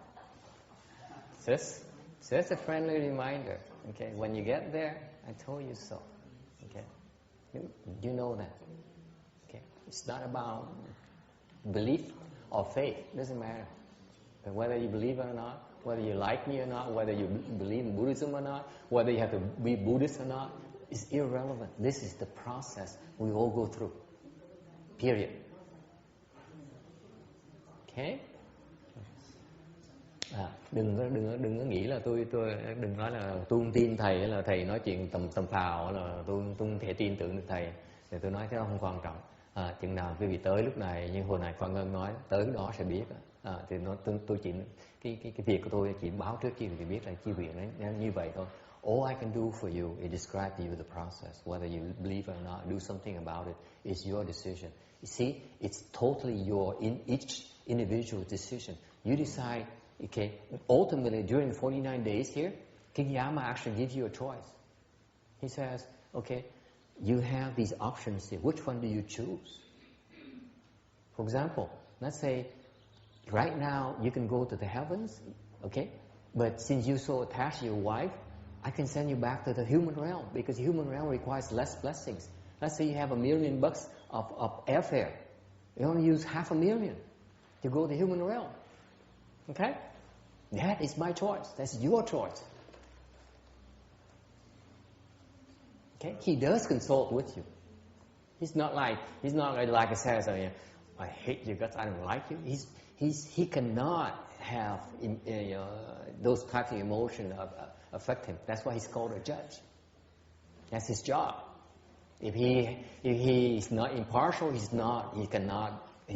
Just a friendly reminder. Okay? When you get there, I told you so. Okay? You know that. Okay? It's not about belief or faith. It doesn't matter. But whether you believe it or not, whether you like me or not, whether you believe in Buddhism or not, whether you have to be Buddhist or not, is irrelevant. This is the process we all go through. Period. Okay? Đừng có nghĩ là tôi đừng nói là tôi không tin thầy, là thầy nói chuyện tầm phào, là tôi không thể tin tưởng được thầy. Thì tôi nói cái đó không quan trọng. Chừng nào quý vị tới lúc này, như hồi này Khoa Ngân nói, tới đó sẽ biết. Thì tôi chỉ cái việc của tôi chỉ báo trước chi vị biết là chi vị nó như vậy thôi. All I can do for you is describe to you the process. Whether you believe or not, do something about it. It's your decision. You see, it's totally each individual decision. You decide. Okay, ultimately during the 49 days here, King Yama actually gives you a choice. He says, okay, you have these options here. Which one do you choose? For example, let's say right now you can go to the heavens, okay? But since you're so attached to your wife, I can send you back to the human realm because the human realm requires less blessings. Let's say you have $1 million of airfare. You only use $500,000 to go to the human realm. Okay? That is my choice. That's your choice. Okay? He does consult with you. He's not like he says, I hate you because I don't like you. He cannot have those types of emotions affect him. That's why he's called a judge. That's his job. If he is not impartial, he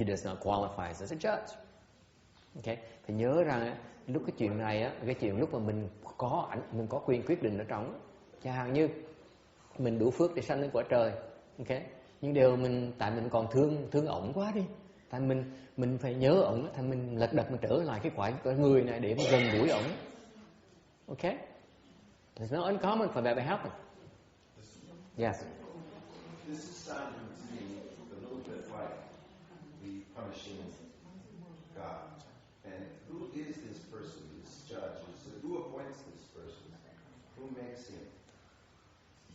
does not qualify as a judge. Okay? Phải nhớ rằng lúc cái chuyện này á, cái chuyện lúc mà mình có quyền quyết định ở trong, chẳng hạn như mình đủ phước để sanh lên cõi trời, okay? Nhưng tại mình còn thương ổng quá đi, tại mình phải nhớ ổng, tại mình lật đật mình trở lại cái cõi người này để mà gần gũi ổng, okay? It's not uncommon for that to happen. Yes. This is sounding to me a little bit like the punishing God. And who is this person, this judge? Who appoints this person? Who makes him?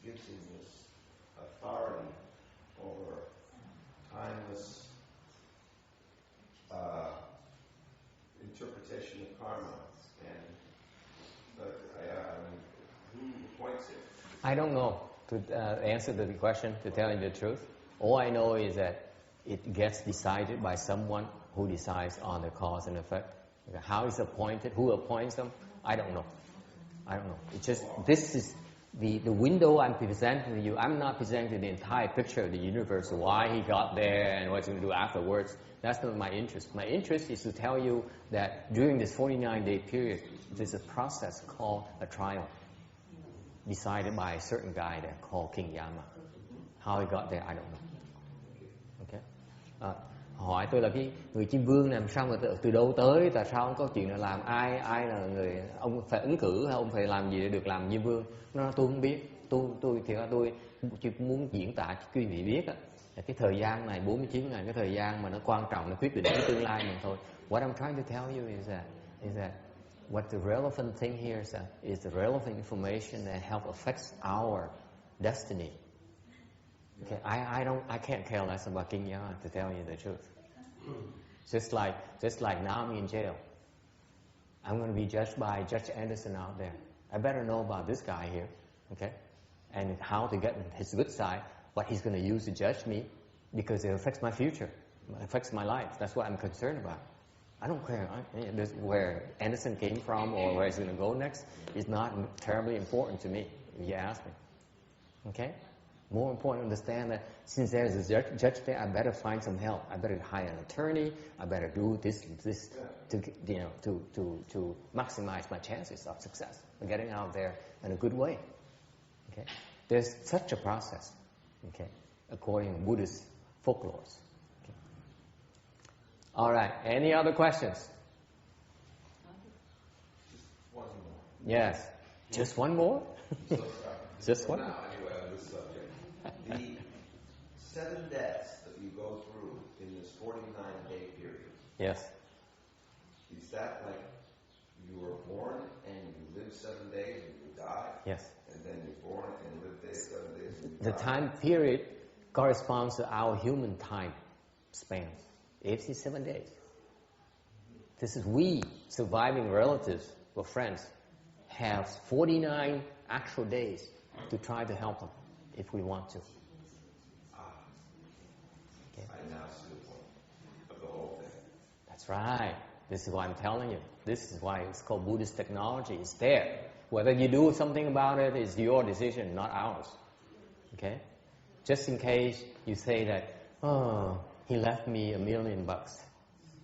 Gives him this authority over timeless interpretation of karma. And who appoints it? I don't know. To answer the question, to tell you the truth, all I know is that it gets decided by someone who decides on the cause and effect. How it's appointed, who appoints them, I don't know. It's just, this is the window I'm presenting to you. I'm not presenting the entire picture of the universe, why he got there and what he's going to do afterwards. That's not my interest. My interest is to tell you that during this 49-day period, there's a process called a trial, decided by a certain guy there called King Yama. How he got there, I don't know. Okay? hỏi tôi là cái người chim vương làm sao mà từ đâu tới, tại sao không có chuyện là làm, ai là người, ông phải ứng cử hay ông phải làm gì để được làm chim vương? Nó tôi không biết, tôi thì tôi chỉ muốn diễn tả cho quý vị biết á, là cái thời gian này 49 ngày, cái thời gian mà nó quan trọng, nó quyết định cái tương lai mình thôi. What I'm trying to tell you is that what the relevant thing here is the relevant information that help affects our destiny. Okay, I can't care less about King Yama, to tell you the truth. Just like now I'm in jail. I'm going to be judged by Judge Anderson out there. I better know about this guy here, okay? And how to get his good side, what he's going to use to judge me, because it affects my future, it affects my life. That's what I'm concerned about. I don't care where Anderson came from or where he's going to go next. It's not terribly important to me, if you ask me. Okay? More important to understand that since there's a judge there, I better find some help. I better hire an attorney. I better do this to maximize my chances of success, of getting out there in a good way. Okay? There's such a process, okay, according to Buddhist folklore. Okay. All right. Any other questions? Just one more. Yes. Just one more? Just one? Now, anyway, on this subject. The 7 deaths that you go through in this 49-day period. Yes. Is that like you were born and you live 7 days and you die? Yes. And then you're born and live 7 days and you The die? time period corresponds to our human time span. 87 days. This is we, surviving relatives or friends, have 49 actual days to try to help them if we want to. Okay. I now see the point of the whole thing. That's right. This is why I'm telling you. This is why it's called Buddhist technology. It's there. Whether you do something about it is your decision, not ours. Okay? Just in case you say that, oh, he left me $1 million.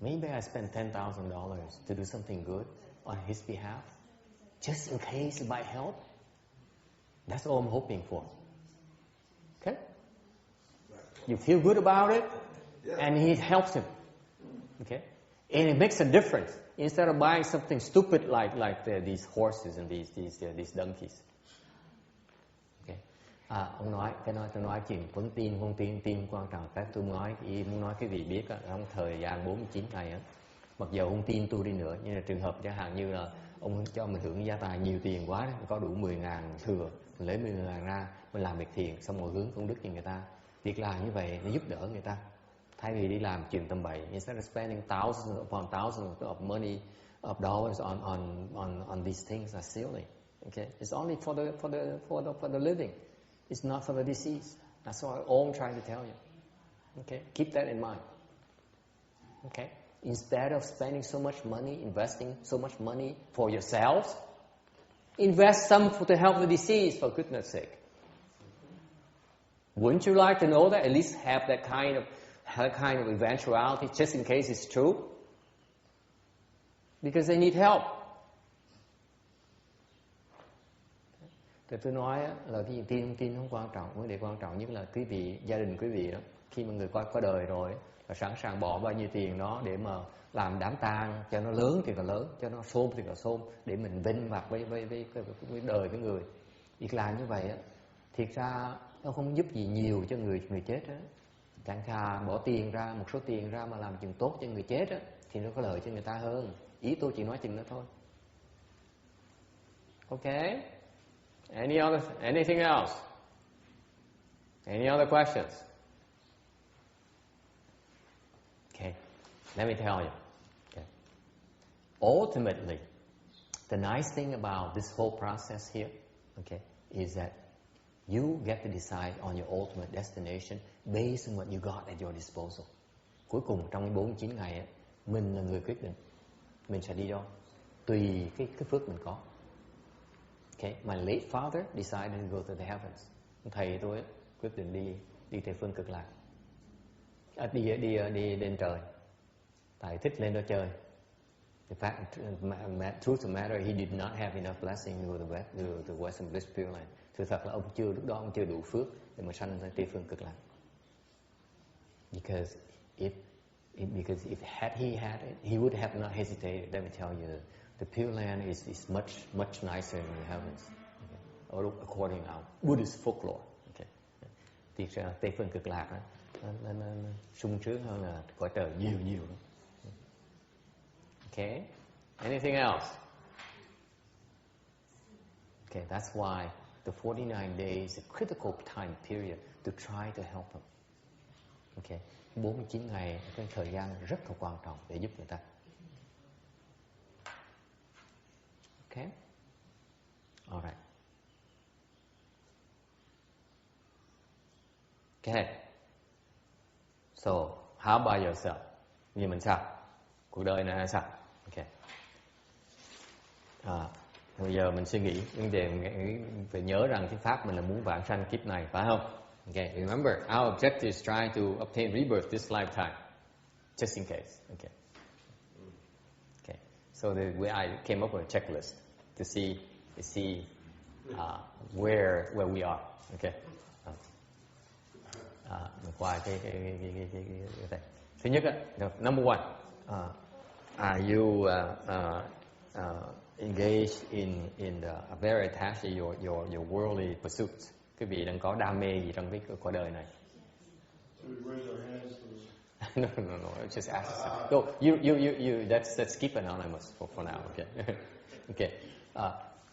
Maybe I spent $10,000 to do something good on his behalf. Just in case it might help. That's all I'm hoping for. Okay? You feel good about it, and it helps him. Okay? And it makes a difference. Instead of buying something stupid like these horses and these donkeys. Okay? Ông nói, tôi nói chuyện vẫn tin quan trọng. Cái tôi muốn nói quý vị biết trong thời gian 49 ngày á, mặc dù không tin tôi đi nữa, nhưng là trường hợp chẳng hạn như là ông cho mình hưởng gia tài nhiều tiền quá, có đủ 10.000 thừa, mình lấy 10.000 ra, mình làm việc thiện, xong rồi hướng công đức cho người ta. Việc làm như vậy nó giúp đỡ người ta. Thay vì đi làm chuyện tầm bậy, instead of spending thousands upon thousands of money, of dollars on these things are silly. Okay, it's only for the living. It's not for the disease. That's all I'm trying to tell you. Okay, keep that in mind. Okay, instead of spending so much money, investing so much money for yourselves, invest some to help the disease, for goodness sake. Wouldn't you like to know that? At least have that kind of eventuality, just in case it's true. Because they need help. Thì tôi nói là cái tin không quan trọng, vấn đề quan trọng nhất là quý vị, gia đình quý vị đó, khi mà người qua đời rồi là sẵn sàng bỏ bao nhiêu tiền đó để mà làm đám tang cho nó lớn thì là lớn, cho nó xôm thì là xôm, để mình vinh mặt với đời với người. Việc làm như vậy á, thiệt ra nó không giúp gì nhiều cho người chết á. Chẳng thà bỏ tiền ra, một số tiền ra mà làm chuyện tốt cho người chết á, thì nó có lợi cho người ta hơn. Ý tôi chỉ nói chừng đó thôi. Okay? Anything else? Any other questions? Okay, let me tell you. Okay. Ultimately, the nice thing about this whole process here, okay, is that you get to decide on your ultimate destination based on what you got at your disposal. Cuối cùng trong 49 ngày ấy, mình là người quyết định mình sẽ đi đâu, tùy cái phước mình có. Okay, my late father decided to go to the heavens. Thầy tôi ấy, quyết định đi Tây phương cực lạc. Đi lên trời. Thầy thích lên đó chơi. In fact, truth of the matter, he did not have enough blessing to go to Western Bliss Pureland. Sự thật là lúc đó ông chưa đủ phước để mà sanh ra Tây phương cực lạc. Because Because if he had it, he would have not hesitated. Let me tell you, the Pure Land is much nicer in the heavens, okay? According to our Buddhist folklore. Okay. Thì ra Tây phương cực lạc đó, nó sung sướng hơn là cõi trời nhiều. Okay. Anything else? Okay, that's why the 49 days is a critical time period to try to help them. Okay. 49 ngày là cái thời gian rất là quan trọng để giúp người ta. Okay? Alright. Okay. So, how about yourself? Như mình sao? Cuộc đời này là sao? Okay. Bây giờ mình suy nghĩ vấn đề, phải nhớ rằng cái pháp mình là muốn vãng sanh kiếp này, phải không? Okay, remember, our objective is trying to obtain rebirth this lifetime, just in case. Okay. So I came up with a checklist to see where we are. Okay. Qua cái thứ nhất number one, are you engaged in very attached to your worldly pursuits? Quý vị đang có đam mê gì trong cái cuộc đời này? No, it's just ask. No, you. Let's keep anonymous for now. Okay. Okay.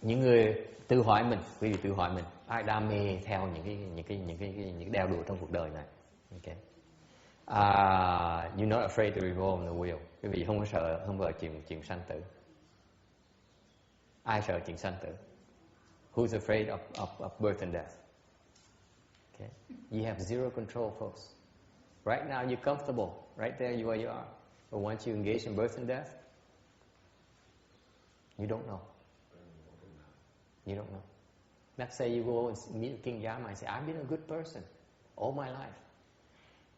Những người tự hỏi mình, quý vị tự hỏi mình, ai đam mê theo những đeo đuổi trong cuộc đời này? Okay. You're not afraid to reborn the wheel. Quý vị không sợ chuyện sanh tử. Ai sợ chuyện sanh tử? Who's afraid of birth and death? Okay. You have zero control, folks. Right now you're comfortable. Right there where you are. But once you engage in birth and death, you don't know. You don't know. Let's say you go and meet King Yama and say, I've been a good person all my life.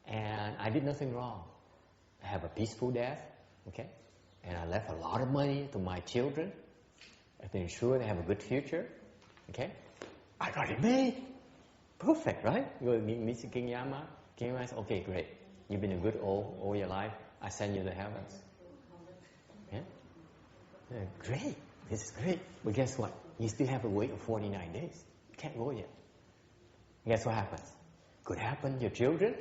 And I did nothing wrong. I have a peaceful death. Okay. And I left a lot of money to my children to ensure they have a good future. Okay. I got it made. Perfect, right? You go meet King Yama. King Yama says, okay, great. You've been a good all your life. I send you to heavens. Yeah? Great. This is great. But guess what? You still have to wait for 49 days. You can't go yet. Guess what happens? Could happen your children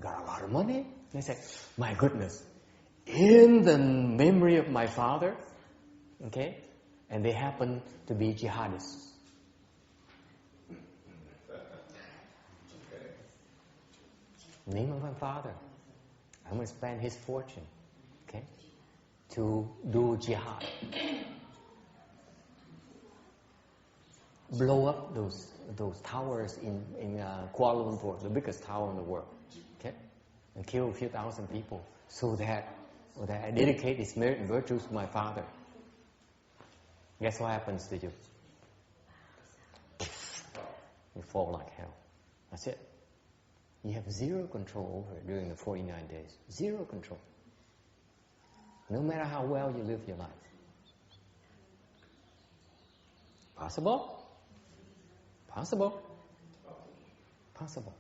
got a lot of money. They say, my goodness, in the memory of my father, okay, and they happen to be jihadists. Name of my father. I'm going to spend his fortune, okay, to do jihad. Blow up those towers in Kuala Lumpur, the biggest tower in the world, okay, and kill a few thousand people, so that I dedicate his merit and virtues to my father. Guess what happens to you? You fall like hell. That's it. You have zero control over it during the 49 days. Zero control. No matter how well you live your life. Possible? Possible. Possible.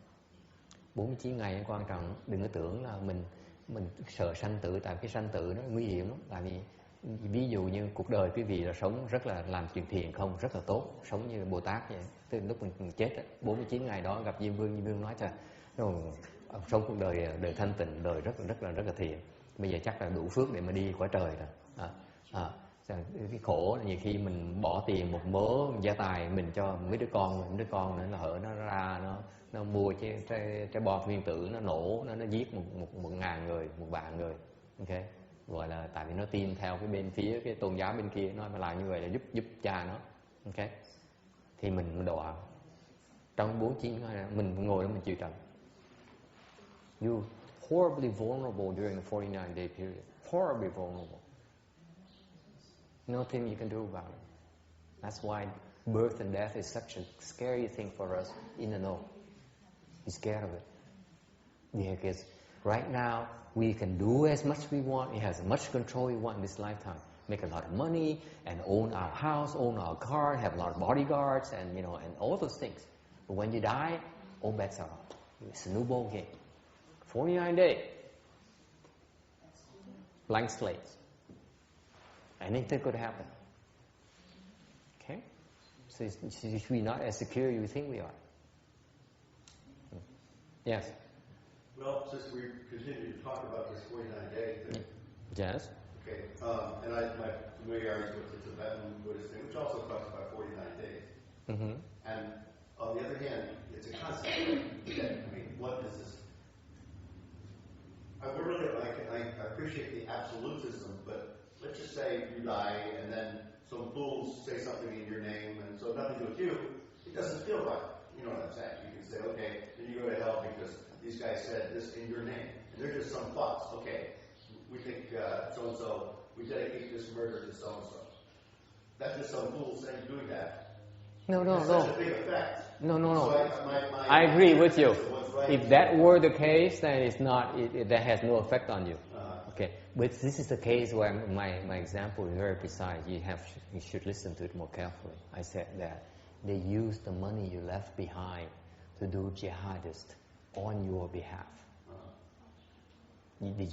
49 ngày quan trọng. Đừng có tưởng là mình sợ sanh tử, tại cái sanh tử nó nguy hiểm lắm. Tại vì ví dụ như cuộc đời quý vị là sống rất là làm chuyện thiện không, rất là tốt, sống như Bồ Tát vậy. Từ lúc mình chết 49 ngày đó gặp Diêm Vương nói cho sống cuộc đời thanh tịnh, đời rất là thiện. Bây giờ chắc là đủ phước để mà đi cõi trời rồi. Cái khổ là nhiều khi mình bỏ tiền một mớ gia tài mình cho mấy đứa con nữa là hở nó ra nó mua trái bom nguyên tử, nó nổ, nó giết một ngàn người, một vạn người. Ok, gọi là tại vì nó tin theo cái bên phía cái tôn giáo bên kia, nó phải làm như vậy là giúp cha nó. Ok, thì mình đọa trong 49 ngày mình ngồi đó mình chịu trận. You horribly vulnerable during the 49-day period. Horribly vulnerable. Nothing you can do about it. That's why birth and death is such a scary thing for us in the know. We're scared of it. Because right now, we can do as much as we want. We have as much control we want in this lifetime. Make a lot of money, and own our house, own our car, have a lot of bodyguards, and and all those things. But when you die, all bets are off. It's a new ball game. 49 days. blank slates. Anything could happen. Okay? So we're not as secure as you think we are. Yes? Well, since we continue to talk about this 49-day thing. Yes? Okay, and my familiarity with the Tibetan Buddhist thing, which also talks about 49 days. Mm-hmm. And on the other hand, it's a concept. I mean, what is this? I appreciate the absolutism, but let's just say you die and then some fools say something in your name, and so nothing to do with you. It doesn't feel right. You know what I'm saying? You can say, okay, then you go to hell because these guys said this in your name. And they're just some thoughts. Okay, we think so-and-so, we dedicate this murder to so-and-so. That's just some fool saying doing that. No. Such a big effect. No. So I agree with you. Right. If that were the case, then it's not. That has no effect on you. Okay, but this is the case where my example is very precise. You should listen to it more carefully. I said that they use the money you left behind to do jihadist on your behalf. Did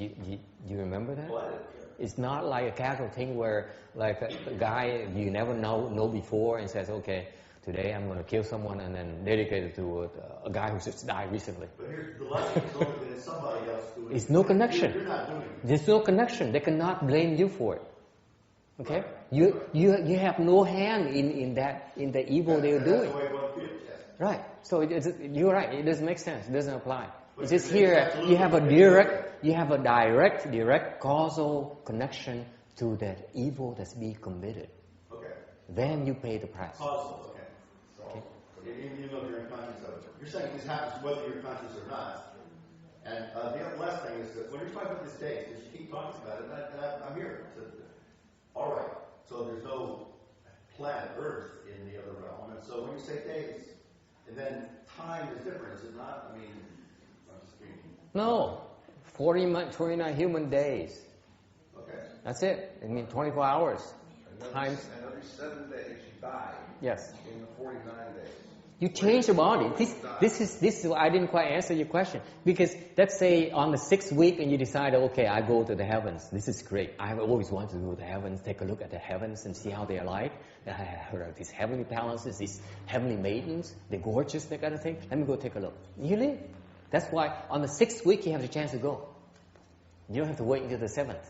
you remember that? What? It's not like a casual thing where like a guy you never know before and says, okay, today I'm going to kill someone and then dedicate it to a guy who just died recently. But here's the logic is only that it's somebody else doing it. It's no connection. You're not doing it. There's no connection. They cannot blame you for it. Okay? You have no hand in the evil they're doing. That's the way one feels, yes. Right. So you're right. It doesn't make sense. It doesn't apply. It's just here you have a direct causal connection to that evil that's being committed. Okay. Then you pay the price. Causal, okay. So, even though you're unconscious of it. You're saying this happens whether you're conscious or not. And the last thing is that when you're talking about this day, because you keep talking about it, and I'm here. So, all right. So there's no planet Earth in the other realm. And so when you say days, and then time is different, is it not? I mean, I'm just being... No. 49 human days. Okay. That's it. I mean 24 hours. Times. And every 7 days you die. Yes. In the 49 days. You change your body. This is I didn't quite answer your question. Because let's say on the 6th week and you decide, okay, I go to the heavens. This is great. I've always wanted to go to the heavens, take a look at the heavens and see how they are like. I heard of these heavenly palaces, these heavenly maidens, they're gorgeous, that kind of thing. Let me go take a look. You leave. That's why on the 6th week you have the chance to go. You don't have to wait until the 7th.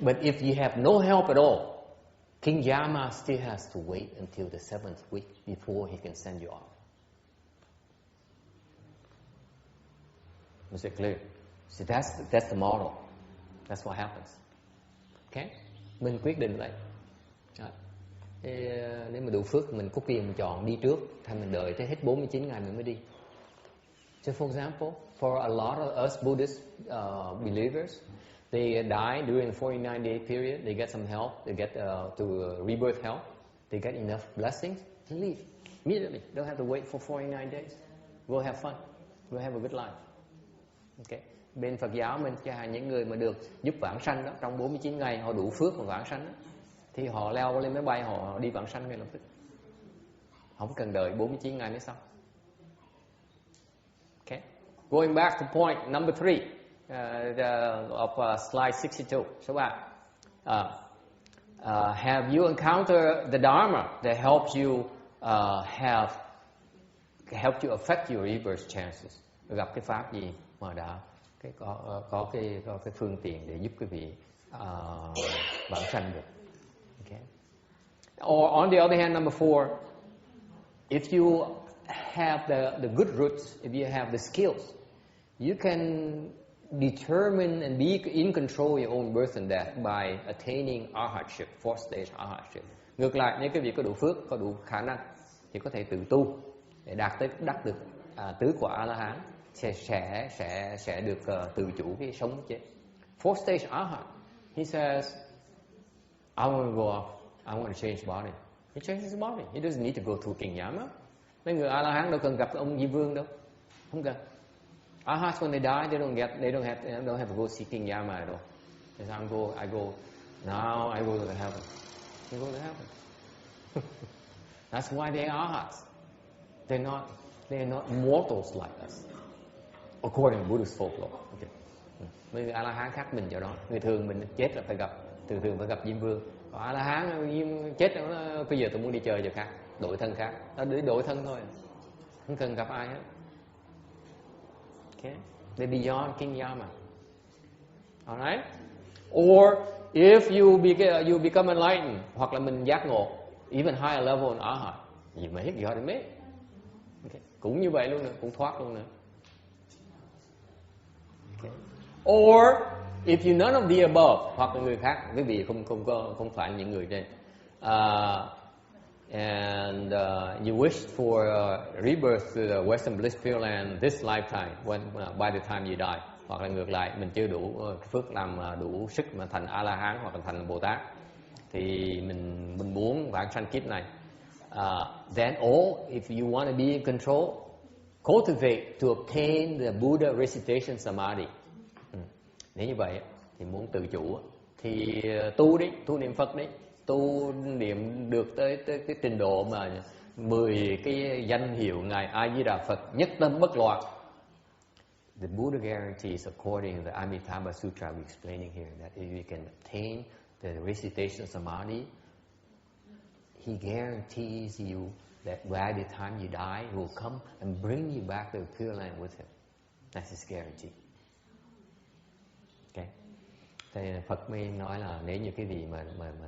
But if you have no help at all, King Yama still has to wait until the 7th week before he can send you off. Is it clear? So that's the model. That's what happens. Okay? Mình quyết định vậy. Nếu mà đủ phước mình có quyền mình chọn đi trước, thay mình đợi tới hết 49 ngày mình mới đi. So for example, for a lot of us Buddhist believers, they die during the 49-day period. They get some help. They get to rebirth help. They get enough blessings to leave immediately. Don't have to wait for 49 days. Go have fun. Go have a good life. Okay. Bên Phật giáo mình cho những người mà được giúp vãng sanh đó trong 49 ngày họ đủ phước mà vãng sanh đó, thì họ leo lên máy bay họ đi vãng sanh ngay lập tức. Không cần đợi 49 ngày mới xong. Okay. Going back to point number 3. Of slide 62. Số 3. Have you encountered the Dharma that helps you affect your rebirth chances? Gặp cái pháp gì mà đã có cái phương tiện để giúp quý vị vãng sanh được? Okay. Or on the other hand, number 4, if you have the good roots, if you have the skills, you can determine and be in control of your own birth and death by attaining arhatship, 4th stage arhatship. Ngược lại, nếu quý vị có đủ phước, có đủ khả năng, thì có thể tự tu để đắc được tứ quả A-la-hán, sẽ được tự chủ cái sống chết. 4th stage arhat, he says, I want to go off, I want to change body. He changes his body. He doesn't need to go through King Yama. Mấy người A-la-hán đâu cần gặp ông Di Vương đâu, không cần. Arhats, when they die, they don't have to go see King Yama at all. They say, I go to the heaven. They go to heaven. That's why they are arhats. They're not mortals like us, according to Buddhist folklore. Okay. Mấy người A-la-hán khác mình chỗ đó. Người thường mình chết là phải gặp, thường phải gặp Diêm Vương. Còn A-la-hán chết nó bây giờ tôi muốn đi chơi giờ khác, đổi thân khác. Nó để đổi thân thôi, không cần gặp ai hết. Okay. They're beyond King Yama. Alright? Or if you become enlightened, hoặc là mình giác ngộ, even higher level in Arhat, you may get it. Okay. Cũng như vậy luôn nữa, cũng thoát luôn nữa. Okay. Or if you none of the above, hoặc là người khác, quý vị không phải những người trên, and you wish for rebirth to the Western Bliss Pureland this lifetime, by the time you die, hoặc là ngược lại mình chưa đủ phước làm đủ sức mà thành A-la-hán hoặc là thành Bồ Tát, thì mình muốn vãng sanh kiếp này. Then if you want to be in control, cultivate to obtain the Buddha recitation samadhi. Nếu như vậy thì muốn tự chủ thì tu niệm Phật đấy, tu niệm được tới cái trình độ mà 10 cái danh hiệu ngài A Di Đà Phật nhất tâm bất loạn. The Buddha guarantees, according to the Amitabha Sutra we're explaining here, that if you can obtain the recitation samadhi, he guarantees you that by the time you die, he will come and bring you back to the Pure Land with him. That's his guarantee. Okay. Thì Phật mới nói là nếu như cái vị mà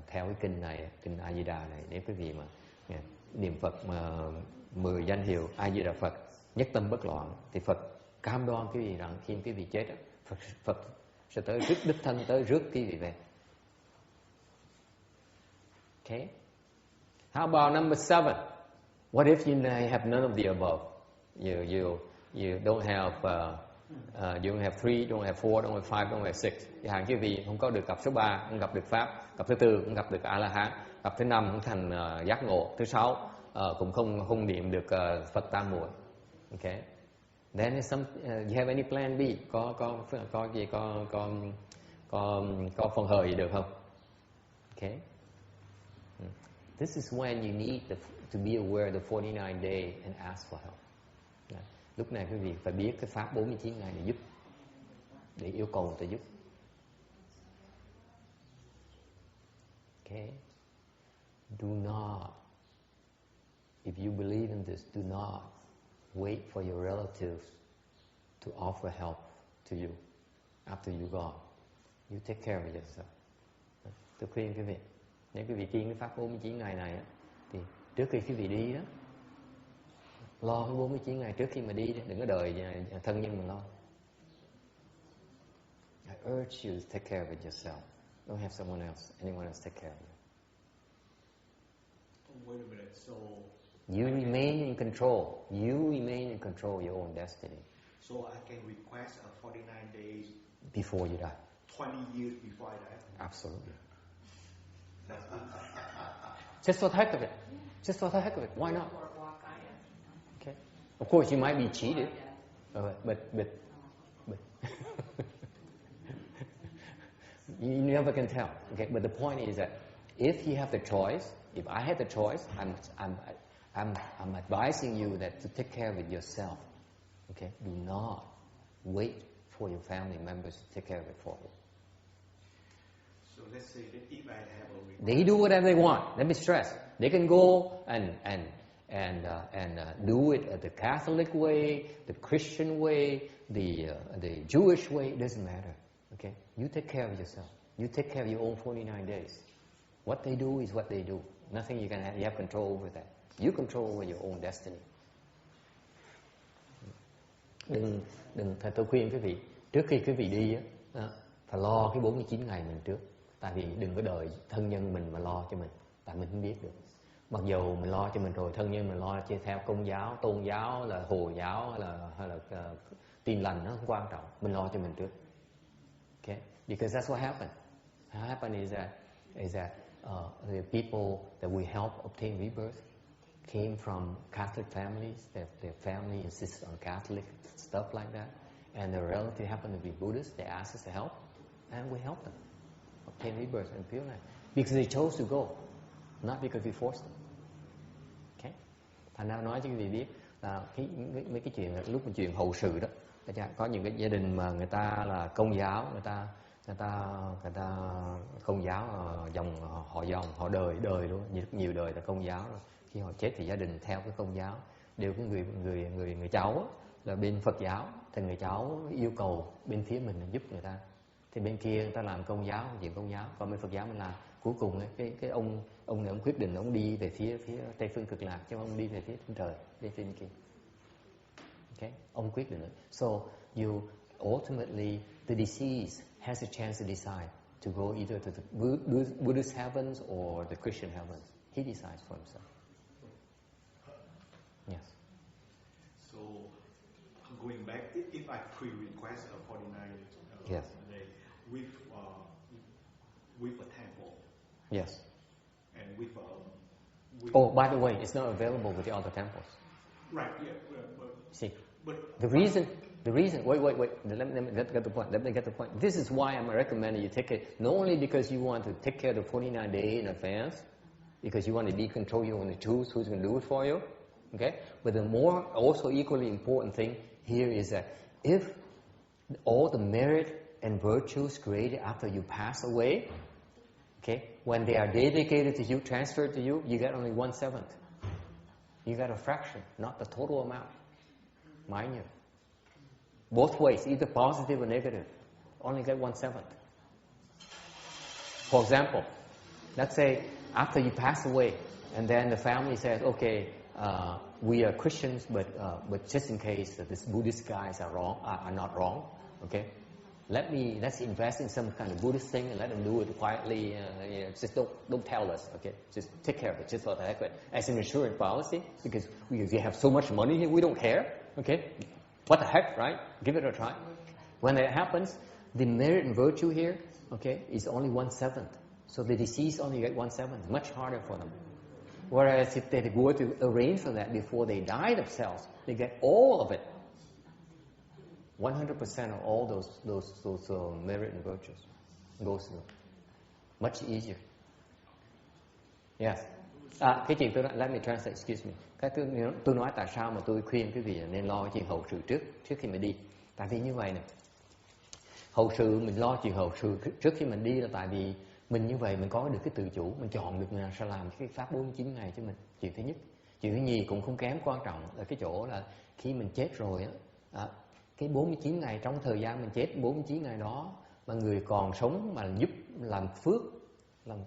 theo cái kinh này, kinh A Di Đà này, nếu cái vị mà niệm Phật mà 10 danh hiệu A Di Đà Phật nhất tâm bất loạn, thì Phật cam đoan cái vị rằng khi cái vị chết, Phật sẽ tới rước đích thân, tới rước cái vị về. Okay. How about number 7? What if you have none of the above? You don't have you don't have 3, don't have 4, don't have 5, don't have 6. Chẳng hạn cái vị không có được gặp số 3, không gặp được pháp, gặp thứ 4 không gặp được A-la-hán, gặp thứ 5 không thành giác ngộ, thứ 6 cũng không niệm được Phật tam muội. Okay. Then you have any plan B? Có phần hời gì được không? Okay. This is when you need to be aware of the 49 day and ask for help. Lúc này quý vị phải biết cái pháp 49 ngày để giúp, để yêu cầu người ta giúp. Okay. Do not, if you believe in this, do not wait for your relatives to offer help to you after you gone. You take care of yourself. Tôi khuyên quý vị, nếu quý vị kiêng cái pháp 49 ngày này thì trước khi quý vị đi đó, lo cái 49 ngày trước khi mà đi, đừng có đợi thân nhân mình lo. I urge you to take care of it yourself. Don't have anyone else take care of you. Wait a minute, so you remain in control. You remain in control of your own destiny. So I can request a 49 days before you die. 20 years before I die. Absolutely. Just for the heck of it. Just for the heck of it. Why not? Okay. Of course, you might be cheated, but you never can tell. Okay. But the point is that if you have the choice, if I had the choice, I'm advising you that to take care of it yourself. Okay. Do not wait for your family members to take care of it for you. So let's say that if I have a request, they do whatever they want. Let me stress. They can go and do it the Catholic way, the Christian way, the Jewish way. It doesn't matter. Okay, you take care of yourself. You take care of your own 49 days. What they do is what they do. Nothing you can have. You have control over that. You control over your own destiny. Đừng. Tôi khuyên quý vị trước khi quý vị đi phải lo cái 49 ngày mình trước. Tại vì đừng có đợi thân nhân mình mà lo cho mình, tại mình không biết được. Mặc dù mình lo cho mình rồi, thân nhân mình lo chia theo công giáo, tôn giáo, là Hồi giáo hay là Tin lành, nó không quan trọng. Mình lo cho mình trước. Okay? Because that's what happened. What happened is that the people that we help obtain rebirth came from Catholic families. Their family insists on Catholic stuff like that, and their relative happened to be Buddhist. They asked us to help, and we helped them obtain rebirth and Pure Land because they chose to go, not because we forced them. Okay? Thành ra nói cho quý vị biết mấy cái chuyện lúc mình chuyện hậu sự đó, có những cái gia đình mà người ta là công giáo, người ta công giáo dòng họ đời luôn, nhiều đời là công giáo rồi. Khi họ chết thì gia đình theo cái công giáo, đều có người cháu là bên Phật giáo, thì người cháu yêu cầu bên phía mình giúp người ta, thì bên kia người ta làm công giáo, chuyện công giáo, còn bên Phật giáo mình làm. Cuối cùng cái ông này ông quyết định ông đi về phía Tây phương Cực Lạc, chứ ông đi về phía thiên trời, bên phía kia. Okay, ông quyết định. So you ultimately the deceased has a chance to decide to go either to the Buddhist heavens or the Christian heavens. He decides for himself. Yes. So going back, if I pre-request a 49 yes. day with a temple. Yes. And with oh, by the way, it's not available with the other temples. Right. Yeah. See, the reason. Wait. Let me get the point. Let me get the point. This is why I'm recommending you take it. Not only because you want to take care of the 49 days in advance, because you want to be control, you want to choose who's going to do it for you. Okay. But the more, also equally important thing here is that if all the merit and virtues created after you pass away, okay, when they are dedicated to you, transferred to you, you get only 1/7. You get a fraction, not the total amount. Mind you. Both ways, either positive or negative. Only get 1/7. For example, let's say after you pass away, and then the family says, okay, we are Christians, but just in case that these Buddhist guys are not wrong, okay, let's invest in some kind of Buddhist thing and let them do it quietly. Just don't tell us, okay? Just take care of it, just for the heck of it. As an insurance policy, because we have so much money here, we don't care, okay? What the heck, right? Give it a try. When that happens, the merit and virtue here, okay, is only 1/7. So the deceased only get 1/7. Much harder for them. Whereas if they were to arrange for that before they die themselves, they get all of it. 100% of all those merit and virtues goes to them. Much easier. Yes. Cái chuyện tôi nói, let me translate, excuse me. Tôi nói tại sao mà tôi khuyên quý vị nên lo chuyện hậu sự trước khi mình đi. Tại vì như vậy nè, hậu sự mình lo chuyện hậu sự trước khi mình đi là tại vì mình như vậy mình có được cái tự chủ, mình chọn được mình sẽ làm cái pháp 49 ngày cho mình. Chuyện thứ nhất. Chuyện thứ nhì cũng không kém quan trọng là cái chỗ là khi mình chết rồi á, cái 49 ngày trong thời gian mình chết 49 ngày đó mà người còn sống mà giúp làm phước,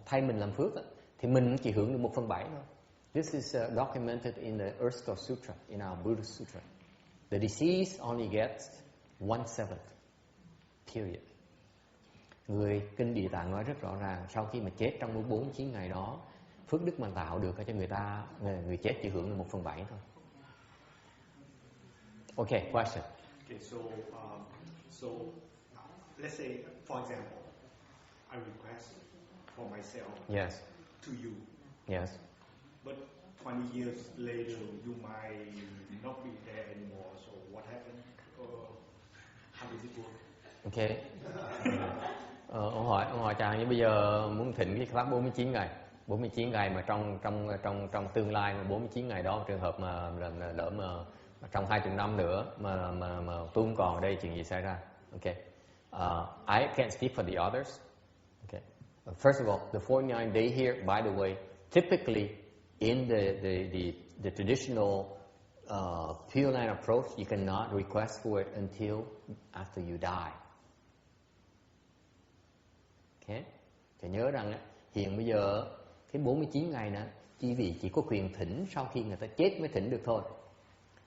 thay mình làm phước á, thì mình chỉ hưởng được 1/7 thôi. This is documented in the Earth Sutra, in our Buddha Sutra. The deceased only gets 1/7. Period. Người Kinh Địa Tạng nói rất rõ ràng, sau khi mà chết trong 49 ngày đó, phước đức mà tạo được cho người chết chỉ hưởng được 1/7 thôi. Okay, question. Okay, so let's say, for example, I request for myself. Yes. To you. Yes. But 20 years later, you might not be there anymore. So what happened? How does it work? Okay. Ông hỏi chàng như bây giờ muốn thỉnh cái pháp 49 ngày. 49 ngày mà trong tương lai mà 49 ngày đó trường hợp mà lỡ mà trong 20 năm nữa mà tôi không còn ở đây, chuyện gì xảy ra? Okay. I can't speak for the others. Okay. First of all, the 49 day here, by the way, typically in the traditional Pureland approach, you cannot request for it until after you die. Okay. Thì nhớ rằng hiện bây giờ cái 49 ngày nè, chỉ có quyền thỉnh sau khi người ta chết mới thỉnh được thôi.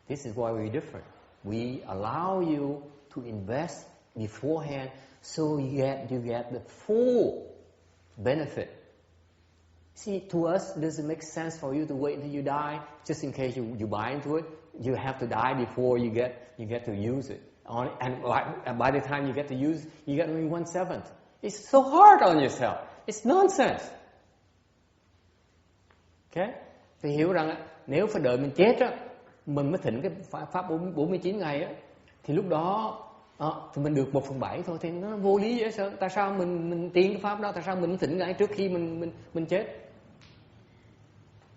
This is why we're different. We allow you to invest beforehand so you get the full benefit. See, to us, does it make sense for you to wait until you die just in case you buy into it? You have to die before you get to use it. And by the time you get to use, you get only 1/7. It's so hard on yourself. It's nonsense. Okay? Thì hiểu rằng nếu phải đợi mình chết á, mình mới thỉnh cái pháp 49 ngày á, thì lúc đó thì mình được 1/7 thôi, thì nó vô lý dễ sợ. Tại sao mình tiến cái pháp đó, tại sao mình thỉnh ngay trước khi mình chết?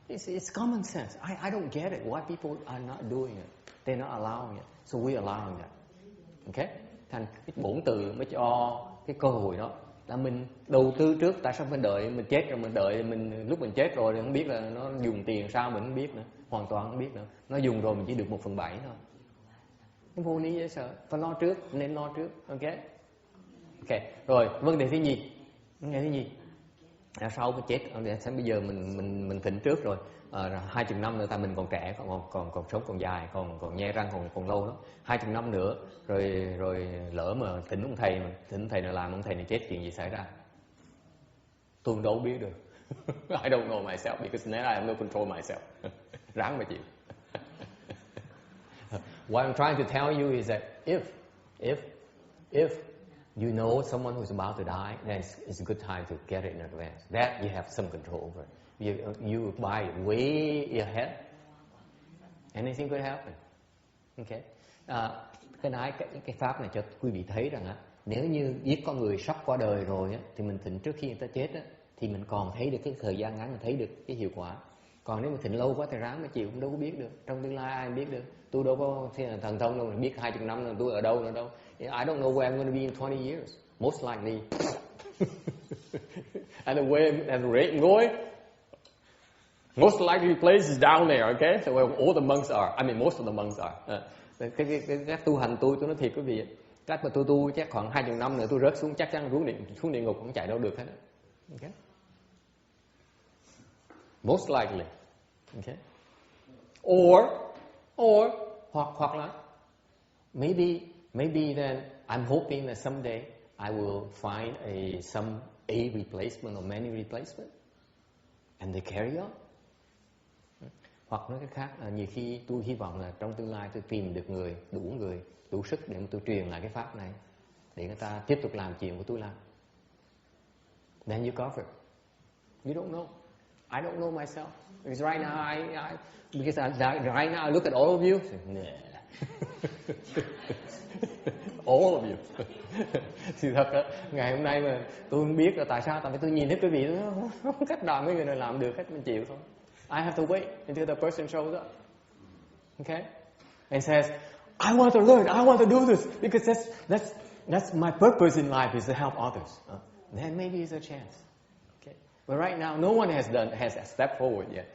It's common sense. I don't get it. Why people are not doing it? They're not allowing it. So we're allowing that. Okay? Thành cái bổn từ mới cho cái cơ hội đó. Là mình đầu tư trước, tại sao mình đợi mình chết rồi mình đợi mình lúc mình chết rồi thì không biết là nó dùng tiền sao mình không biết nữa, hoàn toàn không biết nữa. Nó dùng rồi mình chỉ được 1/7 thôi. Nó vô lý dễ sợ. Phải lo trước, nên lo trước. Ok? Ok. Rồi vấn đề thứ nhì. Vấn đề thứ nhì. Sau cái chết, bây giờ mình thịnh trước rồi. 20 năm nữa, tại mình còn trẻ, còn sống còn dài, còn nhe răng còn lâu lắm. 20 năm nữa rồi lỡ mà thỉnh ông thầy nào làm ông thầy này chết, chuyện gì xảy ra? Tôi đâu biết được. I don't know myself because now I have no control myself. Ráng mà chịu. What I'm trying to tell you is that if you know someone who's about to die, then it's a good time to get it in advance. That you have some control over. You buy it way ahead. Anything could happen. Okay. Cái pháp này cho quý vị thấy rằng á, nếu như biết có người sắp qua đời rồi á, thì mình thịnh trước khi người ta chết á, thì mình còn thấy được cái thời gian ngắn, mình thấy được cái hiệu quả. Còn nếu mà thịnh lâu quá thì ráng mà chịu, cũng đâu có biết được. Trong tương lai ai biết được. Tôi đâu có thần thông đâu, mình biết 20 năm rồi tôi ở đâu nữa đâu. I don't know where I'm going to be in 20 years. Most likely. And the way and the rate going, most likely place is down there, okay? So where all the monks are. I mean, most of the monks are. Cái tu hành tôi nói thiệt quý vị, cách mà tôi tu chắc khoảng 20 năm nữa tôi rớt xuống, chắc chắn xuống địa ngục không chạy đâu được hết. Okay? Most likely. Okay? Or hoặc là maybe then I'm hoping that someday I will find some A replacement or many replacement and they carry on. Hoặc nói cái khác là nhiều khi tôi hy vọng là trong tương lai tôi tìm được người đủ sức để mà tôi truyền lại cái pháp này để người ta tiếp tục làm chuyện của tôi làm. Then you cover. You don't know. I don't know myself. Because right now right now I look at all of you. All of you. Sự thật đó, ngày hôm nay mà tôi không biết là tại sao, tại vì tôi nhìn thấy quý vị không cách nào mấy người này làm được hết, mình chịu thôi. I have to wait until the person shows up. Okay? And says, I want to learn, I want to do this because that's my purpose in life is to help others. Then maybe it's a chance. Okay? But right now, no one has stepped forward yet.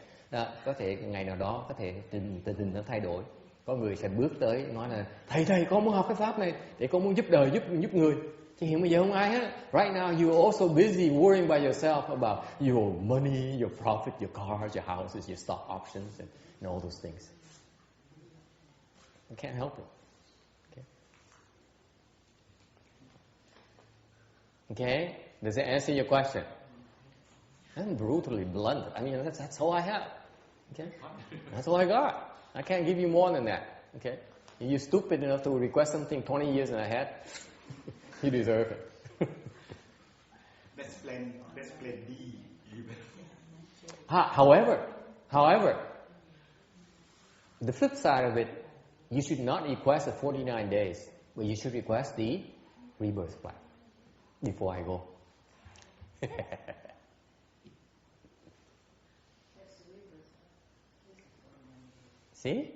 Có thể ngày nào đó có thể tình hình nó thay đổi. Có người sẽ bước tới nói là thầy con muốn học cái pháp này để con muốn giúp đời giúp người. Chứ hiện bây giờ không ai hết. Right now you're also busy worrying by yourself about your money, your profit, your cars, your houses, your stock options and all those things. You can't help it. Okay? Does that answer your question? I'm brutally blunt. I mean, that's all I have. Okay? That's all I got. I can't give you more than that. Okay? If you're stupid enough to request something 20 years ahead, you deserve it. Let's plan B. However, the flip side of it, you should not request the 49 days, but you should request the rebirth plan before I go. See?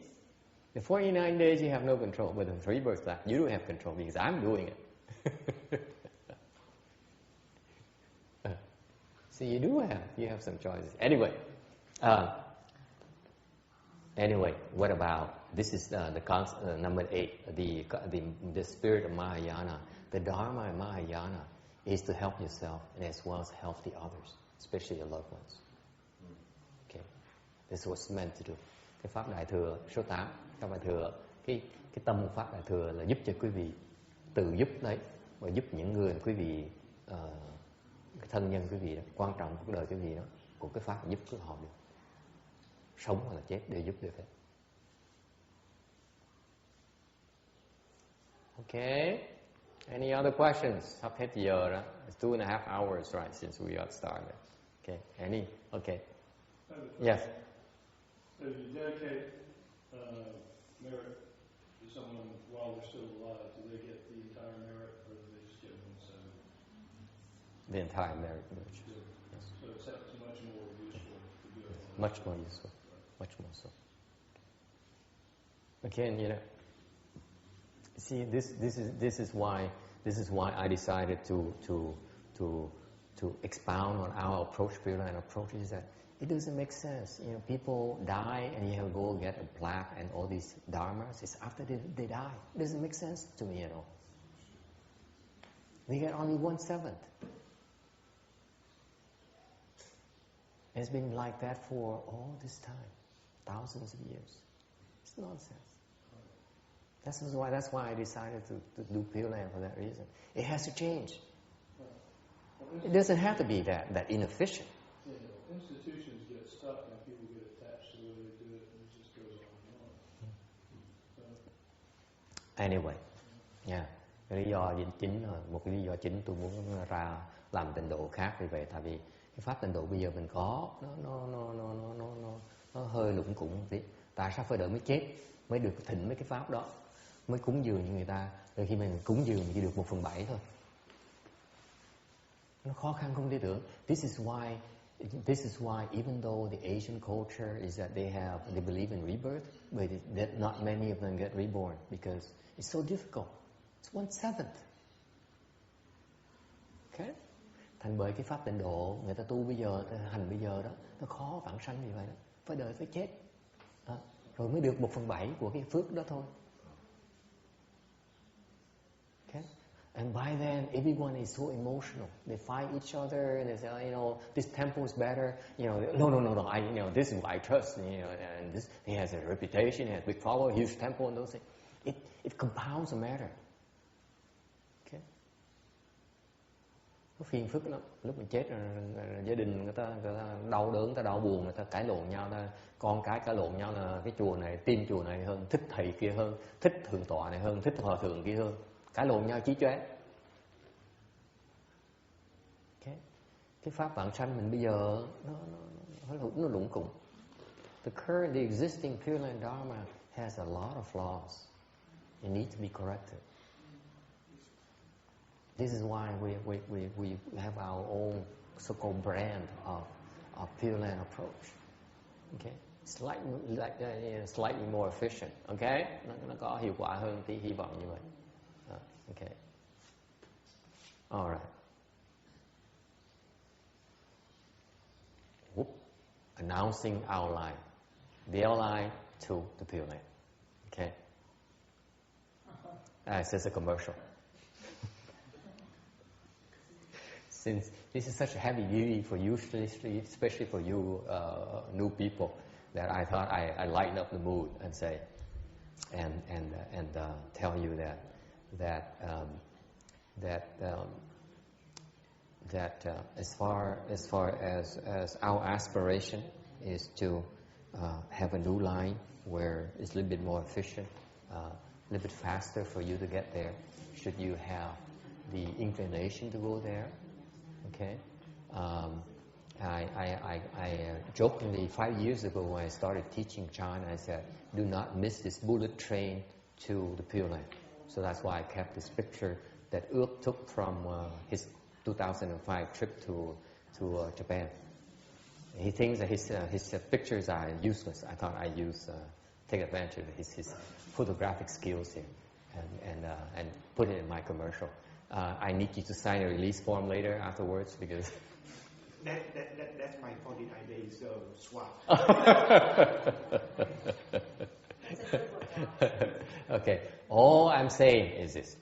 The 49 days you have no control, but the rebirth plan, you don't have control because I'm doing it. So you have some choices. Anyway, what about, this is the concept, number 8, the spirit of Mahayana. The Dharma of Mahayana is to help yourself and as well as help the others, especially your loved ones. Okay, this is what's meant to do. Cái pháp đại thừa số 8, pháp đại thừa, cái tâm của pháp đại thừa là giúp cho quý vị tự giúp đấy và giúp những người quý vị cái thân nhân quý vị đó, quan trọng cuộc đời quý vị đó, của cái pháp giúp cứ họ được sống hoặc là chết đều giúp được hết. Okay. Any other questions? Sắp hết giờ đó. It's 2.5 hours, right, since we got started. Okay. Any? Okay. Yes. So you dedicate merit to someone while they're still alive, do they get the entire merit, or do they just get 1/7? The entire merit. Yes. So it's much more useful to do it. Much more useful. Much more so. Again, you know, see, this is why I decided to expound on our approach, Pureland approach, is that it doesn't make sense. You know, people die and you have to go get a plaque and all these dharmas. It's after they die. It doesn't make sense to me at all. We get only 1/7. It's been like that for all this time, thousands of years. It's nonsense. That's why I decided to do Pureland for that reason. It has to change. It doesn't have to be that inefficient. Yeah, institutions get stuck and people get attached to the way they do it, and it just goes on and on. Anyway, yeah. Cái lý do chính, một cái lý do chính tôi muốn ra làm tịnh độ khác vì vậy, tại vì cái pháp tịnh độ bây giờ mình có nó hơi lủng củng một tí. Tại sao phải đợi mới chết mới được thịnh mấy cái pháp đó, mới cúng dường như người ta. Rồi khi mình cúng dường chỉ được 1/7 thôi. Nó khó khăn không thể tưởng. This is why even though the Asian culture is that they believe in rebirth, but that not many of them get reborn because it's so difficult. It's 1/7. Okay? Thành bởi cái pháp tịnh độ người ta tu bây giờ, hành bây giờ đó, nó khó vãng sanh như vậy đó. Phải đợi phải chết. Đó. Rồi mới được 1/7 của cái phước đó thôi. Okay? And by then, everyone is so emotional. They fight each other, and they say, you know, this temple is better. You know, no. This is why I trust. You know, and this, he has a reputation, he has a big follower, huge temple, and those things. It compounds the matter. Okay. Nó phiền phức lắm. Lúc mình chết, gia đình người ta đau đớn, người ta đau buồn, người ta cãi lộn nhau, con cái cãi lộn nhau là cái chùa này, tin chùa này hơn, thích thầy kia hơn, thích thượng tọa này hơn, thích hòa thượng kia hơn. Cãi lộn nhau chí chóe. Okay. Cái pháp vãng sanh mình bây giờ nó lủng củng. The existing Pureland Dharma has a lot of flaws. It needs to be corrected. This is why we have our own so-called brand of Pureland approach. Okay, slightly more efficient. Okay, nó có hiệu quả hơn tí, hy vọng như vậy. Okay. All right. Announcing our line, their line to the Pureland. Okay. It's just a commercial. Since this is such a heavy duty for you, especially for you new people, that I thought I lighten up the mood and say, and tell you that as far as our aspiration is to have a new line where it's a little bit more efficient, a little bit faster for you to get there, should you have the inclination to go there. Okay, I jokingly 5 years ago when I started teaching China, I said, "Do not miss this bullet train to the Pureland." So that's why I kept this picture that Ước took from his 2005 trip to Japan. He thinks that his pictures are useless. I thought I take advantage of his photographic skills here and put it in my commercial. I need you to sign a release form later afterwards because that's my 49 days swap. Okay. All I'm saying is this.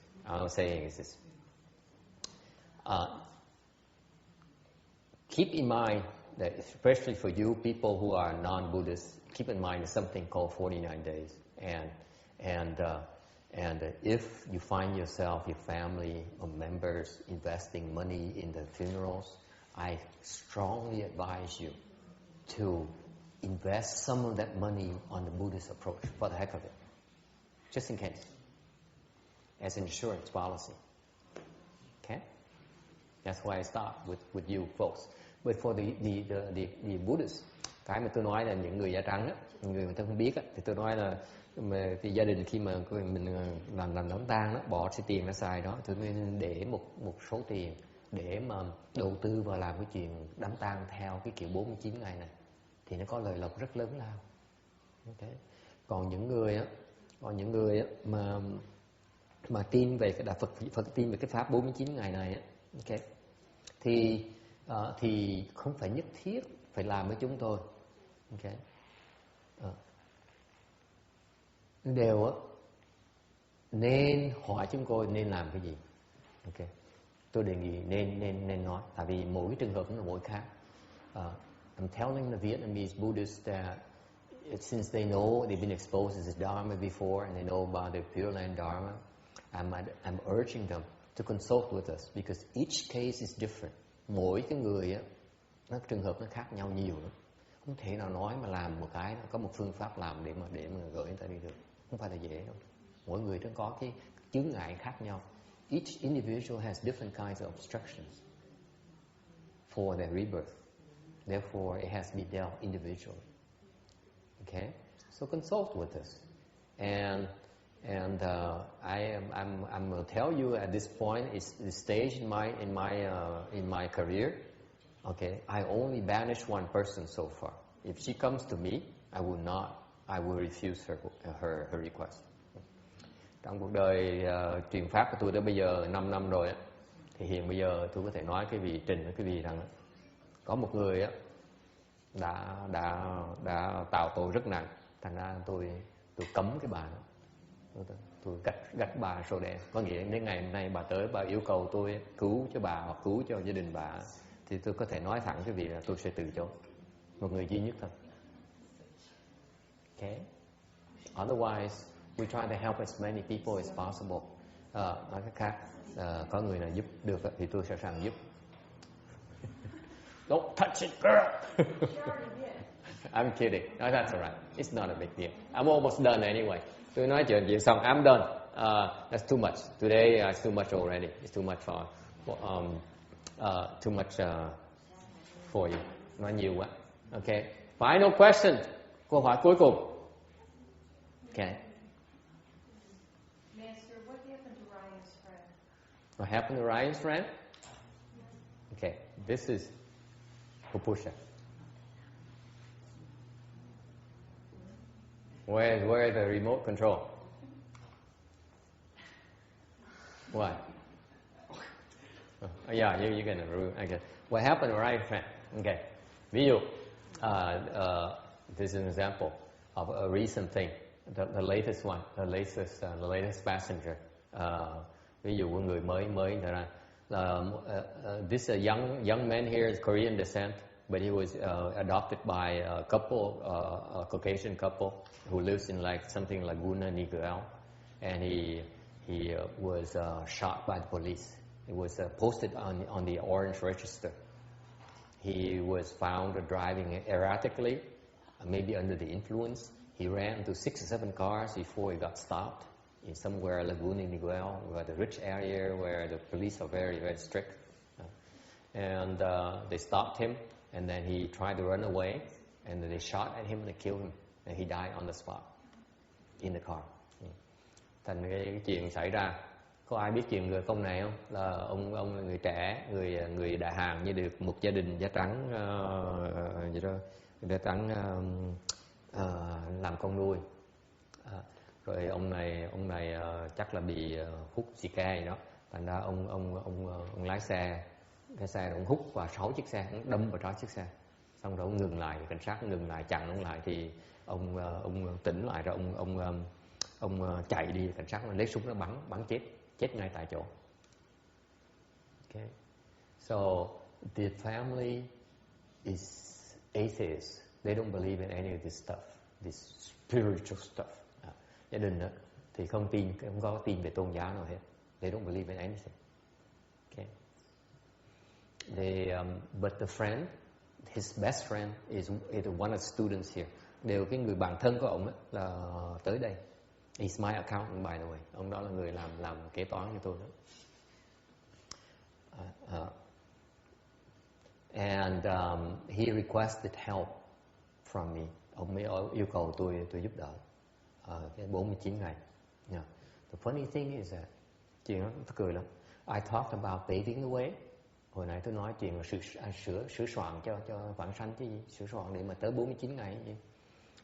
Keep in mind that, especially for you people who are non-Buddhists, keep in mind something called 49 days. And if you find yourself, your family or members investing money in the funerals, I strongly advise you to invest some of that money on the Buddhist approach for the heck of it, just in case, as an insurance policy. Okay? That's why I start with you folks. But for the Buddhists, cái mà tôi nói là những người da trắng á, người ta không biết á, thì tôi nói là cái gia đình khi mà mình làm đám tang đó, bỏ cái tiền ra xài đó, thì nên để một số tiền để mà đầu tư vào làm cái chuyện đám tang theo cái kiểu 49 ngày này. thì nó có lợi lộc rất lớn lao. Okay. Còn những người á, mà tin về cái Phật tin về cái pháp 49 ngày này á, okay, thì không phải nhất thiết phải làm với chúng tôi. Okay. Đều á, nên hỏi chúng tôi nên làm cái gì. Okay. Tôi đề nghị nên nói, tại vì mỗi cái trường hợp nó là mỗi khác. I'm telling the Vietnamese Buddhists that since they know they've been exposed to this Dharma before and they know about the Pureland Dharma, I'm urging them to consult with us because each case is different. Mỗi cái người á, nó trường hợp nó khác nhau nhiều lắm. Không thể nào nói mà làm một cái có một phương pháp làm để mà gửi người ta đi được. Không phải là dễ đâu. Mỗi người nó có cái chướng ngại khác nhau. Each individual has different kinds of obstructions for their rebirth. Therefore, it has to be dealt individually. Okay, so consult with us, and I'm going to tell you at this point is the stage in my career. Okay, I only banished one person so far. If she comes to me, I will refuse her request. Trong cuộc đời truyền pháp của tôi tới bây giờ 5 năm rồi á, thì hiện bây giờ tôi có thể nói cái vị trình với cái vị rằng có một người á đã tạo tội rất nặng, thành ra tôi cấm cái bà đó. Tôi gạch bà sổ đen. Có nghĩa đến ngày hôm nay bà tới, bà yêu cầu tôi cứu cho bà hoặc cứu cho gia đình bà, thì tôi có thể nói thẳng cái việc là tôi sẽ từ chối. Một người duy nhất thôi. Okay. Otherwise, we try to help as many people as possible. Nói cách khác, có người nào giúp được thì tôi sẽ sẵn giúp. Don't touch it, girl. I'm kidding. No, that's alright. It's not a big deal. I'm almost done anyway. Tôi nói chuyện xong, I'm done. That's too much. Today, it's too much already. It's too much for you. Nói nhiều quá. Okay. Final question. Câu hỏi cuối cùng. Okay. Master, what happened to Ryan's friend? What happened to Ryan's friend? Okay. This is Pupusha. Where is the remote control? What? Yeah, you're gonna rule. Okay. What happened to Ryan's friend? Okay. Ví dụ, this is an example of a recent thing. The latest one, the latest passenger. Ví dụ người mới ra. This young man here is Korean descent, but he was adopted by a couple, a Caucasian couple who lives in like something Laguna Niguel, and he was shot by the police. It was posted on the orange register. He was found driving erratically, maybe under the influence. He ran into 6 or 7 cars before he got stopped in somewhere Laguna Niguel, where the rich area where the police are very, very strict. And they stopped him, and then he tried to run away, and then they shot at him and they killed him, and he died on the spot in the car. Thành cái chuyện xảy ra, có ai biết chuyện người công này không? Là ông là người trẻ, người Đại Hàn, như được một gia đình da trắng gì đó, da trắng làm con nuôi. Rồi ông này chắc là bị hút xì ke gì đó, thành ra ông lái xe, cái xe ông hút vào 6 chiếc xe, ông đâm vào 6 chiếc xe, xong rồi ông ngừng lại, cảnh sát ngừng lại chặn ông lại, thì ông tỉnh lại rồi ông chạy đi, cảnh sát nó lấy súng nó bắn chết ngay tại chỗ. Okay. So the family is atheists. They don't believe in any of this stuff, this spiritual stuff. Gia đình đó thì không có tin về tôn giáo nào hết. They don't believe in anything. Okay. But the friend, his best friend is one of the students here. Đều cái người bạn thân của ông ấy là tới đây. He's my accountant, by the way. Ông đó là người làm kế toán cho tôi đó. And he requested help from me. Ông mới yêu cầu tôi giúp đỡ cái 49 ngày. Yeah. The funny thing is that, chuyện đó tôi cười lắm. I talked about paving the way, Hồi nãy tôi nói chuyện là sửa soạn cho vãng sanh chứ gì, sửa soạn để mà tới 49 ngày gì.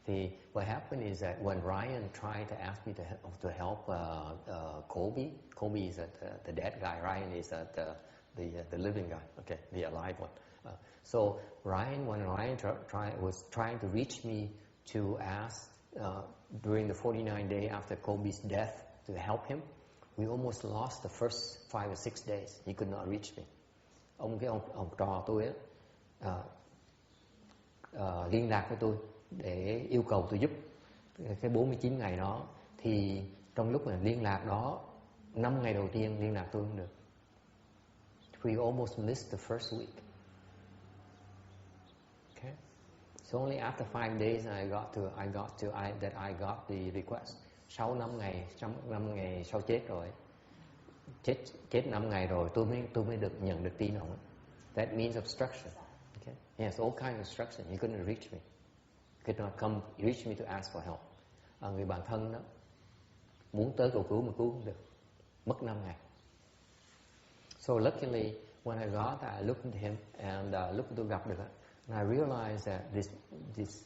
Thì what happened is that when Ryan tried to ask me to help Colby is the dead guy, Ryan is the living guy, okay, the alive one. So when Ryan was trying to reach me to ask during the 49 days after Colby's death to help him, we almost lost the first 5 or 6 days. He could not reach me. Ông trò tôi liên lạc với tôi để yêu cầu tôi giúp cái 49 ngày đó. Thì trong lúc mà liên lạc đó, 5 ngày đầu tiên liên lạc tôi không được. We almost missed the first week. Okay. So only after 5 days I got the request. Sau 5 ngày sau chết rồi. Chết 5 ngày rồi tôi mới được nhận được tin ông. That means obstruction. Okay. He has all kinds of obstruction. He couldn't reach me. He could not come reach me to ask for help. Người bạn thân đó muốn tới cầu cứu mà cứu không được. Mất 5 ngày. So luckily when I got that, I looked into him and lúc tôi gặp được and I realized that this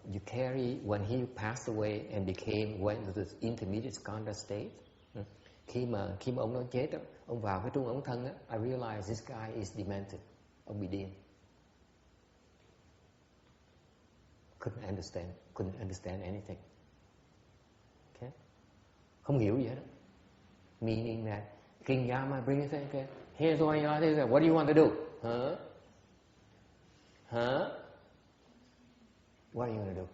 you carry when he passed away and went to this intermediate skandha state. Khi mà ông nó chết đó, ông vào cái trung ống thân đó, I realized this guy is demented. Ông bị điên. Couldn't understand anything. Okay? Không hiểu gì hết đó. Meaning that King Yama brings it, okay? Here's what do you want to do? Huh? What are you going to do?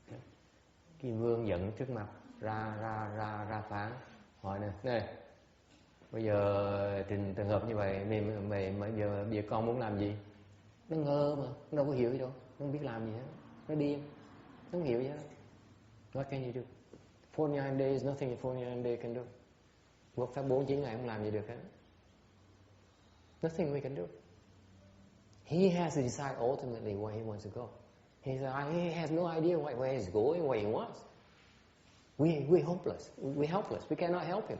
Okay. Kim Vương giận trước mặt ra phán hỏi nè, bây giờ trường hợp như vậy mày giờ con muốn làm gì? Nó ngơ mà, nó đâu có hiểu gì đâu, nó không biết làm gì hết, nó điên, nó không hiểu gì hết. What can you do? 49 days, nothing 49 days can do. Một pháp 49 ngày không làm gì được hết. Nothing we can do. He has to decide ultimately where he wants to go. He has no idea where he's going, where he wants. We're hopeless. We're helpless. We cannot help him.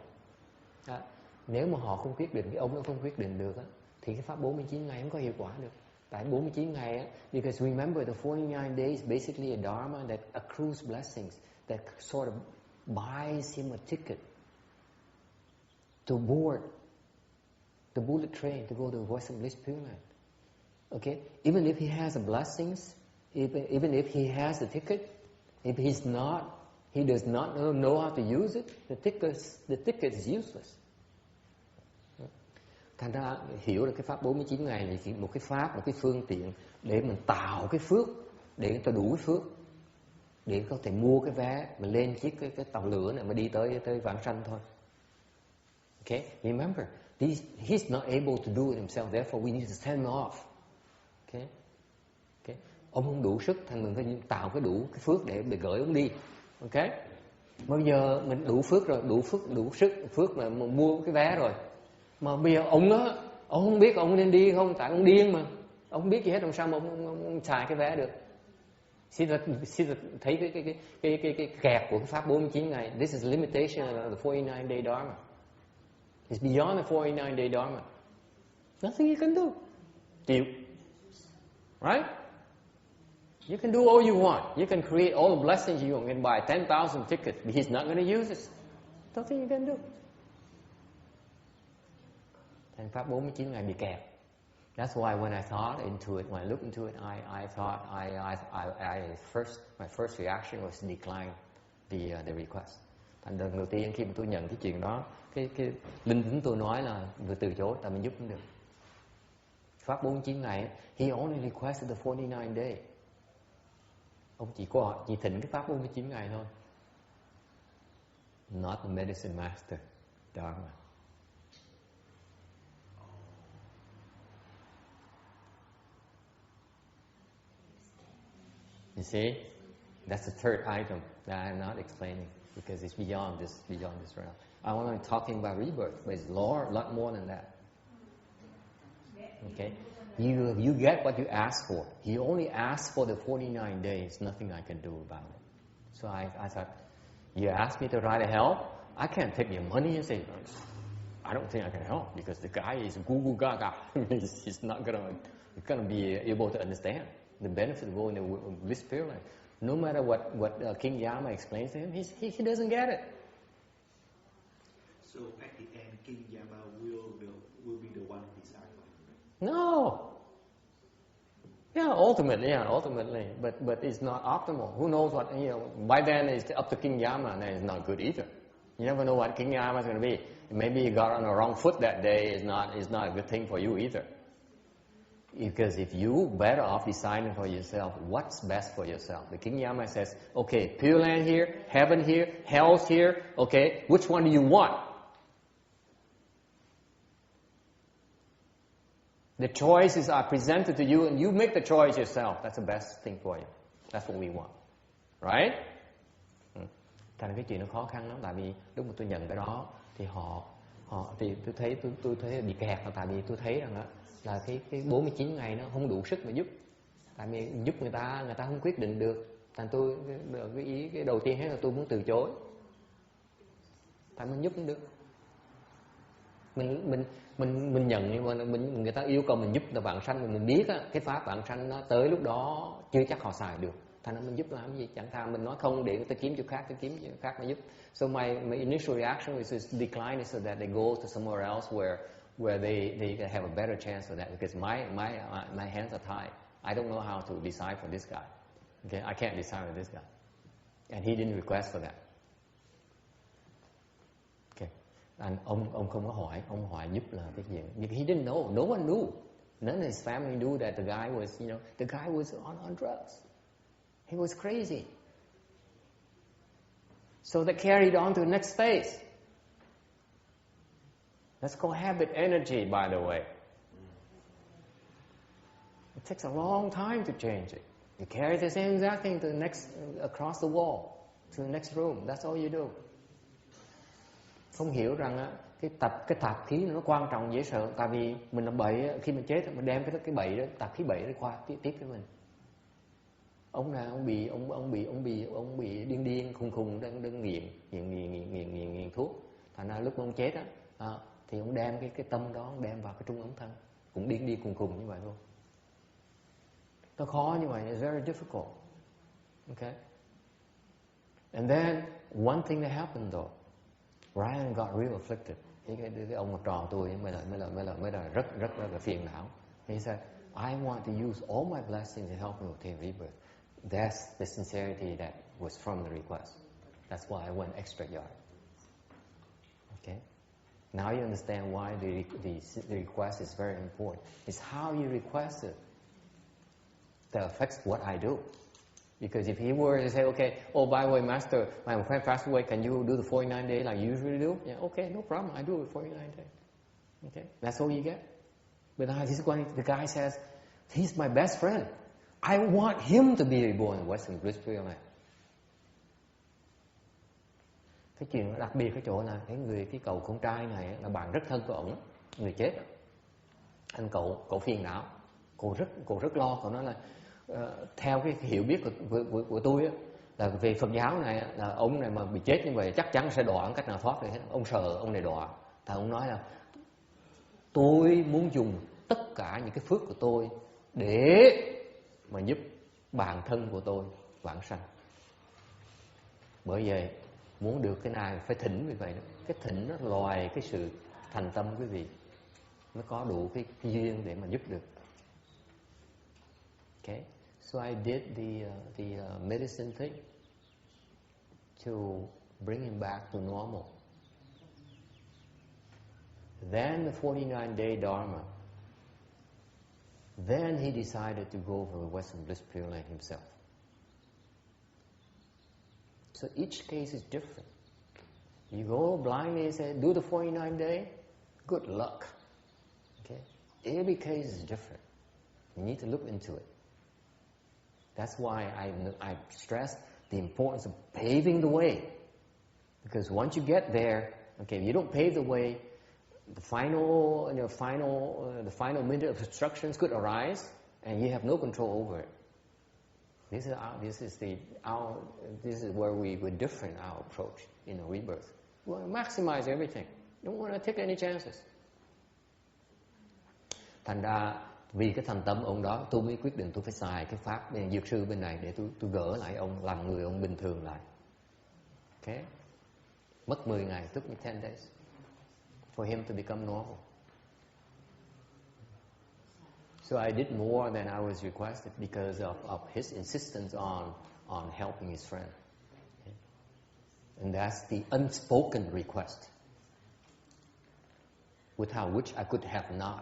Nếu mà họ không quyết định, cái ông nó không quyết định được á, thì cái pháp 49 ngày không có hiệu quả được. Tại 49 ngày á, because remember the 49 days basically a dharma that accrues blessings, that sort of buys him a ticket to board the bullet train to go to Voice of Bliss Pureland. Okay? Even if he has the blessings, even if he has the ticket, if he does not know how to use it, the ticket is useless. Thành ra hiểu được cái pháp 49 ngày là chỉ một cái pháp, một cái phương tiện để mình tạo cái phước, để người ta đủ cái phước, để có thể mua cái vé mà lên chiếc cái tàu lửa này mà đi tới vãng sanh thôi. Okay? Remember, he's not able to do it himself, therefore we need to send him off. Okay? Okay? Ông không đủ sức, thành mình phải tạo cái đủ cái phước để gửi ông đi. Okay? Bây giờ mình đủ phước rồi, đủ phước mà mua cái vé rồi. Mà bây giờ ông không biết ông nên đi không, tại ông điên mà. Ông không biết gì hết, làm sao mà ông xài cái vé được. Xin thấy cái kẹt của cái pháp 49 ngày. This is limitation of the 49 day dharma. It's beyond the 49 day dharma. Nothing you can do. Chịu. Right? You can do all you want. You can create all the blessings you want. You can buy 10,000 tickets, but he's not going to use it. Nothing you can do. Thành pháp 49 ngày bị kẹt. That's why when I thought into it, when I looked into it, I thought my first reaction was to decline the request. Thành lần đầu tiên khi mà tôi nhận cái chuyện đó, cái linh tính tôi nói là vừa từ chối, tại mình giúp không được. Pháp 49 ngày, he only requested the 49 day. Ông chỉ thỉnh cái pháp 49 ngày thôi. Not the medicine master Dharma. You see, that's the third item that I'm not explaining because it's beyond this realm. I want to talking about rebirth, but it's a lot more than that. Okay, you get what you ask for. He only asked for the 49 days. Nothing I can do about it. So I thought, you asked me to try to help. I can't take your money and say, I don't think I can help because the guy is goo goo gaga. He's not gonna be able to understand the benefit of going to Bliss Pureland. No matter what King Yama explains to him, he doesn't get it. So at the end, King Yama will be the one who decides. No. Yeah, ultimately, but it's not optimal. Who knows what, by then it's up to King Yama, and it's not good either. You never know what King Yama is going to be. Maybe you got on the wrong foot that day, is not a good thing for you either. Because if you better off deciding for yourself what's best for yourself. The King Yama says, okay, Pure Land here, heaven here, hell's here, okay, which one do you want? The choices are presented to you and you make the choice yourself. That's the best thing for you. That's what we want. Right? Thành cái chuyện nó khó khăn lắm. Tại vì lúc mà tôi nhận cái đó thì họ thì tôi thấy bị kẹt. Tại vì tôi thấy rằng là cái 49 ngày nó không đủ sức mà giúp. Tại vì giúp người ta không quyết định được. Thành tôi cái đầu tiên hết là tôi muốn từ chối. Tại mình giúp không được. Mình nhận nhưng mà người ta yêu cầu mình giúp là vãng sanh, mình biết á, cái pháp vãng sanh nó tới lúc đó chưa chắc họ xài được, thành ra mình giúp làm gì, chẳng thà mình nói không để người ta kiếm chỗ khác mà giúp. So my initial reaction was to decline it so that they go to somewhere else where they have a better chance for that, because my hands are tied. I don't know how to decide for this guy. Okay, I can't decide for this guy, and he didn't request for that. And ông không có hỏi, ông hỏi giúp là cái gì? He didn't know, no one knew. None of his family knew that the guy was on drugs. He was crazy. So they carried on to the next phase. That's called habit energy, by the way. It takes a long time to change it. You carry the same exact thing to the next, across the wall, to the next room. That's all you do. Không hiểu rằng cái tạp khí nó quan trọng dễ sợ. Tại vì mình làm bậy, khi mình chết mình đem cái bậy đó, tạp khí bậy đó qua tiếp với mình. Ông nào ông bị điên khùng đang nghiện thuốc. Thành ra lúc ông chết á, thì ông đem cái tâm đó ông đem vào cái trung ấm thân, cũng điên khùng như vậy luôn. Nó khó như vậy, it's very difficult. Okay. And then one thing that happened though, Ryan got real afflicted. Cái ông trò tôi mới là rất là phiền não. He said, I want to use all my blessings to help me obtain rebirth. That's the sincerity that was from the request. That's why I went extra yard. Okay. Now you understand why the request is very important. It's how you request it that affects what I do. Because if he were to say, okay, oh, by the way, Master, my friend passed away, can you do the 49 days like you usually do? Yeah, okay, no problem, I do it 49 days. Okay, that's all you get. But now the guy says, he's my best friend. I want him to be reborn in Western Bliss Pureland. Cái chuyện đặc biệt cái chỗ là cái cậu con trai này là bạn rất thân của ổng, người chết. Anh cậu phiền não, cậu rất lo, cậu nói là theo cái hiểu biết của tôi á, là về Phật giáo này là ông này mà bị chết như vậy chắc chắn sẽ đọa, cách nào thoát được hết. Ông sợ ông này đọa. Thì ông nói là tôi muốn dùng tất cả những cái phước của tôi để mà giúp bản thân của tôi vãng sanh. Bởi vậy muốn được cái này phải thỉnh như vậy đó. Cái thỉnh nó loài cái sự thành tâm quý vị, nó có đủ cái duyên để mà giúp được. Okay, so I did the medicine thing to bring him back to normal. Then the 49-day Dharma. Then he decided to go for the Western Bliss Pureland himself. So each case is different. You go blindly and say, do the 49 day, good luck. Okay, every case is different. You need to look into it. That's why I stress the importance of paving the way. Because once you get there, okay, if you don't pave the way, the final minute of obstructions could arise, and you have no control over it. This is where we different our approach in a rebirth. We want to maximize everything. Don't want to take any chances. Thành ra vì cái thành tâm ông đó, tôi mới quyết định tôi phải xài cái pháp dược sư bên này để tôi gỡ lại ông, làm người ông bình thường lại. Okay. Mất 10 ngày, took me 10 days for him to become normal. So I did more than I was requested because of his insistence on helping his friend. Okay. And that's the unspoken request, without which I could have not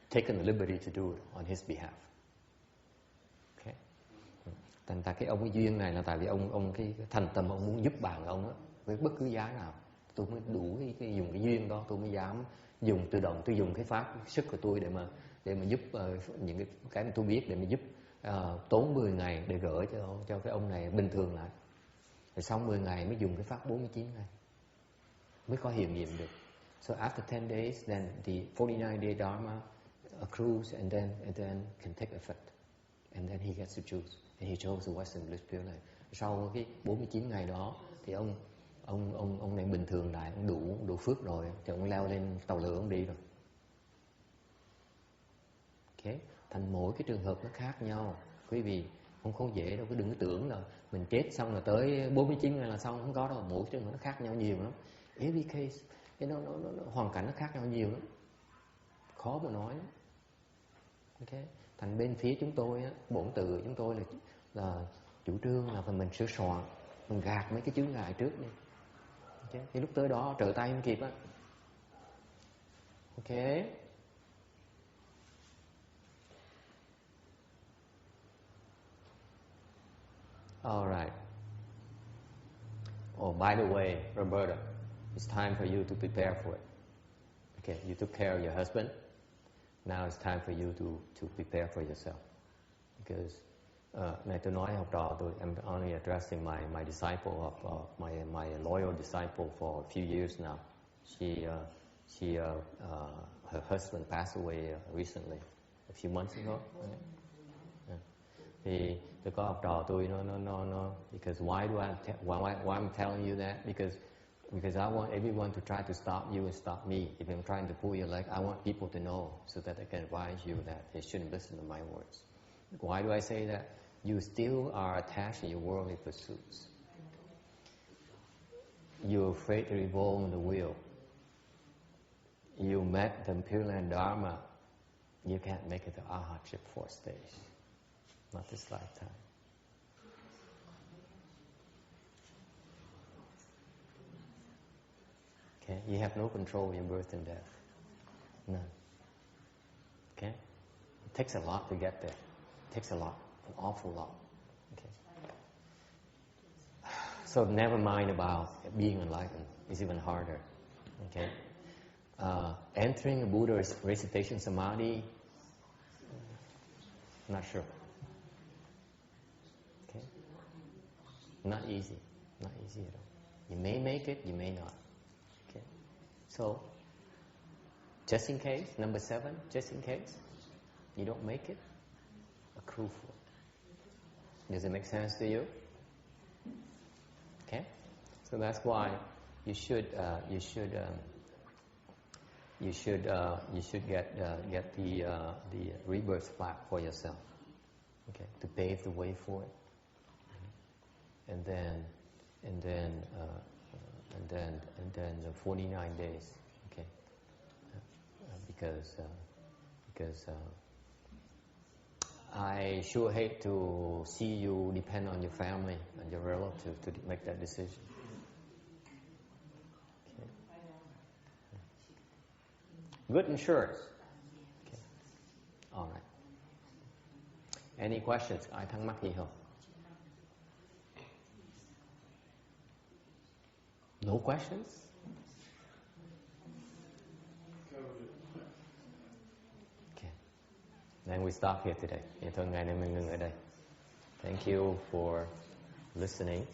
taken the liberty to do it on his behalf. Okay. Thành ra cái ông cái duyên này là tại vì ông cái thành tâm ông muốn giúp bạn ông á, với bất cứ giá nào, tôi mới đủ cái dùng cái duyên đó, tôi mới dám dùng tự động, tôi dùng cái pháp sức của tôi để mà giúp những cái mà tôi biết để mà giúp tốn 10 ngày để gửi cho cái ông này bình thường lại. Rồi sau 10 ngày mới dùng cái pháp 49 ngày mới có hiệu nghiệm được. So after 10 days, then the 49-day Dharma accrues and then can take effect. And then he gets to choose. And he chose the Western Bliss Pureland. Sau cái 49 ngày đó thì ông này bình thường lại, ông đủ phước rồi thì ông leo lên tàu lửa ông đi rồi. Okay. Thành mỗi cái trường hợp nó khác nhau. Quý vị không dễ đâu, cứ đừng có tưởng là mình chết xong là tới 49 ngày là xong, không có đâu. Mỗi trường hợp nó khác nhau nhiều lắm. Every case nó hoàn cảnh nó khác nhau nhiều lắm, khó mà nói. Okay. Thành bên phía chúng tôi á, bổn tự chúng tôi là chủ trương là mình sửa soạn, mình gạt mấy cái chướng ngại trước đi. Okay. Thì lúc tới đó trở tay không kịp á. Ok. All right. Oh, by the way, Roberta, it's time for you to prepare for it. Okay, you took care of your husband. Now it's time for you to prepare for yourself. Because này tôi nói học trò tôi, I'm only addressing my disciple of my loyal disciple for a few years now. Her husband passed away recently, a few months ago. Yeah. Thì tôi có học trò tôi nó because why I'm telling you that because I want everyone to try to stop you and stop me. If I'm trying to pull your leg, I want people to know so that they can advise you that they shouldn't listen to my words. Why do I say that? You still are attached to your worldly pursuits. You're afraid to revolve the wheel. You met the Pureland Dharma. You can't make it to Arhatship 4th stage. Not this lifetime. Okay, you have no control of your birth and death. None. Okay? It takes a lot to get there. It takes a lot, an awful lot. Okay? So never mind about being enlightened. It's even harder. Okay? Entering a Buddha's recitation samadhi, not sure. Okay? Not easy. Not easy at all. You may make it, you may not. So, just in case, number 7, just in case you don't make it, accrue for it. Does it make sense to you? Okay, so that's why you should get the rebirth plaque for yourself. Okay, to pave the way for it, and then the 49 days, okay? Because I sure hate to see you depend on your family and your relative to make that decision. Okay. Good insurance. Okay. All right. Any questions? Ai thắc mắc gì không? No questions? Okay. Then we stop here today. Thôi ngày nay mình ngừng ở đây. Thank you for listening.